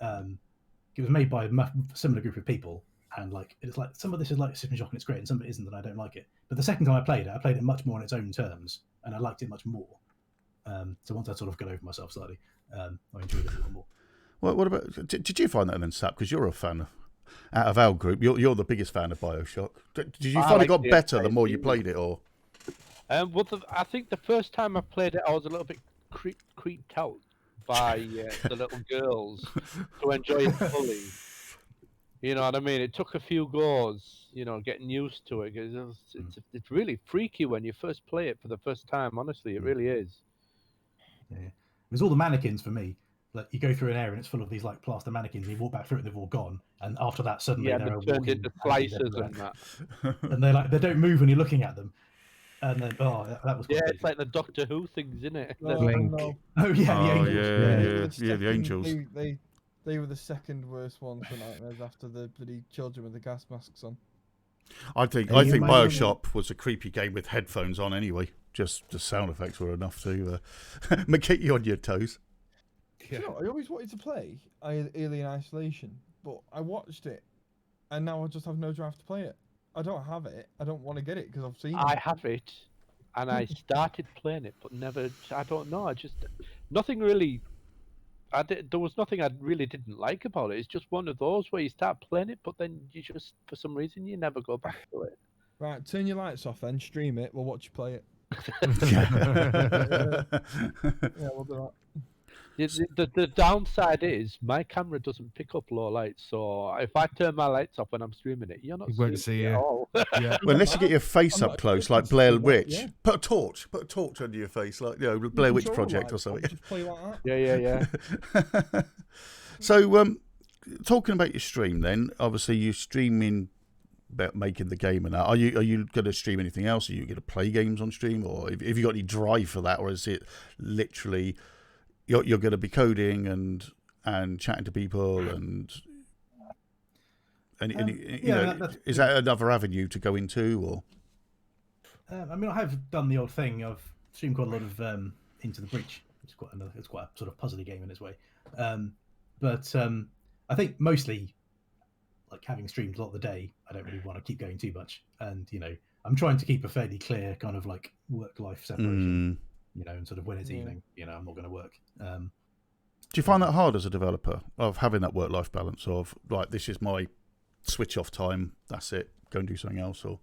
It was made by a similar group of people, and it's some of this is like System Shock and it's great, and some of it isn't, and I don't like it. But the second time I played it much more on its own terms, and I liked it much more. So once I sort of got over myself slightly, I enjoyed it a lot more. What about? Did you find that then, Sap? Because you're a fan out of our group. You're the biggest fan of BioShock. Did you find it got better the more you played it, or? I think the first time I played it, I was a little bit creeped out by the little girls to enjoy it fully. You know what I mean? It took a few goes, getting used to it. Cause it's really freaky when you first play it for the first time. Honestly, it really is. Yeah, it was all the mannequins for me. You go through an area and it's full of these plaster mannequins, and you walk back through it and they've all gone. And after that, suddenly they're turned into slices and that. And they don't move when you're looking at them. And then that was it's like the Doctor Who things, isn't it? The angels. The angels. They were the second worst ones for nightmares after the bloody children with the gas masks on. I think BioShock was a creepy game with headphones on anyway. Just the sound effects were enough to get you on your toes. Yeah. I always wanted to play Alien Isolation, but I watched it, and now I just have no drive to play it. I don't have it. I don't want to get it because I've seen it. I have it, and I started playing it, but never. I don't know. Nothing really. there was nothing I really didn't like about it. It's just one of those where you start playing it, but then you just, for some reason, you never go back to it. Right, turn your lights off then, stream it, we'll watch you play it. Yeah, we'll do that. The downside is my camera doesn't pick up low lights, so if I turn my lights off when I'm streaming it, you're not You won't see it at it. all. Yeah. Well, unless you get your face I'm up not close, sure like if Blair it's Witch. yeah. Put a torch under your face, like Blair Witch Control Project or lights, something. Just play like that. Yeah. So, talking about your stream, then obviously you're streaming about making the game and that. Are you going to stream anything else? Are you going to play games on stream, or have you got any drive for that, or is it literally you're going to be coding and chatting to people and is that another avenue to go into, or? I mean, I have done the old thing. I've streamed quite a lot of Into the Breach. It's quite a sort of puzzly game in its way. But I think mostly, like, having streamed a lot of the day, I don't really want to keep going too much. And I'm trying to keep a fairly clear kind of like work-life separation. And sort of when it's evening, I'm not going to work. Do you find that hard as a developer, of having that work-life balance of, like, this is my switch-off time, that's it, go and do something else, or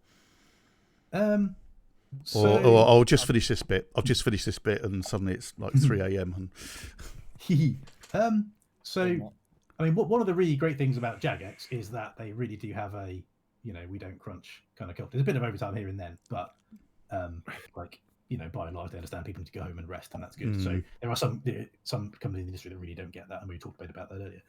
I'll just finish this bit. I've just finished this bit, and suddenly it's like 3 a.m. So, I mean, one of the really great things about Jagex is that they really do have a, we don't crunch kind of culture. There's a bit of overtime here and then, but by and large, they understand people need to go home and rest, and that's good. So there are some companies in the industry that really don't get that, and we talked a bit about that earlier.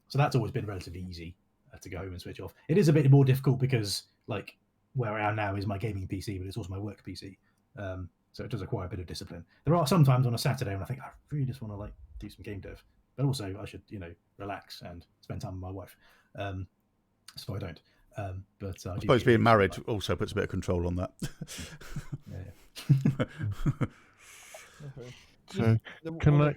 So that's always been relatively easy to go home and switch off. It is a bit more difficult because, like, where I am now is my gaming PC, but it's also my work PC. So it does require a bit of discipline. There are some times on a Saturday when I think I really just want to do some game dev, but also I should relax and spend time with my wife. So I don't. But I suppose being married also puts a bit of control on that. So can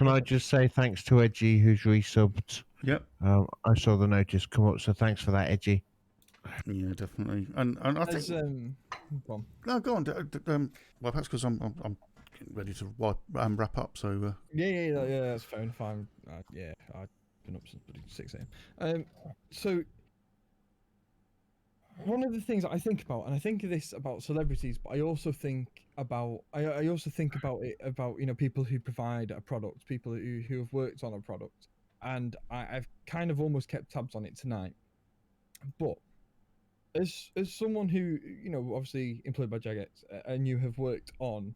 I just say thanks to Edgy who's resubbed? Yep. I saw the notice come up, so thanks for that, Edgy. Yeah, definitely. And I think go on. No, go on. Well, perhaps because I'm getting ready to wrap up. So yeah, that's fine. Fine. I've been up since 6 a.m. So one of the things that I think about, and I think of this about celebrities, but I also think about it about people who provide a product, people who have worked on a product, and I've kind of almost kept tabs on it tonight. But as someone who obviously employed by Jagex, and you have worked on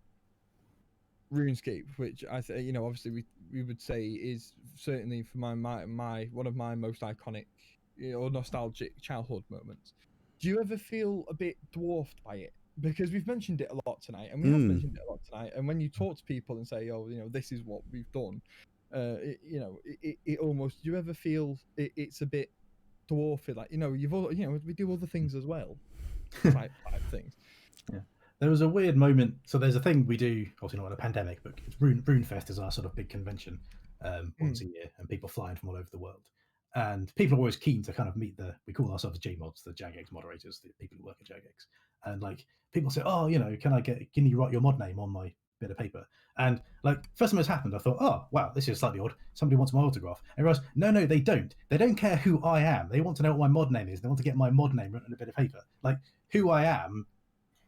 RuneScape, which I think obviously we would say is certainly for my one of my most iconic or nostalgic childhood moments. Do you ever feel a bit dwarfed by it? Because we've mentioned it a lot tonight, and we have mentioned it a lot tonight. And when you talk to people and say, "Oh, this is what we've done," it almost. Do you ever feel it's a bit dwarfed? Like we do other things as well, type things. Yeah. There was a weird moment. So there's a thing we do, obviously not in a pandemic, but RuneFest is our sort of big convention once a year, and people flying from all over the world. And people are always keen to kind of meet we call ourselves JMods, the Jagex moderators, the people who work at Jagex. And like people say, "Oh, can you write your mod name on my bit of paper?" And like first time this happened, I thought, "Oh, wow, this is slightly odd. Somebody wants my autograph." And I realized, no, they don't. They don't care who I am. They want to know what my mod name is. They want to get my mod name written on a bit of paper. Like who I am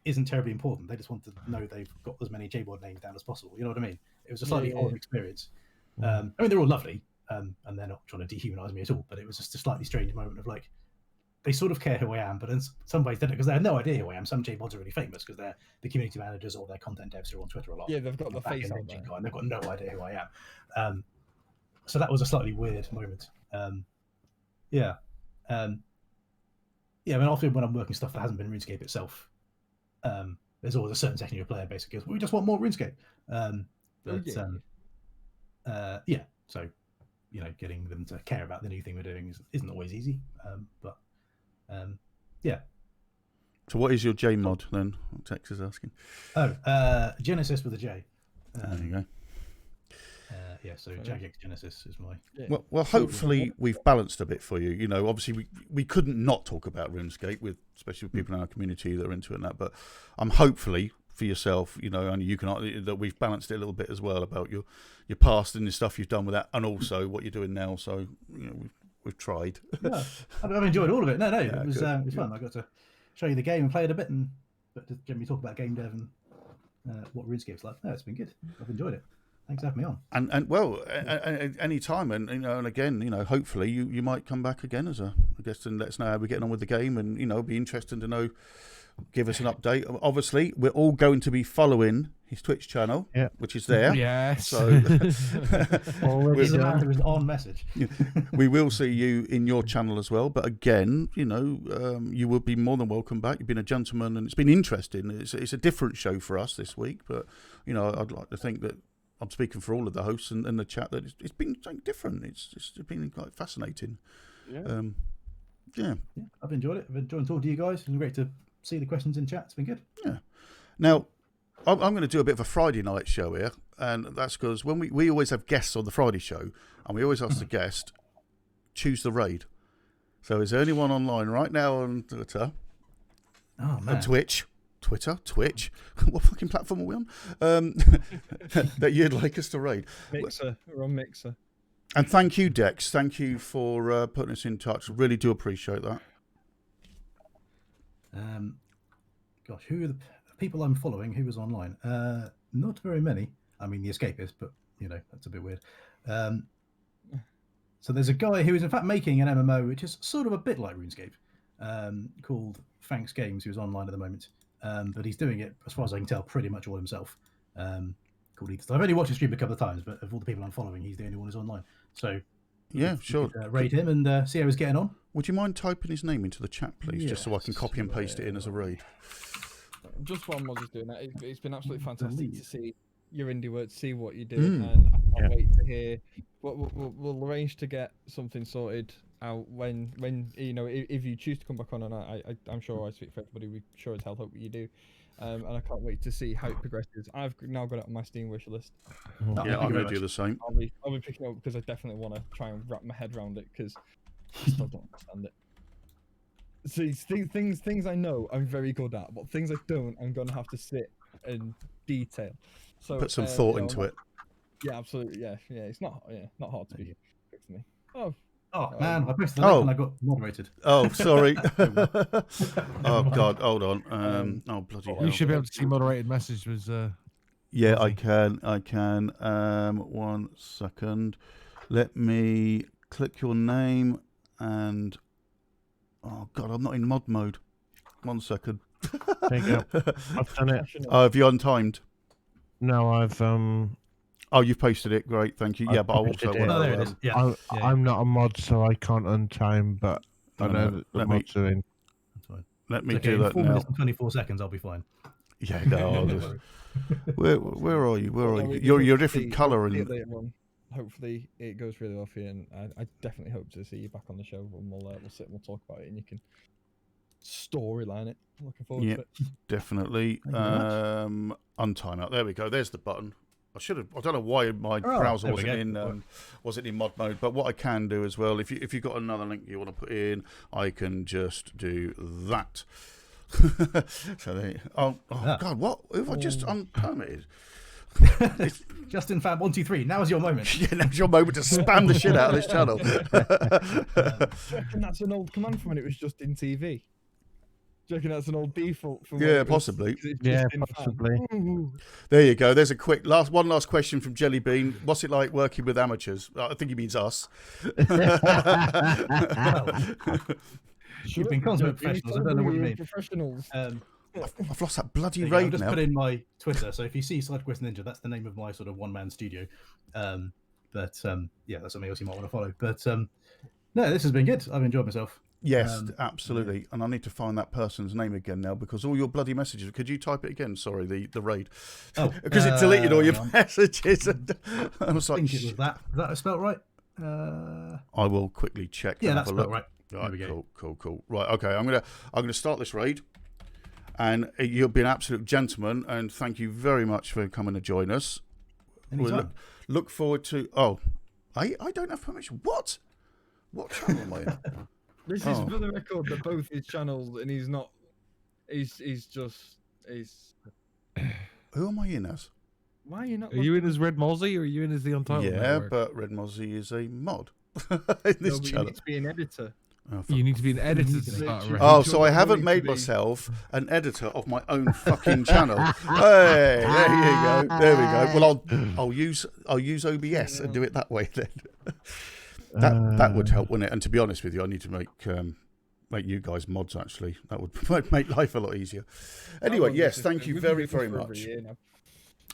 isn't terribly important. They just want to know they've got as many JMod names down as possible. You know what I mean? It was a slightly odd experience. I mean, they're all lovely. And they're not trying to dehumanize me at all, but it was just a slightly strange moment of like, they sort of care who I am, but in some ways they don't, because they have no idea who I am. Some JMods are really famous because they're the community managers or their content devs who are on Twitter a lot. Yeah, they've got the face out there. And they've got no idea who I am. So that was a slightly weird moment. I mean, often when I'm working stuff that hasn't been RuneScape itself, there's always a certain section of your player base that goes, "We just want more RuneScape." So getting them to care about the new thing we're doing isn't always easy. So what is your JMod then? Tex is asking. Genesis with a J. There you go. So Jagex Genesis is my. Yeah. Well, hopefully we've balanced a bit for you. Obviously we couldn't not talk about RuneScape especially with people in our community that are into it and that. But hopefully for yourself, and you can that we've balanced it a little bit as well about your past and the stuff you've done with that, and also what you're doing now. So we've tried. Yeah, I've enjoyed all of it. No, Yeah, it was fun. I got to show you the game and play it a bit, and to generally talk about game dev and what RuneScape's like. No, it's been good. I've enjoyed it. Thanks for having me on. And well, any time, and and again, hopefully you might come back again as a guest and let us know how we're getting on with the game, and it'd be interesting to know. Give us an update. Obviously, we're all going to be following his Twitch channel, which is there. Yes. So He's a man who is on message. We will see you in your channel as well. But again, you will be more than welcome back. You've been a gentleman, and it's been interesting. It's a different show for us this week, but I'd like to think that I'm speaking for all of the hosts and the chat that it's been something different. It's been quite fascinating. Yeah. I've enjoyed it. I've enjoyed talking to you guys. It's been great to see the questions in chat. It's been good. Yeah. Now, I'm going to do a bit of a Friday night show here, and that's because when we always have guests on the Friday show, and we always ask the guest, choose the raid. So is there anyone online right now on Twitter, on Twitch, what fucking platform are we on, that you'd like us to raid? Mixer. We're on Mixer. And thank you, Dex. Thank you for putting us in touch. Really do appreciate that. Gosh, who are the people I'm following? Who was online? Not very many. I mean, the Escapist, but that's a bit weird. So there's a guy who is in fact making an MMO, which is sort of a bit like RuneScape, called Fanks Games, who's online at the moment. But he's doing it, as far as I can tell, pretty much all himself. Called Ether. I've only watched his stream a couple of times, but of all the people I'm following, he's the only one who's online. So sure. Raid him and see how he's getting on. Would you mind typing his name into the chat, please, just so I can copy and paste it in as a raid? Just one more, just doing that. It's been absolutely fantastic to see your indie work, see what you're doing, and I can't wait to hear. We'll arrange to get something sorted out when if you choose to come back on, and I'm sure I speak for everybody. We sure as hell hope you do. And I can't wait to see how it progresses. I've now got it on my Steam wish list. Yeah, I'm going to do the same. I'll be picking it up because I definitely want to try and wrap my head around it because I still don't understand it. See, things I know I'm very good at, but things I don't, I'm going to have to sit and detail. So put some thought into it. Yeah, absolutely. Yeah. It's not hard to be quick for me. Oh man, I pressed the link and I got moderated. Oh, sorry. Oh God, hold on. Oh bloody hell. You should be able to see moderated messages. Yeah, I can. 1 second. Let me click your name and. Oh God, I'm not in mod mode. 1 second. There you go. I've done it. Oh, have you untimed? No, I've Oh, you've posted it. Great, thank you. Yeah, but I also want there it is. Yeah. I'm not a mod, so I can't untime, but I know that the mods are in. That's fine. Let me okay, do that 4 now. minutes and 24 seconds, I'll be fine. Yeah, no, I'll just... Where are you? Where are you? You're a different colour. And... Hopefully it goes really well for you, and I definitely hope to see you back on the show, and we'll sit and we'll talk about it, and you can storyline it. Looking forward to it. Definitely. Untime out. There we go. There's the button. I should have. I don't know why my browser wasn't in mod mode. But what I can do as well, if you've got another link you want to put in, I can just do that. So there. God, what have I just unpermitted? Justin Fab 123. Now's your moment. Yeah, now's your moment to spam the shit out of this channel. I reckon that's an old command from when it was just in TV. Do you reckon that's an old default? From possibly. Possibly. There you go. There's a quick one last question from Jelly Bean. What's it like working with amateurs? I think he means us. You've been consummate professionals. I don't know what you mean. Professionals. I've lost that bloody raid I've just now. put in my Twitter, so if you see SideQuest Ninja, that's the name of my sort of one-man studio. Yeah, that's something else you might want to follow. But no, this has been good. I've enjoyed myself. Yes, absolutely. And I need to find that person's name again now because all your bloody messages. Could you type it again? Sorry, the raid. Oh, because it deleted all your messages. I was like, I think it was that. Is that spelled right? I will quickly check. Yeah, that's spelled right. Right, cool. Right, okay. I'm gonna start this raid. And you've been an absolute gentleman, and thank you very much for coming to join us. Anytime. Look forward to. Oh, I don't have permission. What channel am I in? This is for the record that both his channels, and he's not. He's Who am I in as? Why are you not? Are you in as Red Mozzie or are you in as the Untitled Yeah, Network? but Red Mozzie is a mod in No, this but you channel. need to be an editor. Oh, fuck. You need to be an editor to start a raid. Oh, so I You're haven't going made to be- myself an editor of my own fucking channel. Hey, there you go. There we go. Well, I'll use OBS and do it that way then. That would help, wouldn't it? And to be honest with you, I need to make you guys mods. Actually, that would make life a lot easier. Anyway, yes, thank you very very much.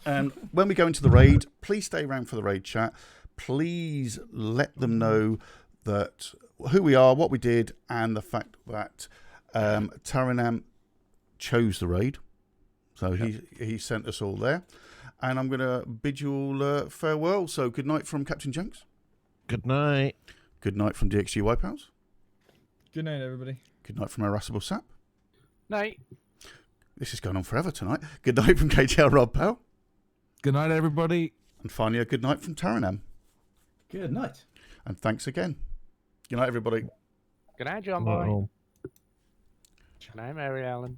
And when we go into the raid, please stay around for the raid chat. Please let them know that who we are, what we did, and the fact that Tarrenam chose the raid. So he sent us all there. And I'm going to bid you all farewell. So good night from Captain Jagex. Good night. Good night from DXG Wipeouts. Good night, everybody. Good night from Irascible Sap. Night. This is going on forever tonight. Good night from KTL Rob Powell. Good night, everybody. And finally, a good night from Tarrenam. Good night. And thanks again. Good night, everybody. Good night, John Boy. Good night, Mary Ellen.